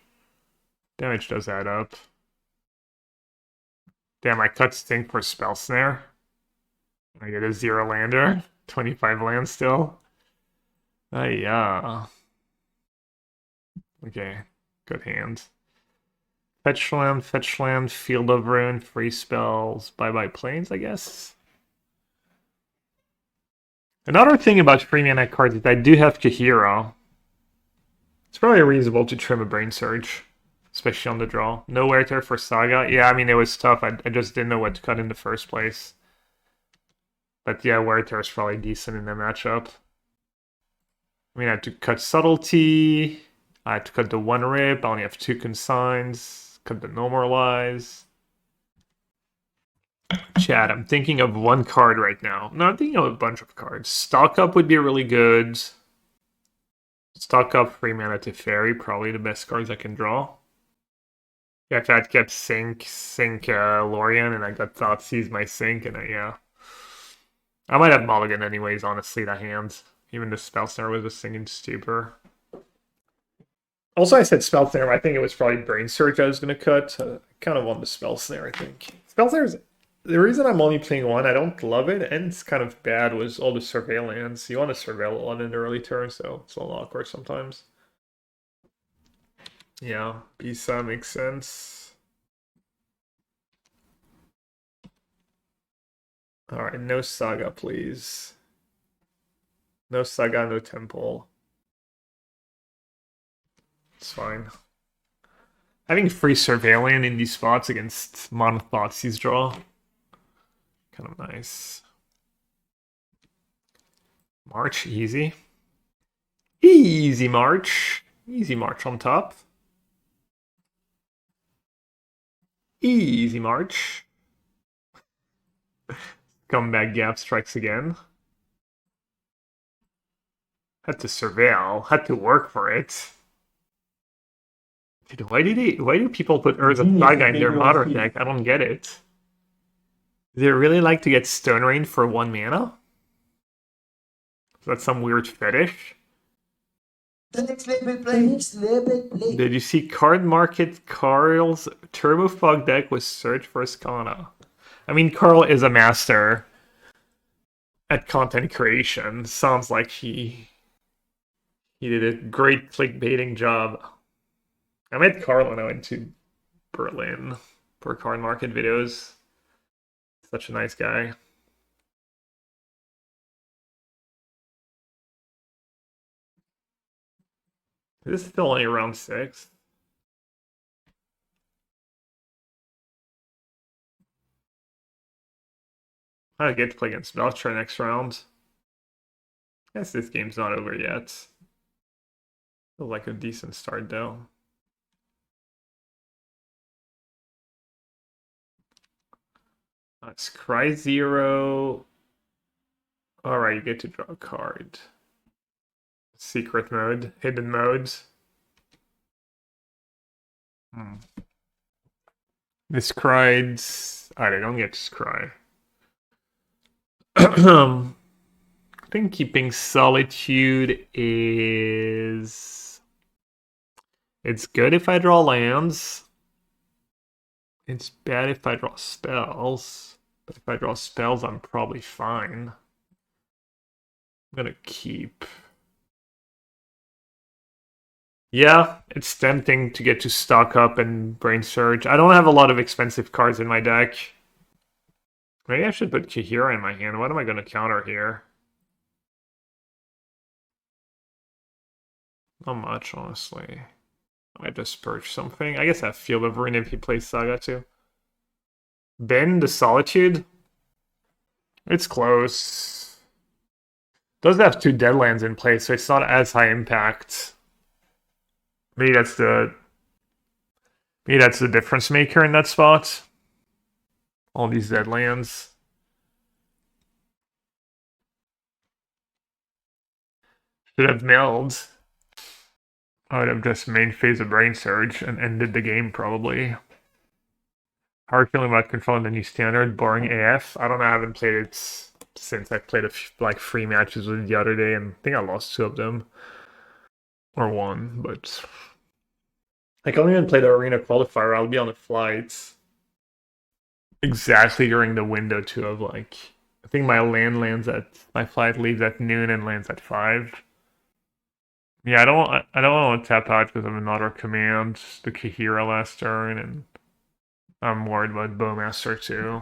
Damage does add up. Damn, I cut Stink for Spell Snare. I get a 0 lander. 25 land still. Yeah. Okay, good hand. Fetch land, Field of Ruin, free spells, bye-bye planes, I guess. Another thing about free mana cards is I do have Kahira. It's probably reasonable to trim a Brain Surge, especially on the draw. No wear there for Saga. Yeah, I mean, it was tough. I just didn't know what to cut in the first place. But yeah, wear there is probably decent in the matchup. I mean, I had to cut Subtlety. I had to cut the 1 Rip. I only have 2 Consigns. Cut the Normalize. Chat, I'm thinking of 1 card right now. No, I'm thinking of a bunch of cards. Stock Up would be really good. Stock Up, free mana to Fairy, probably the best cards I can draw. Yeah, if I'd kept Sink, Lorien, and I got Thoughtseize my Sink, and yeah. I might have Mulligan anyways, honestly, that hand. Even the Spell Snare was a Singing Stupor. Also, I said Spell Snare, I think it was probably Brain Surge I was going to cut. I kind of want the Spell Snare, I think. Spell Snare is... The reason I'm only playing 1, I don't love it, and it's kind of bad, was all the surveillance. You want to surveil a lot in the early turn, so it's a little awkward sometimes. Yeah, Bisa makes sense. Alright, no Saga, please. No Saga, no Temple. It's fine. Having free Surveillant in these spots against Mono Thoughtseize draw. Kind of nice. March, easy. Easy March. Easy March on top. Easy March. Comeback Gap strikes again. Had to surveil. Had to work for it. Dude, why do people put Urza Genius Saga is in their bigger modern than deck? I don't get it. Do they really like to get Stone Rain for 1 mana? Is that some weird fetish? The next label play. Next label play. Did you see Card Market Carl's Turbo Fog deck with Search for Skana? I mean, Carl is a master at content creation. Sounds like he did a great clickbaiting job. I met Carl when I went to Berlin for Card Market videos. Such a nice guy. This is still only round 6. I get to play against Belcher next round. Guess this game's not over yet. Feels like a decent start though. It's Cry 0. Alright, you get to draw a card. Secret mode, hidden modes. This cried. Alright, I don't get to cry. I think keeping Solitude is... It's good if I draw lands. It's bad if I draw spells. But if I draw spells, I'm probably fine. I'm gonna keep. Yeah, it's tempting to get to stock up and Brain Surge. I don't have a lot of expensive cards in my deck. Maybe I should put Kahira in my hand. What am I gonna counter here? Not much, honestly. I might just purge something. I guess I have Field of Ruin if he plays Saga too. Ben, the Solitude? It's close. Does have 2 Deadlands in play, so it's not as high impact. Maybe that's the difference maker in that spot. All these Deadlands. Should have milled. I would have just main phase of Brain Surge and ended the game probably. How are you feeling about controlling the new standard? Boring AF. I don't know. I haven't played it since I played like 3 matches with it the other day, and I think I lost 2 of them. Or 1, but I can't even play the arena qualifier. I'll be on the flights exactly during the window too of like, I think my flight leaves at noon and lands at 5. Yeah, I don't want to tap out because of another command, the Kahira last turn, and I'm worried about Bowmaster too.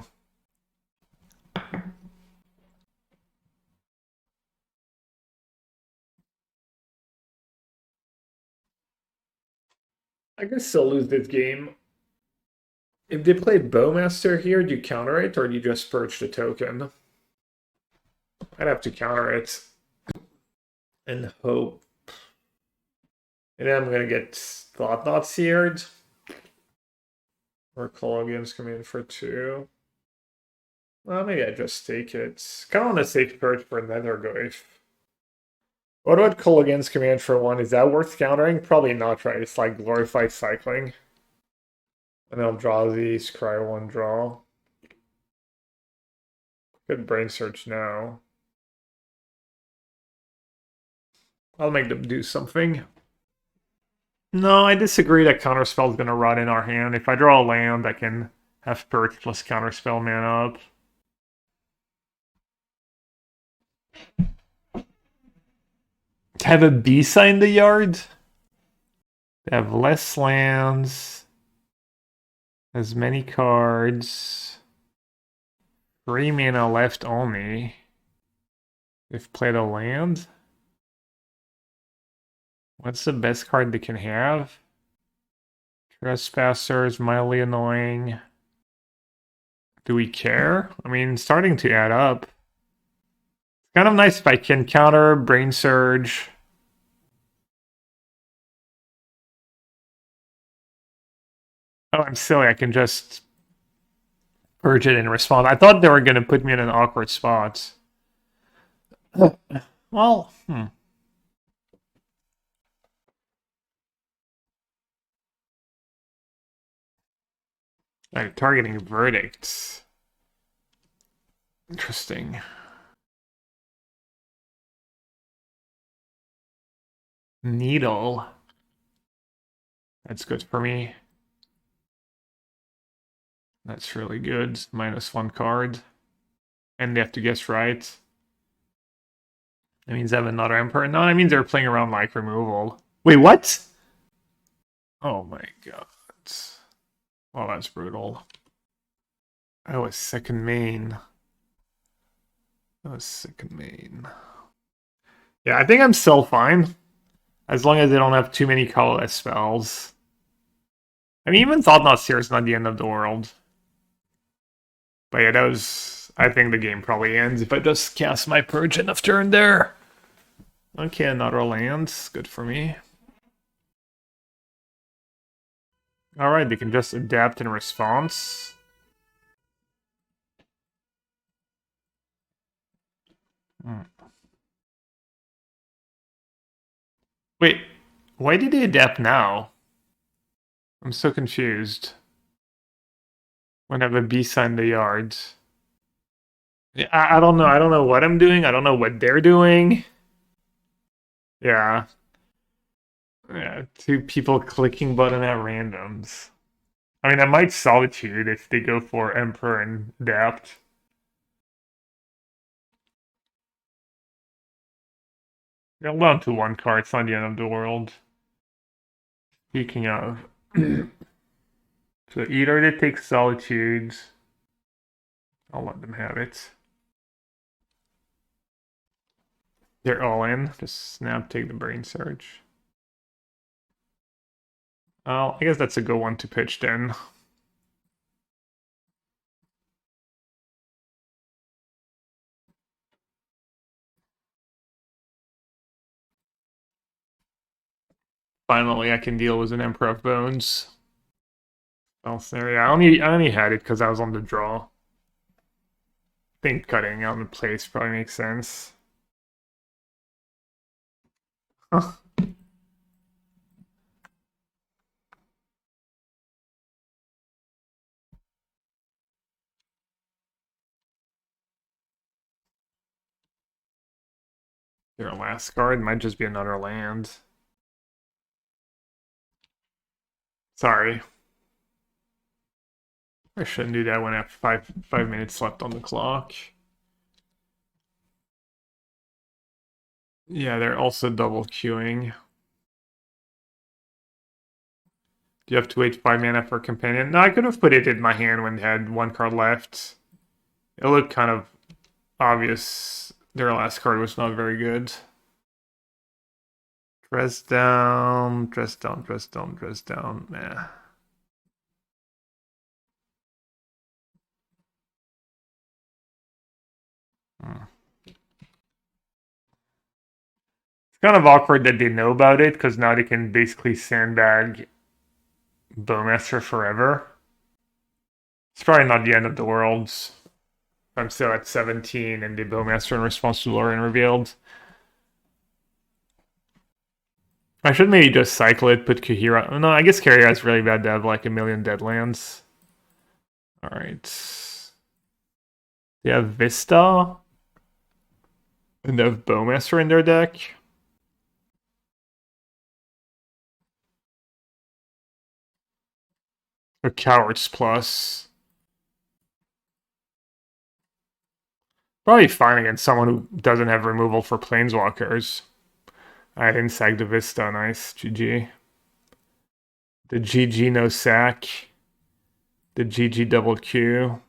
I can still lose this game. If they play Bowmaster here, do you counter it or do you just purge the token? I'd have to counter it and hope. And then I'm gonna get Thought Not Seared. Or Cologion's coming in for 2. Well, maybe I just take it. Kind of want to safe purge for Nethergoyf. What about Cologion's command for 1? Is that worth countering? Probably not, right? It's like glorified cycling. And then I'll draw these, cry 1 draw. Good Brain Search now. I'll make them do something. No, I disagree that Counterspell is going to rot in our hand. If I draw a land, I can have Purge plus Counterspell mana up. To have a Bisa in the yard? They have less lands. As many cards. 3 mana left only. They've played a land. What's the best card they can have? Trespasser is mildly annoying. Do we care? I mean, starting to add up. It's kind of nice if I can counter Brain Surge. Oh, I'm silly. I can just purge it and respond. I thought they were going to put me in an awkward spot. Well, Like targeting verdicts. Interesting. Needle. That's good for me. That's really good. -1 card. And they have to guess right. That means I have another Emperor. No, that means they're playing around like removal. Wait, what? Oh my god. Well, that's brutal. Oh, a second main. Oh, a second main. Yeah, I think I'm still fine. As long as they don't have too many colorless spells. I mean, even Thought Not Seer is not the end of the world. But yeah, that was... I think the game probably ends if I just cast my Purge enough turn there. Okay, another land. Good for me. Alright, they can just adapt in response. Wait, why did they adapt now? I'm so confused. When I have a B-sign in the yard. Yeah, I don't know. I don't know what I'm doing. I don't know what they're doing. Yeah. Yeah, two people clicking button at randoms. I mean, I might Solitude if they go for Emperor and Adapt. They're down to 1 card. It's not the end of the world. Speaking of... So either they take Solitudes... I'll let them have it. They're all in. Just snap, take the Brain Surge. Well, I guess that's a good one to pitch then. Finally, I can deal with an Emperor of Bones. Well, there, yeah, I only had it because I was on the draw. I think cutting out the place probably makes sense. Huh. Their last card might just be another land. Sorry. I shouldn't do that when I have five minutes left on the clock. Yeah, they're also double queuing. Do you have to wait 5 mana for a companion? No, I could have put it in my hand when they had 1 card left. It looked kind of obvious. Their last card was not very good. Dress down, dress down, dress down, dress down. Nah. It's kind of awkward that they know about it because now they can basically sandbag Bowmaster forever. It's probably not the end of the world. I'm still at 17 and the Bowmaster in response to Lauren revealed. I should maybe just cycle it, put Kahira. No, I guess Kahira is really bad to have like a million deadlands. Alright. They have Vista. And they have Bowmaster in their deck. A Cowards Plus. Probably fine against someone who doesn't have removal for Planeswalkers. I didn't sack the Vista. Nice. GG. The GG no sack. The GG double Q.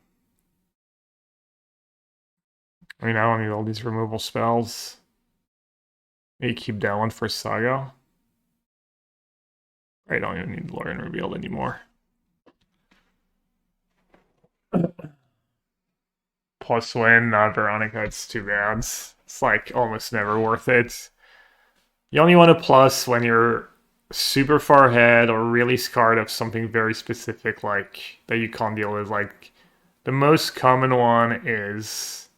I mean, I don't need all these removal spells. Maybe keep that one for Saga. I don't even need Lauren revealed anymore. Plus win, not Veronica, it's too bad. It's like almost never worth it. You only want a plus when you're super far ahead or really scared of something very specific like that you can't deal with. Like the most common one is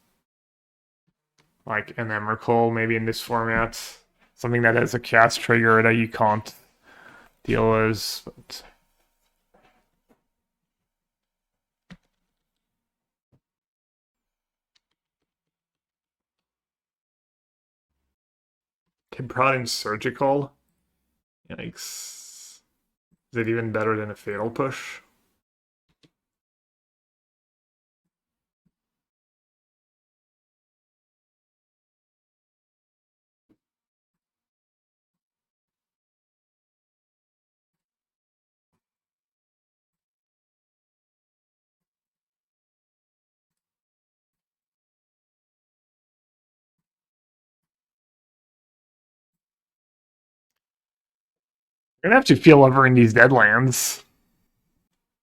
like an Emrakul, maybe in this format. Something that has a cast trigger that you can't deal with. But They brought in surgical. Yikes. Is it even better than a fatal push? You're gonna have to feel over in these deadlands.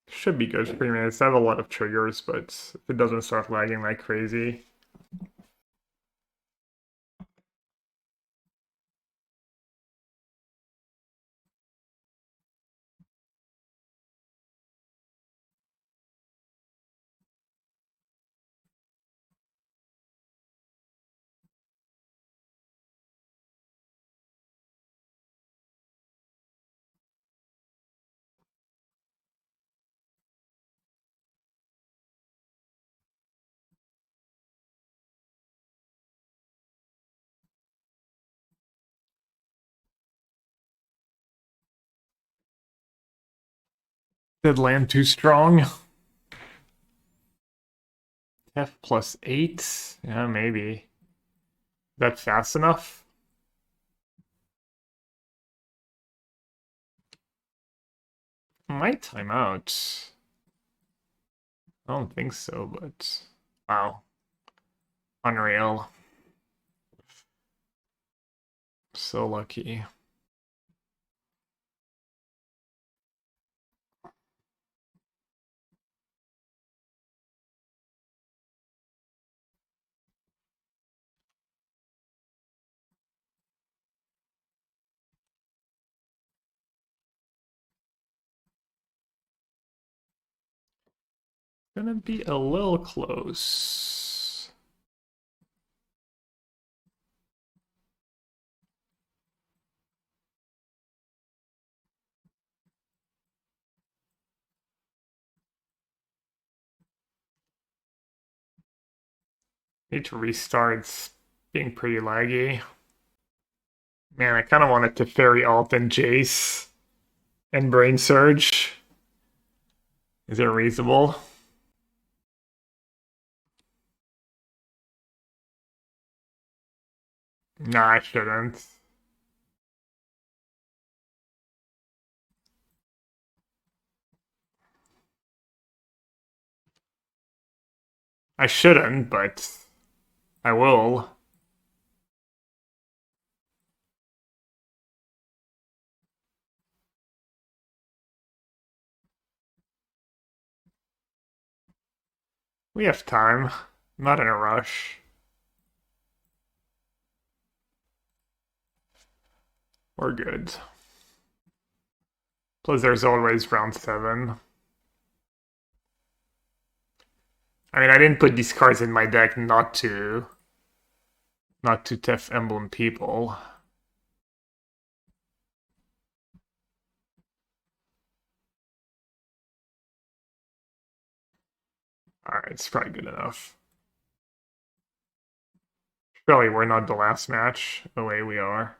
Should be good for 3 minutes. I have a lot of triggers, but if it doesn't start lagging like crazy. Did land too strong? F plus 8? Yeah, maybe. That fast enough? Might time out. I don't think so, but wow. Unreal. So lucky. Gonna be a little close. Need to restart. It's being pretty laggy. Man, I kind of wanted to Fairy Alt and Jace and Brain Surge. Is it reasonable? Nah, I shouldn't. I shouldn't, but I will. We have time. I'm not in a rush. We're good. Plus, there's always round 7. I mean, I didn't put these cards in my deck not to Tef Emblem people. Alright, it's probably good enough. Surely we're not the last match, the way we are.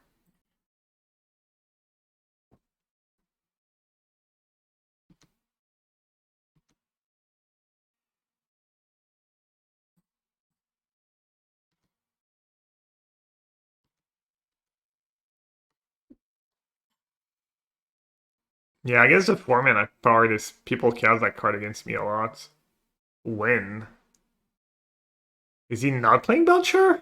Yeah, I guess the format I part is people cast that card against me a lot. When? Is he not playing Belcher?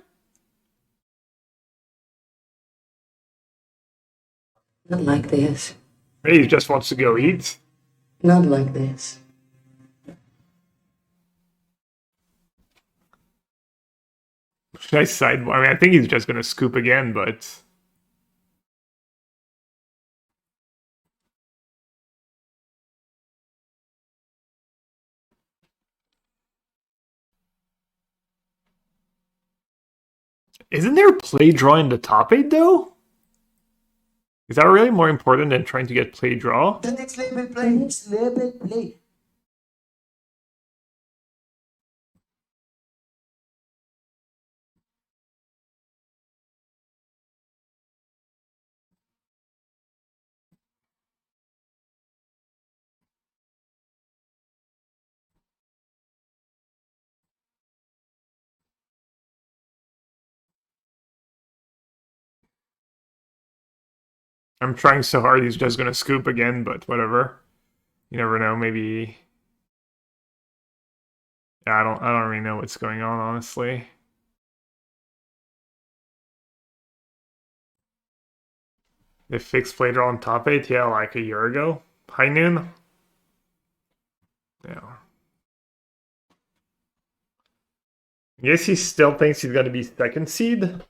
Not like this. Maybe he just wants to go eat. Not like this. Should I sideboard? I mean, I think he's just gonna scoop again, but isn't there play draw in the top 8 though? Is that really more important than trying to get play draw? The next label play. Next label play. I'm trying so hard he's just gonna scoop again, but whatever. You never know, maybe. Yeah, I don't really know what's going on, honestly. They fixed play draw on top 8, yeah, like a year ago. High noon. Yeah. I guess he still thinks he's gonna be second seed.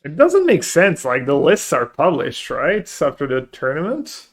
It doesn't make sense. Like the lists are published, right? After the tournament.